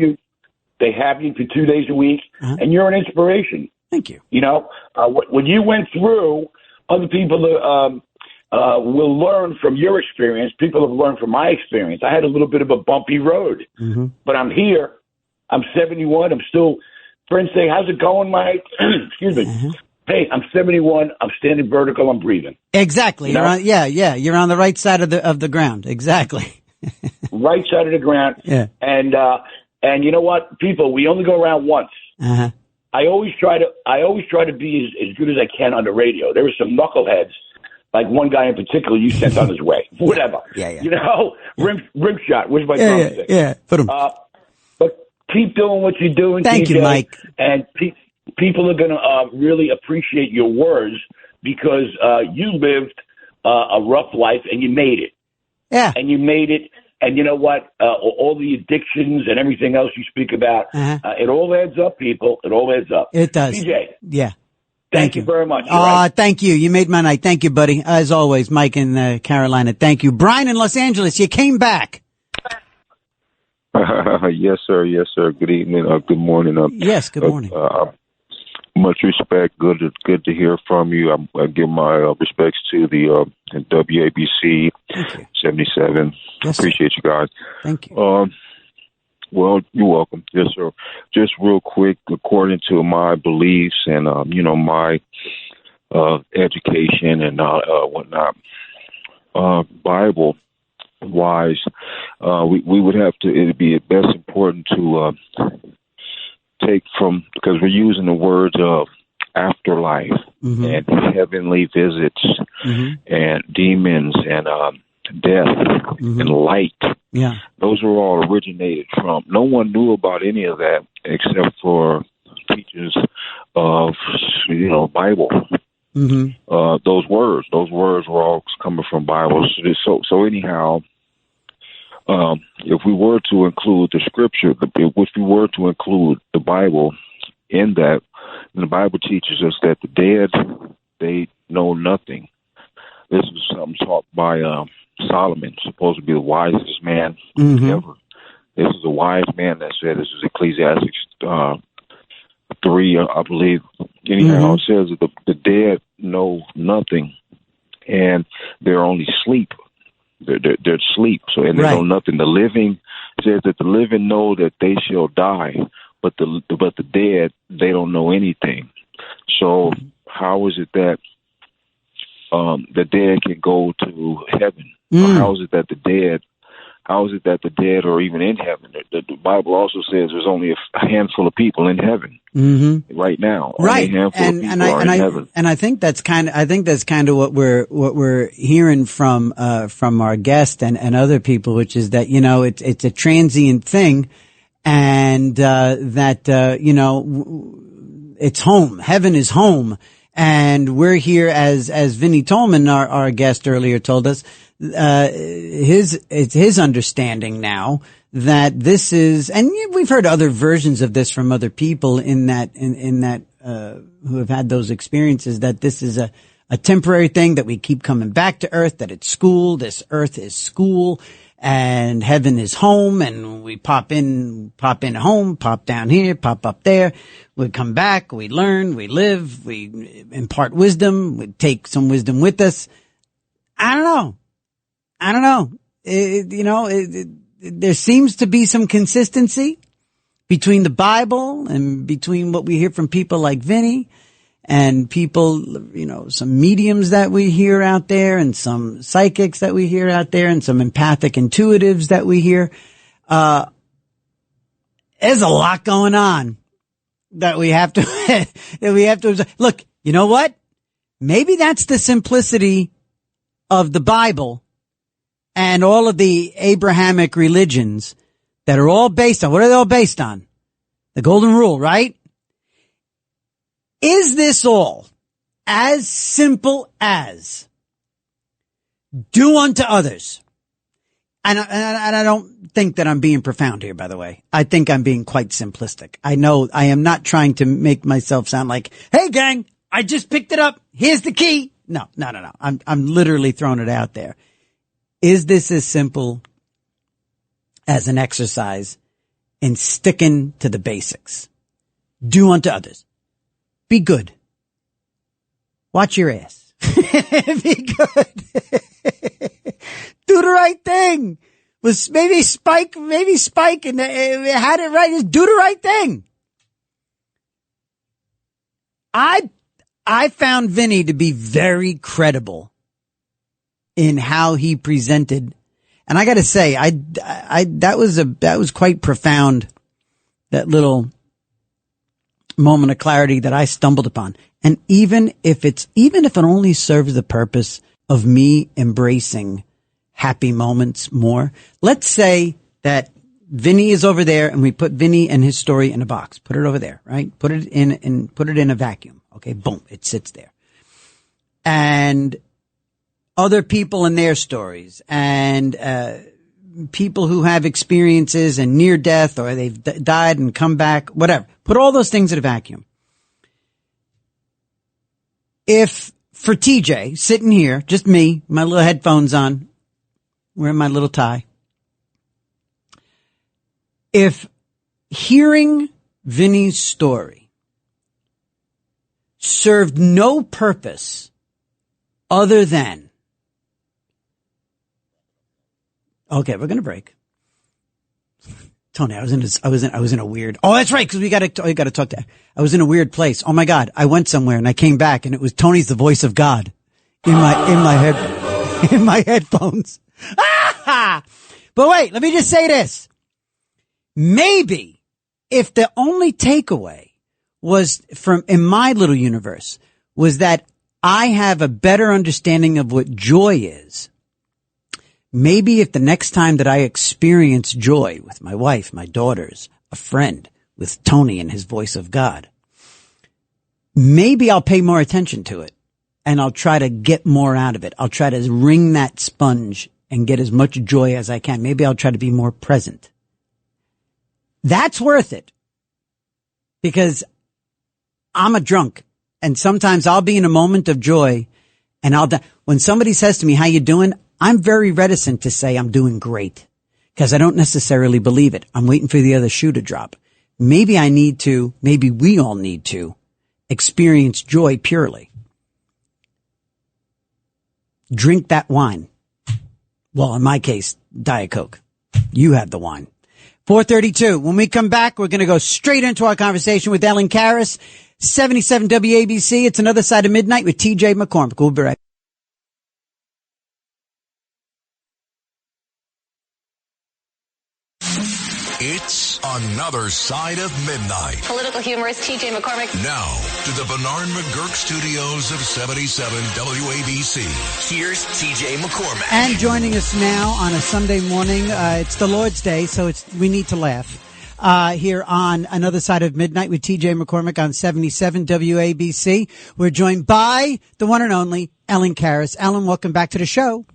you for 2 days a week, and you're an inspiration. Thank you. When you went through, other people will learn from your experience. People have learned from my experience. I had a little bit of a bumpy road, but I'm here. I'm 71. I'm still. Friends say, "How's it going, Mike?" Excuse me. Hey, I'm 71. I'm standing vertical. I'm breathing. Exactly. You're on, you're on the right side of the ground. Exactly. Right side of the ground. Yeah. And you know what, people, we only go around once. I always try to be as good as I can on the radio. There were some knuckleheads, like one guy in particular you sent on his way. Whatever. Yeah. Rim shot. Where's my drumstick? Yeah. Put him. But keep doing what you're doing. Thank TJ, you, Mike. And people are going to really appreciate your words because you lived a rough life and you made it. Yeah. And you made it. And you know what? All the addictions and everything else you speak about, it all adds up, people. It all adds up. It does. TJ. Yeah. Thank you very much. Right? Thank you. You made my night. Thank you, buddy. As always, Mike in Carolina. Thank you. Brian in Los Angeles, you came back. Yes, sir. Yes, sir. Good evening. Good morning. Yes, good morning. Much respect. Good to hear from you. I give my respects to the WABC 77. Yes, appreciate you guys. Thank you. Well, you're welcome. Yes, sir. Just real quick, according to my beliefs and my education and whatnot, Bible wise, we would have to. It'd be best important to take from, because we're using the words of afterlife and heavenly visits and demons and death and light. Yeah, those were all originated from. No one knew about any of that except for teachers of Bible. Those words were all coming from Bible. So anyhow, if we were to include the scripture, if we were to include the Bible in that, the Bible teaches us that the dead, they know nothing. This is something taught by Solomon, supposed to be the wisest man ever. This is a wise man that said, this is Ecclesiastes 3, I believe. Anyhow, it says that the dead know nothing, and they're only asleep. They're asleep, so and they know nothing. The living says that the living know that they shall die, but the dead, they don't know anything. So how is it that the dead can go to heaven? Or how is it that the dead are even in heaven? The Bible also says there's only a handful of people in heaven right now. Right, only a handful of people are in heaven. And I think that's kind of what we're hearing from our guest and other people, which is that it's a transient thing, and that it's home. Heaven is home. And we're here as Vinnie Tolman, our guest earlier, told us, it's his understanding now that this is, and we've heard other versions of this from other people in that who have had those experiences, that this is a temporary thing, that we keep coming back to earth, that it's school, this earth is school, and heaven is home, and we pop in home, pop down here, pop up there. We come back, we learn, we live, we impart wisdom, we take some wisdom with us. I don't know. There seems to be some consistency between the Bible and between what we hear from people like Vinny and people, some mediums that we hear out there and some psychics that we hear out there and some empathic intuitives that we hear. There's a lot going on that we have to, look, you know what? Maybe that's the simplicity of the Bible and all of the Abrahamic religions that are all based on, what are they all based on? The golden rule, right? Is this all as simple as do unto others? And I don't think that I'm being profound here, by the way. I think I'm being quite simplistic. I know I am not trying to make myself sound like, hey gang, I just picked it up. Here's the key. No. I'm literally throwing it out there. Is this as simple as an exercise in sticking to the basics? Do unto others. Be good. Watch your ass. Be good. Do the right thing. Was maybe Spike and had it right. Just do the right thing. I found Vinny to be very credible in how he presented, and I got to say, that was quite profound. That little moment of clarity that I stumbled upon, and even if it only serves the purpose of me embracing happy moments more. Let's say that Vinny is over there and we put Vinny and his story in a box. Put it over there, right? Put it in a vacuum. Okay, boom, it sits there. And other people and their stories and people who have experiences and near death or they've died and come back, whatever. Put all those things in a vacuum. if for TJ sitting here, just me, my little headphones on, wearing my little tie, if hearing Vinny's story served no purpose other than, okay, we're going to break. Tony, I was in a weird, oh, that's right. Cause we got to talk to, I was in a weird place. Oh my God. I went somewhere and I came back and it was Tony's the voice of God in my headphones. But wait, let me just say this. Maybe if the only takeaway was from, in my little universe, was that I have a better understanding of what joy is. Maybe if the next time that I experience joy with my wife, my daughters, a friend, with Tony and his voice of God, maybe I'll pay more attention to it and I'll try to get more out of it. I'll try to wring that sponge and get as much joy as I can. Maybe I'll try to be more present. That's worth it because I'm a drunk and sometimes I'll be in a moment of joy and when somebody says to me, how you doing? I'm very reticent to say I'm doing great because I don't necessarily believe it. I'm waiting for the other shoe to drop. Maybe we all need to experience joy purely. Drink that wine. Well, in my case, Diet Coke. You have the wine. 4:32. When we come back, we're going to go straight into our conversation with Ellen Karras, 77 WABC. It's Another Side of Midnight with TJ McCormick. We'll be right back. It's Another Side of Midnight. Political humorist TJ McCormick. Now, to the Bernard McGurk studios of 77 WABC. Here's TJ McCormick. And joining us now on a Sunday morning, it's the Lord's Day, so we need to laugh. Here on Another Side of Midnight with TJ McCormick on 77 WABC. We're joined by the one and only Ellen Karras. Ellen, welcome back to the show.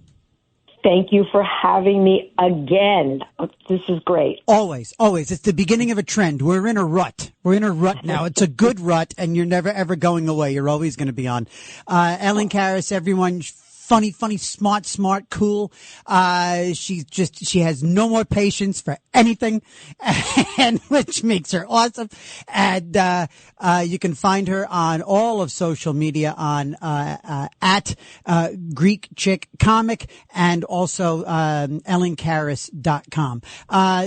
Thank you for having me again. This is great. Always. It's the beginning of a trend. We're in a rut. Now. It's a good rut, and you're never, ever going away. You're always going to be on. Ellen Karras, everyone, funny, smart, cool. She has no more patience for anything, and which makes her awesome. And you can find her on all of social media on at Greek Chick Comic and also EllenKarras.com.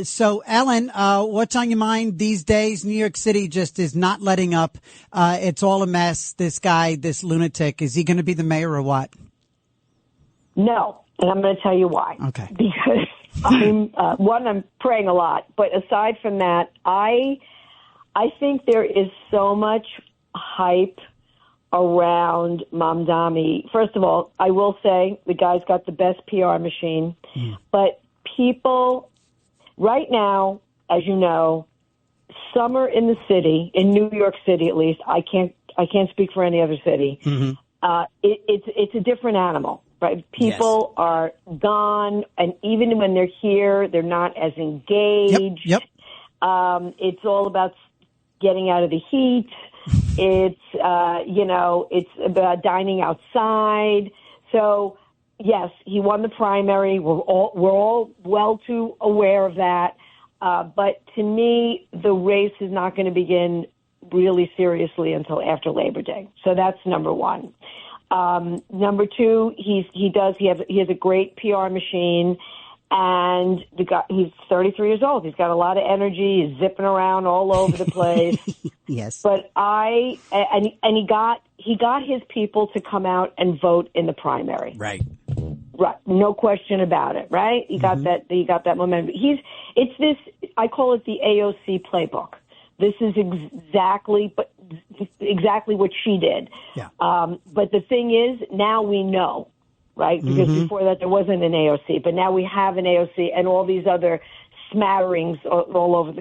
So Ellen, what's on your mind these days? New York City just is not letting up. It's all a mess. This guy, this lunatic, is he going to be the mayor or what? No, and I'm going to tell you why. Okay. Because I'm praying a lot, but aside from that, I think there is so much hype around Mamdani. First of all, I will say the guy's got the best PR machine, but people right now, as you know, summer in the city, in New York City at least, I can't speak for any other city. It's a different animal. Right, people are gone, and even when they're here, they're not as engaged. Yep. It's all about getting out of the heat. It's it's about dining outside. So yes, he won the primary. We're all well too aware of that. But to me, the race is not going to begin really seriously until after Labor Day. So that's number one. Number two, he has a great PR machine, and he's 33 years old. He's got a lot of energy. He's zipping around all over the place. Yes. But he got his people to come out and vote in the primary. Right. Right. No question about it. Right. He got that. He got that momentum. It's this. I call it the AOC playbook. This is exactly what she did. Yeah. But the thing is, now we know, right? Because before that there wasn't an AOC, but now we have an AOC and all these other smatterings all over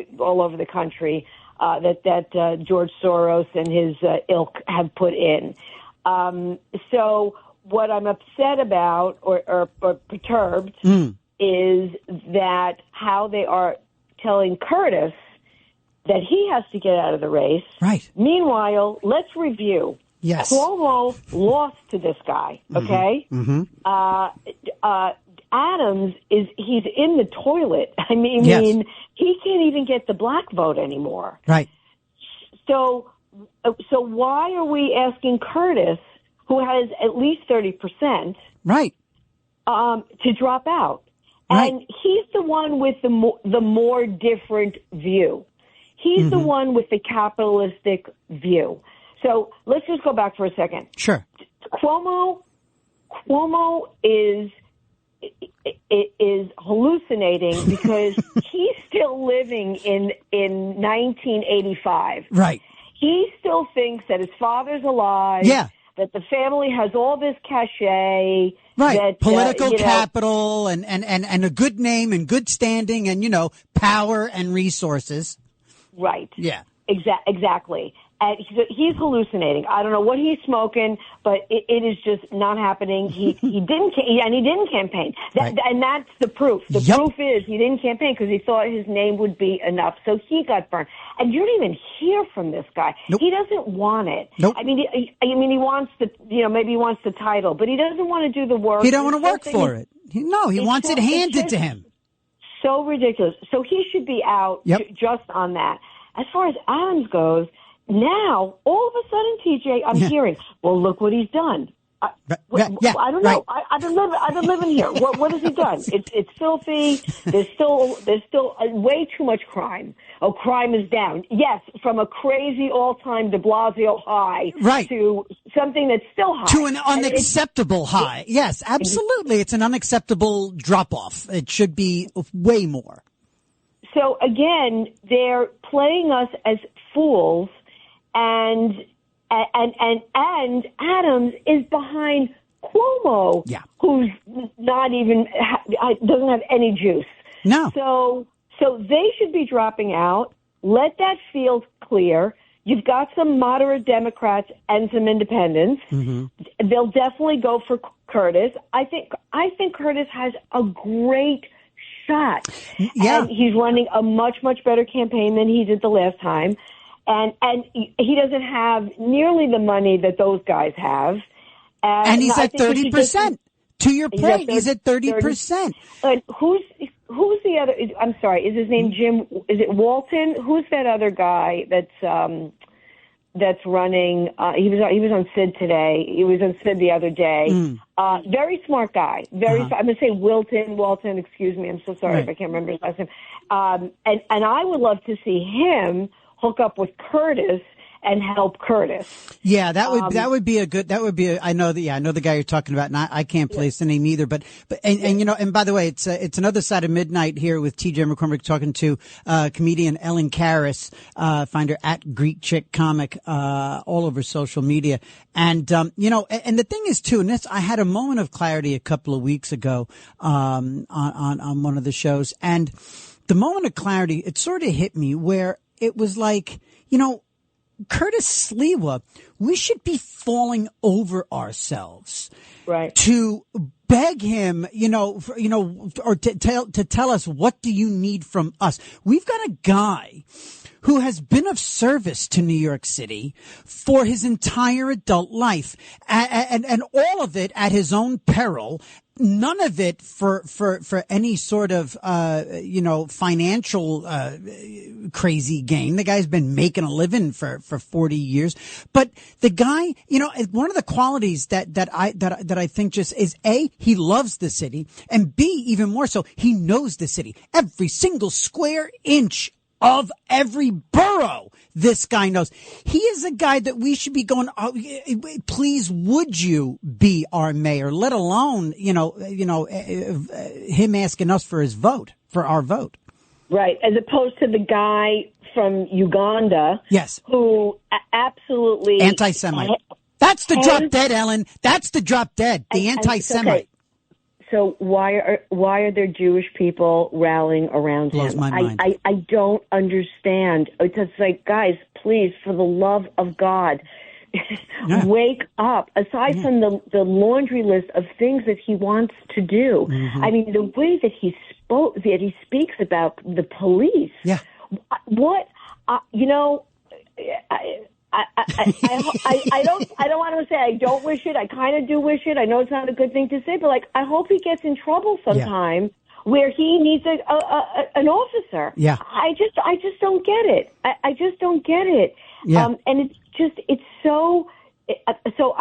the country that George Soros and his ilk have put in. So what I'm upset about or perturbed is that how they are telling Curtis that he has to get out of the race. Right. Meanwhile, let's review. Yes. Cuomo lost to this guy, okay? Adams he's in the toilet. I mean, he can't even get the black vote anymore. Right. So why are we asking Curtis, who has at least 30%, right, to drop out? Right. And he's the one with the more different view. He's the one with the capitalistic view. So let's just go back for a second. Sure. Cuomo is hallucinating because he's still living in 1985. Right. He still thinks that his father's alive. Yeah. That the family has all this cachet. Right. That, political capital and a good name and good standing and, power and resources. Right. Yeah. Exactly. And he's hallucinating. I don't know what he's smoking, but it is just not happening. He didn't campaign. And that's the proof. The proof is he didn't campaign because he thought his name would be enough. So he got burned. And you don't even hear from this guy. Nope. He doesn't want it. Nope. I mean, he wants maybe he wants the title, but he doesn't want to do the work. He don't want to work for it. No, he wants it handed to him. So ridiculous. So he should be out just on that. As far as Adams goes, now, all of a sudden, TJ, I'm hearing, well, look what he's done. I don't know. I've been living here. What has he done? It's filthy. There's still way too much crime. Oh, crime is down. Yes, from a crazy all-time De Blasio high to something that's still high. To an unacceptable high. Yes, absolutely. It's an unacceptable drop-off. It should be way more. So, again, they're playing us as fools. And Adams is behind Cuomo, who's not even doesn't have any juice. No. So they should be dropping out. Let that field clear. You've got some moderate Democrats and some independents. Mm-hmm. They'll definitely go for Curtis. I think Curtis has a great shot. Yeah. And he's running a much, much better campaign than he did the last time. And he doesn't have nearly the money that those guys have. And he's at 30%. To your point, he's at 30%. And who's the other? I'm sorry, is his name Jim? Is it Walton? Who's that other guy that's running? He was on Sid today. He was on Sid the other day. Very smart guy. I'm going to say Walton. Excuse me. I'm so sorry if I can't remember his last name. And I would love to see him hook up with Curtis and help Curtis. Yeah, that would be I know the guy you're talking about, and I can't place the name either, but by the way, it's another side of midnight here with TJ McCormick talking to comedian Ellen Karras, find her at Greek Chick Comic all over social media. And and the thing is too, and I had a moment of clarity a couple of weeks ago on one of the shows, and the moment of clarity, it sort of hit me where it was like, Curtis Sliwa, we should be falling over ourselves, right? To beg him, or to tell us, what do you need from us? We've got a guy who has been of service to New York City for his entire adult life, and all of it at his own peril. None of it for any sort of, financial, crazy gain. The guy's been making a living for 40 years. But the guy, one of the qualities that I think just is A, he loves the city, and B, even more so, he knows the city. Every single square inch of every borough, this guy knows. He is a guy that we should be going, please, would you be our mayor? Let alone, him asking us for our vote. Right, as opposed to the guy from Uganda. Yes. Who absolutely anti-Semite. That's the drop dead, Ellen. That's the drop dead. The anti-Semite. Okay. So why are there Jewish people rallying around Blows him? my mind. I don't understand. It's just like, guys, please, for the love of God, wake up. Aside from the laundry list of things that he wants to do, I mean, the way that he speaks about the police. Yeah. What I don't want to say I don't wish it. I kind of do wish it. I know it's not a good thing to say, but like, I hope he gets in trouble sometime where he needs an officer. Yeah. I just don't get it. I just don't get it. Yeah. And it's so. So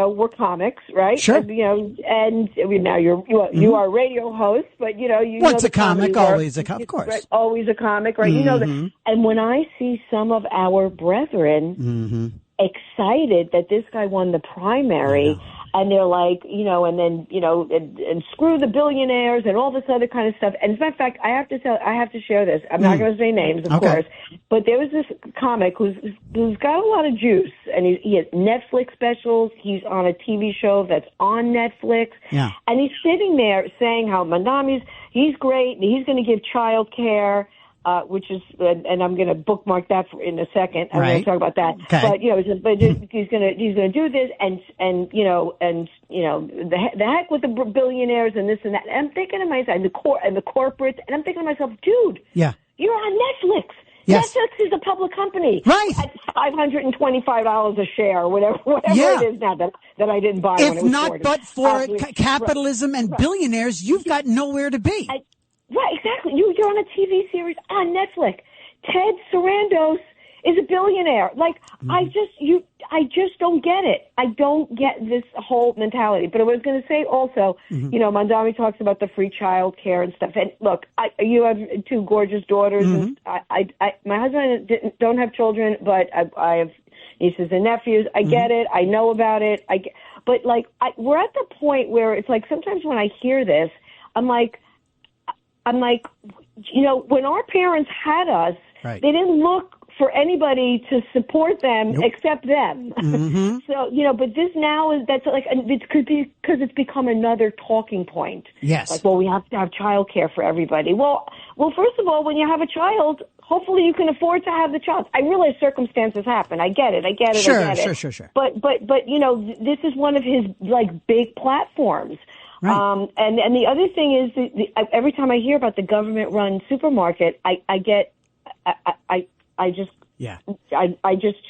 we're comics, right? Sure. And now you are a radio host, but Once a comic, always a comic, of course. Right, always a comic, right? You know that. And when I see some of our brethren excited that this guy won the primary, and they're like, and then and screw the billionaires and all this other kind of stuff. And as a matter of fact, I have to share this. I'm not going to say names, of course, but there was this comic who's got a lot of juice, and he has Netflix specials. He's on a TV show that's on Netflix, and he's sitting there saying how Mandami's he's great, and he's going to give child care. Which is, and I'm going to bookmark that in a second. I'm going to talk about that. Okay. But he's going to do this, and the heck with the billionaires and this and that. And I'm thinking to myself, and the corporates, and I'm thinking to myself, dude, you're on Netflix. Yes. Netflix is a public company, right? At $525 a share, or whatever it is now that I didn't buy. If when it was not, 40. but for capitalism and billionaires, you've got nowhere to be. Right, exactly. You're on a TV series on Netflix. Ted Sarandos is a billionaire. Like, I just don't get it. I don't get this whole mentality. But I was going to say also, Mandami talks about the free child care and stuff. And look, you have two gorgeous daughters. And my husband don't have children, but I have nieces and nephews. I get it. I know about it. But we're at the point where it's like sometimes when I hear this, I'm like, when our parents had us, they didn't look for anybody to support them except them. So, but this now that's like, it could be because it's become another talking point. Yes. Like, well, we have to have child care for everybody. Well, first of all, when you have a child, hopefully you can afford to have the child. I realize circumstances happen. I get it. Sure. But this is one of his big platforms. Right. And the other thing is every time I hear about the government-run supermarket, I just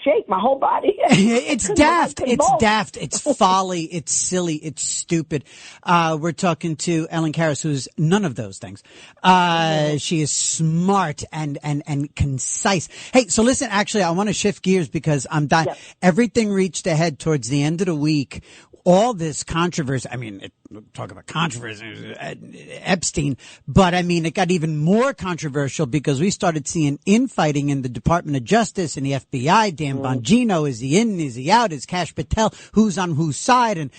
shake my whole body. It's daft. It's daft. It's folly. It's silly. It's stupid. We're talking to Ellen Karras, who's none of those things. She is smart and concise. Hey, so listen, actually, I want to shift gears because I'm dying. Yep. Everything reached a head towards the end of the week. All this controversy, talk about controversy, Epstein, but it got even more controversial because we started seeing infighting in the Department of Justice and the FBI. Dan Bongino, is he in? Is he out? Is Kash Patel? Who's on whose side? And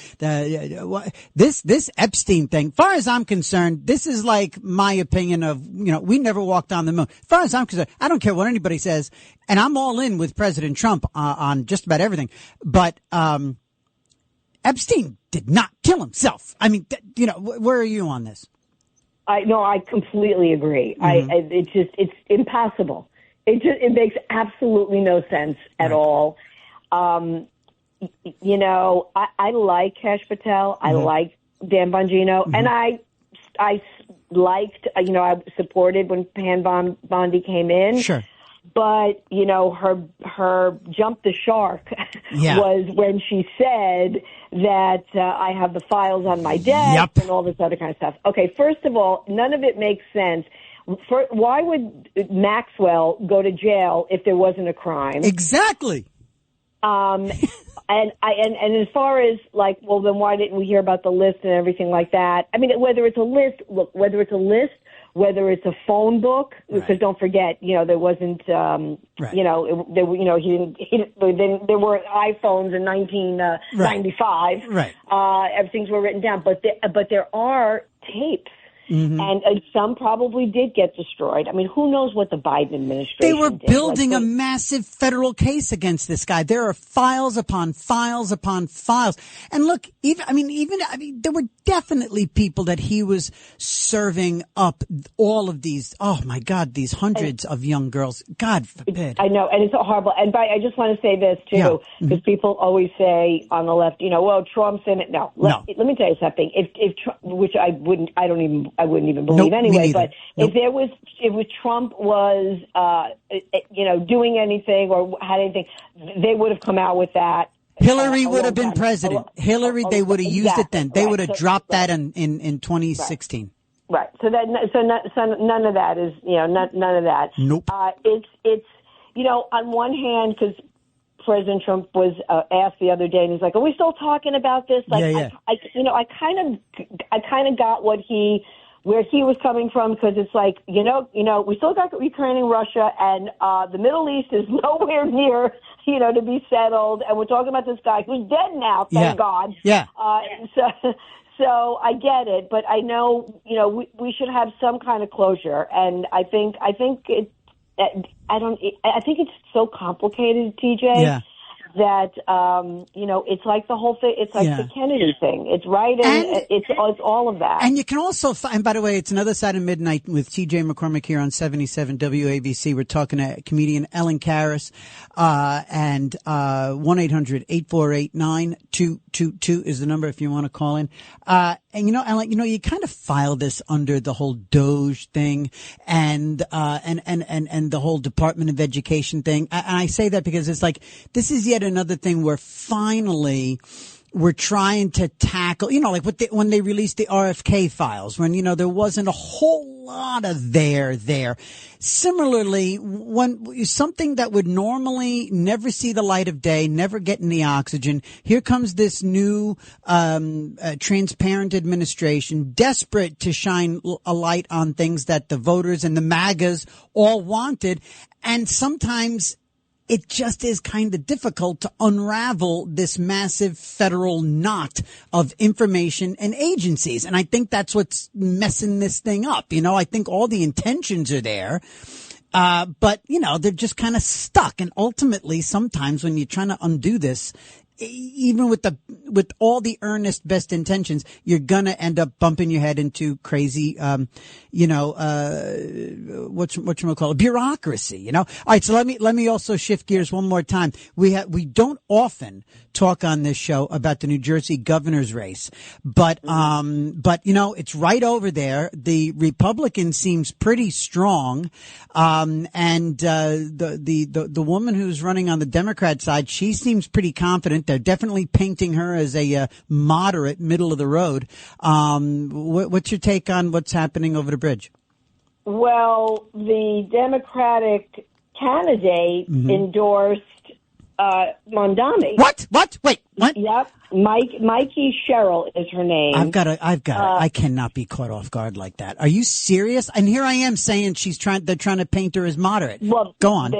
this Epstein thing, far as I'm concerned, this is like my opinion of, we never walked on the moon. As far as I'm concerned, I don't care what anybody says, and I'm all in with President Trump on just about everything, but, Epstein did not kill himself. Where are you on this? I completely agree. It's impossible. It makes absolutely no sense at all. I like Kash Patel. I like Dan Bongino, and I liked. I supported when Pam Bondi came in. Sure. But, her jump the shark was when she said that I have the files on my desk and all this other kind of stuff. Okay, first of all, none of it makes sense. Why would Maxwell go to jail if there wasn't a crime? Exactly. And as far as then why didn't we hear about the list and everything like that? Whether it's a list, whether it's a phone book, because don't forget, there wasn't, there were iPhones in 1995. Right. Everything's were written down, but there are tapes. And some probably did get destroyed. Who knows what the Biden administration They were did. building a massive federal case against this guy. There are files upon files upon files. And look, there were definitely people that he was serving up all of these, oh my God, these hundreds of young girls. God forbid. I know, and it's horrible. And I just want to say this too, because people always say on the left, well, Trump's in it. No. Let me tell you something. If Trump, which I don't even I wouldn't even believe Nope, anyway. me But neither. if Trump was, doing anything or had anything, they would have come out with that. Hillary would have been president. Hillary, they would have used it then. They would have dropped that in 2016. Right. So none of that is, none of that. Nope. It's on one hand, because President Trump was asked the other day, and he's like, "Are we still talking about this?" Like, yeah. I kind of got where he was coming from, because it's like, we still got Ukraine and Russia, and the Middle East is nowhere near, to be settled, and we're talking about this guy who's dead now, thank God. Yeah. So I get it, but I know, we should have some kind of closure, and I think it's so complicated, TJ, that it's like the whole thing. It's like the Kennedy thing. It's right, and it's all of that. And you can also, and by the way, it's Another Side of Midnight with TJ McCormick here on 77 WABC. We're talking to comedian Ellen Karras, and 1-800-848-9222 is the number if you want to call in. And Ellen, you kind of filed this under the whole Doge thing and the whole Department of Education thing. And I say that because it's like, this is yet another thing where finally we're trying to tackle, like when they released the RFK files, when, there wasn't a whole lot of there. Similarly, when something that would normally never see the light of day, never get any oxygen, here comes this new, transparent administration, desperate to shine a light on things that the voters and the MAGAs all wanted. And sometimes it just is kind of difficult to unravel this massive federal knot of information and agencies. And I think that's what's messing this thing up. I think all the intentions are there. But they're just kind of stuck. And ultimately, sometimes when you're trying to undo this, even with all the earnest best intentions, you're gonna end up bumping your head into crazy, whatchamacallit, bureaucracy, All right, so let me also shift gears one more time. We don't often talk on this show about the New Jersey governor's race, but it's right over there. The Republican seems pretty strong, and the woman who's running on the Democrat side, she seems pretty confident. They're definitely painting her as a moderate, middle of the road. What's your take on what's happening over the bridge? Well, the Democratic candidate endorsed Mondami. What? Wait, what? Yep. Mikey Sherrill is her name. I've got it. I cannot be caught off guard like that. Are you serious? And here I am saying they're trying to paint her as moderate. Well, go on.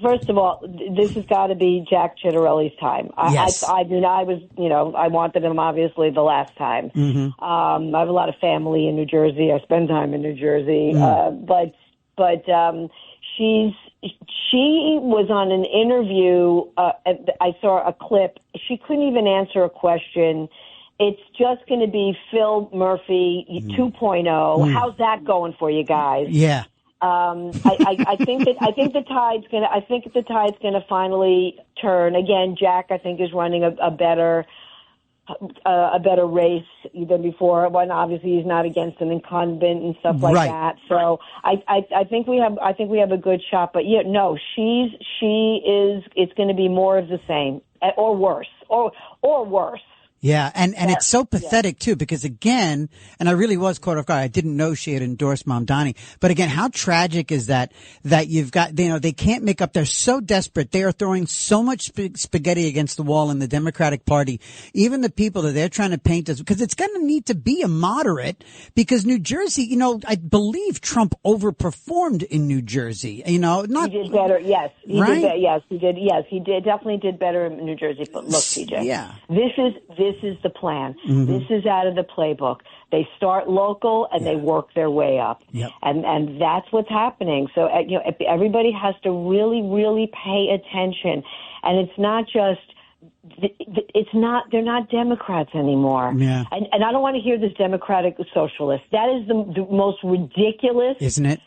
First of all, this has got to be Jack Ciattarelli's time. Yes. I wanted him obviously the last time. Mm-hmm. I have a lot of family in New Jersey. I spend time in New Jersey. But she was on an interview. I saw a clip. She couldn't even answer a question. It's just going to be Phil Murphy 2.0. How's that going for you guys? Yeah. I think the tide's gonna finally turn. Again, Jack, I think, is running a better race than before. When obviously he's not against an incumbent and stuff like that. So I think we have a good shot. But it's going to be more of the same or worse or worse. Yeah, and it's so pathetic too, because again, and I really was caught off guard. I didn't know she had endorsed Mamdani. But again, how tragic is that you've got, they can't make up. They're so desperate. They are throwing so much spaghetti against the wall in the Democratic Party. Even the people that they're trying to paint as, because it's going to need to be a moderate, because New Jersey, I believe Trump overperformed in New Jersey. He did better. Yes, he right? did. Yes, he did. Yes, he did. Definitely did better in New Jersey. But look, TJ, this is the plan. Mm-hmm. This is out of the playbook. They start local and they work their way up. Yep. And that's what's happening. So, everybody has to really, really pay attention. And it's not just, they're not Democrats anymore. Yeah. And I don't want to hear this Democratic socialist. That is the most ridiculous. Isn't it?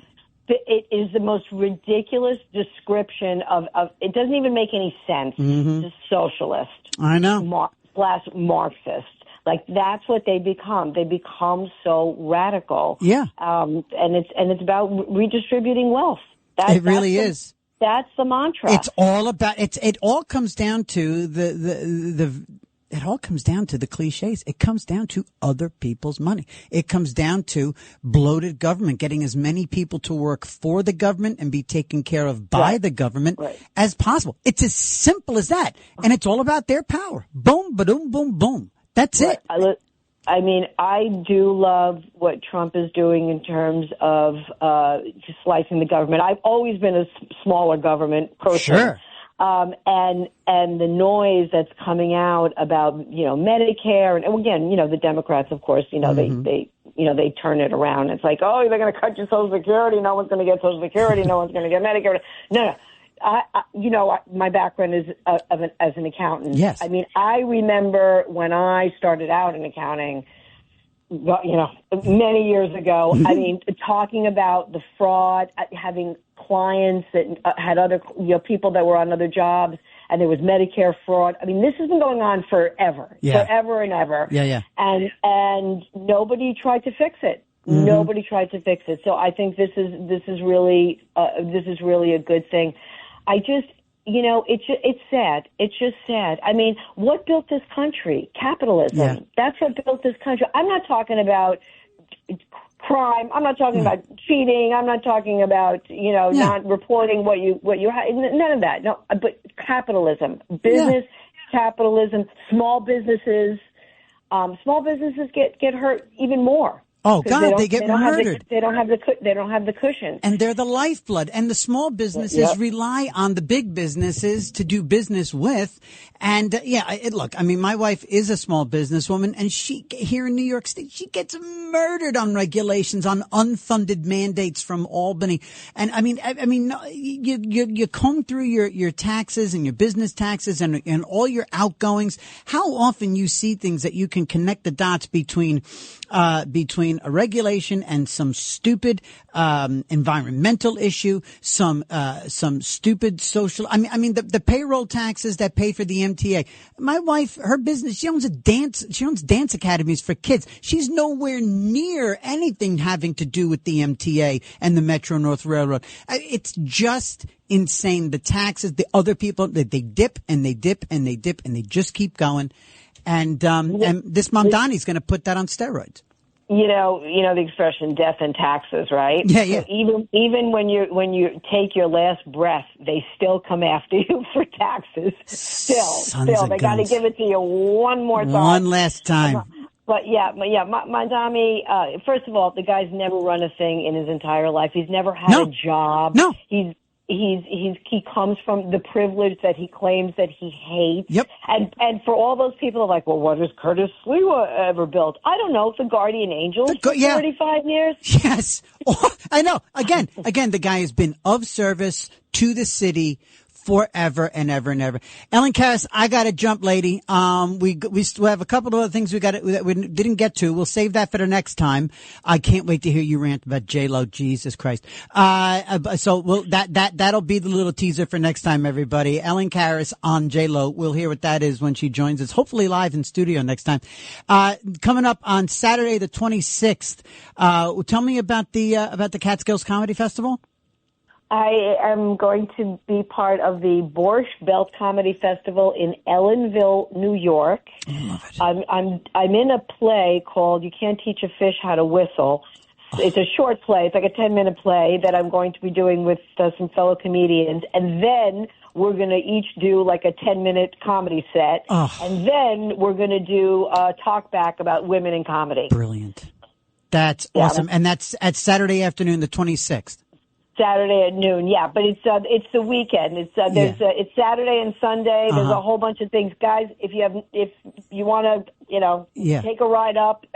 It is the most ridiculous description of it doesn't even make any sense. Mm-hmm. It's socialist. I know. / Marxist. Like, that's what they become. They become so radical. Yeah. And it's about redistributing wealth. It really is. That's the mantra. It's all about, it all comes down to it all comes down to the cliches. It comes down to other people's money. It comes down to bloated government, getting as many people to work for the government and be taken care of by the government as possible. It's as simple as that. And it's all about their power. Boom, ba-doom, boom, boom. That's it. I mean, I do love what Trump is doing in terms of slicing the government. I've always been a smaller government person. Sure. And the noise that's coming out about, Medicare, and again, the Democrats, of course, they turn it around. It's like, oh, they're going to cut your Social Security. No one's going to get Social Security. No one's going to get Medicare. No. My background is as an accountant. Yes. I mean, I remember when I started out in accounting, many years ago, I mean, talking about the fraud, having clients that had other, people that were on other jobs, and there was Medicare fraud. I mean, this has been going on forever, forever and ever. Yeah. And nobody tried to fix it. Mm-hmm. Nobody tried to fix it. So I think this is really a good thing. I just, it's sad. It's just sad. I mean, what built this country? Capitalism. Yeah. That's what built this country. I'm not talking about crime. I'm not talking about cheating. I'm not talking about, not reporting what you have. None of that. No, but capitalism, business, capitalism, small businesses get hurt even more. Oh God, they get murdered. They don't have the cushion. And they're the lifeblood. And the small businesses rely on the big businesses to do business with. And look, I mean, my wife is a small businesswoman, and she here in New York State, she gets murdered on regulations, on unfunded mandates from Albany. And I mean, you comb through your taxes and your business taxes and all your outgoings. How often you see things that you can connect the dots between a regulation and some stupid environmental issue, some stupid social. I mean the payroll taxes that pay for the MTA. My wife, her business, she owns dance academies for kids. She's nowhere near anything having to do with the MTA and the Metro North Railroad. It's just insane. The taxes, the other people, they dip and they dip and they dip and they just keep going. And this Mamdani's going to put that on steroids. You know the expression "death and taxes," right? Yeah. So even when you take your last breath, they still come after you for taxes. Still, they got to give it to you one more time, one last time. But Mamdani, first of all, the guy's never run a thing in his entire life. He's never had a job. No. He comes from the privilege that he claims that he hates. Yep. And for all those people are like, well, what has Curtis Sliwa ever built? I don't know. The Guardian Angels for 45 years. Yes. I know. Again, the guy has been of service to the city forever and ever and ever. Ellen Karas, I got to jump, lady. We still have a couple of other things that we didn't get to. We'll save that for the next time. I can't wait to hear you rant about J-Lo. Jesus Christ. So that'll be the little teaser for next time, everybody. Ellen Karas on J-Lo. We'll hear what that is when she joins us, hopefully live in studio next time. Coming up on Saturday, the 26th. Tell me about the Catskills Comedy Festival. I am going to be part of the Borscht Belt Comedy Festival in Ellenville, New York. I love it. I'm in a play called "You Can't Teach a Fish How to Whistle." It's a short play. It's like a 10-minute play that I'm going to be doing with some fellow comedians, and then we're going to each do like a 10-minute comedy set, and then we're going to do a talk back about women in comedy. Brilliant. That's awesome. And that's at Saturday afternoon, the 26th. Saturday at noon, but it's the weekend. It's it's Saturday and Sunday. There's a whole bunch of things, guys. If you want to, take a ride up.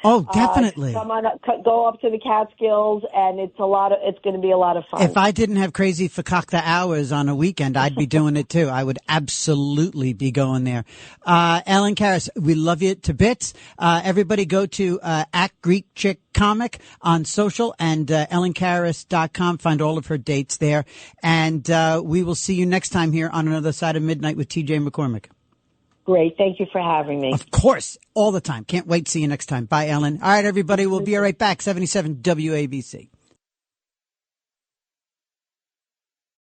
Oh, definitely. Come on up, go up to the Catskills, and it's going to be a lot of fun. If I didn't have crazy fakakta hours on a weekend, I'd be doing it too. I would absolutely be going there. Ellen Karas, we love you to bits. Everybody go to @GreekChickComic on social and EllenKaras.com. Find all of her dates there. And we will see you next time here on Another Side of Midnight with TJ McCormick. Great. Thank you for having me. Of course. All the time. Can't wait to see you next time. Bye, Ellen. All right, everybody. We'll be right back. 77 WABC.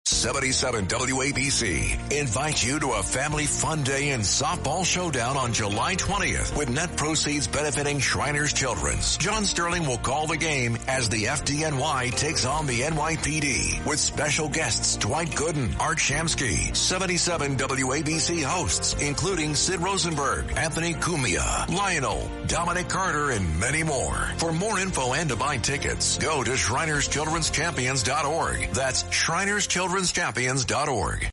77 WABC invites you to a family fun day and softball showdown on July 20th with net proceeds benefiting Shriners Children's. John Sterling will call the game as the FDNY takes on the NYPD with special guests Dwight Gooden, Art Shamsky, 77 WABC hosts, including Sid Rosenberg, Anthony Cumia, Lionel, Dominic Carter, and many more. For more info and to buy tickets, go to ShrinersChildren'sChampions.org. That's ShrinersChildren'sChampions.org.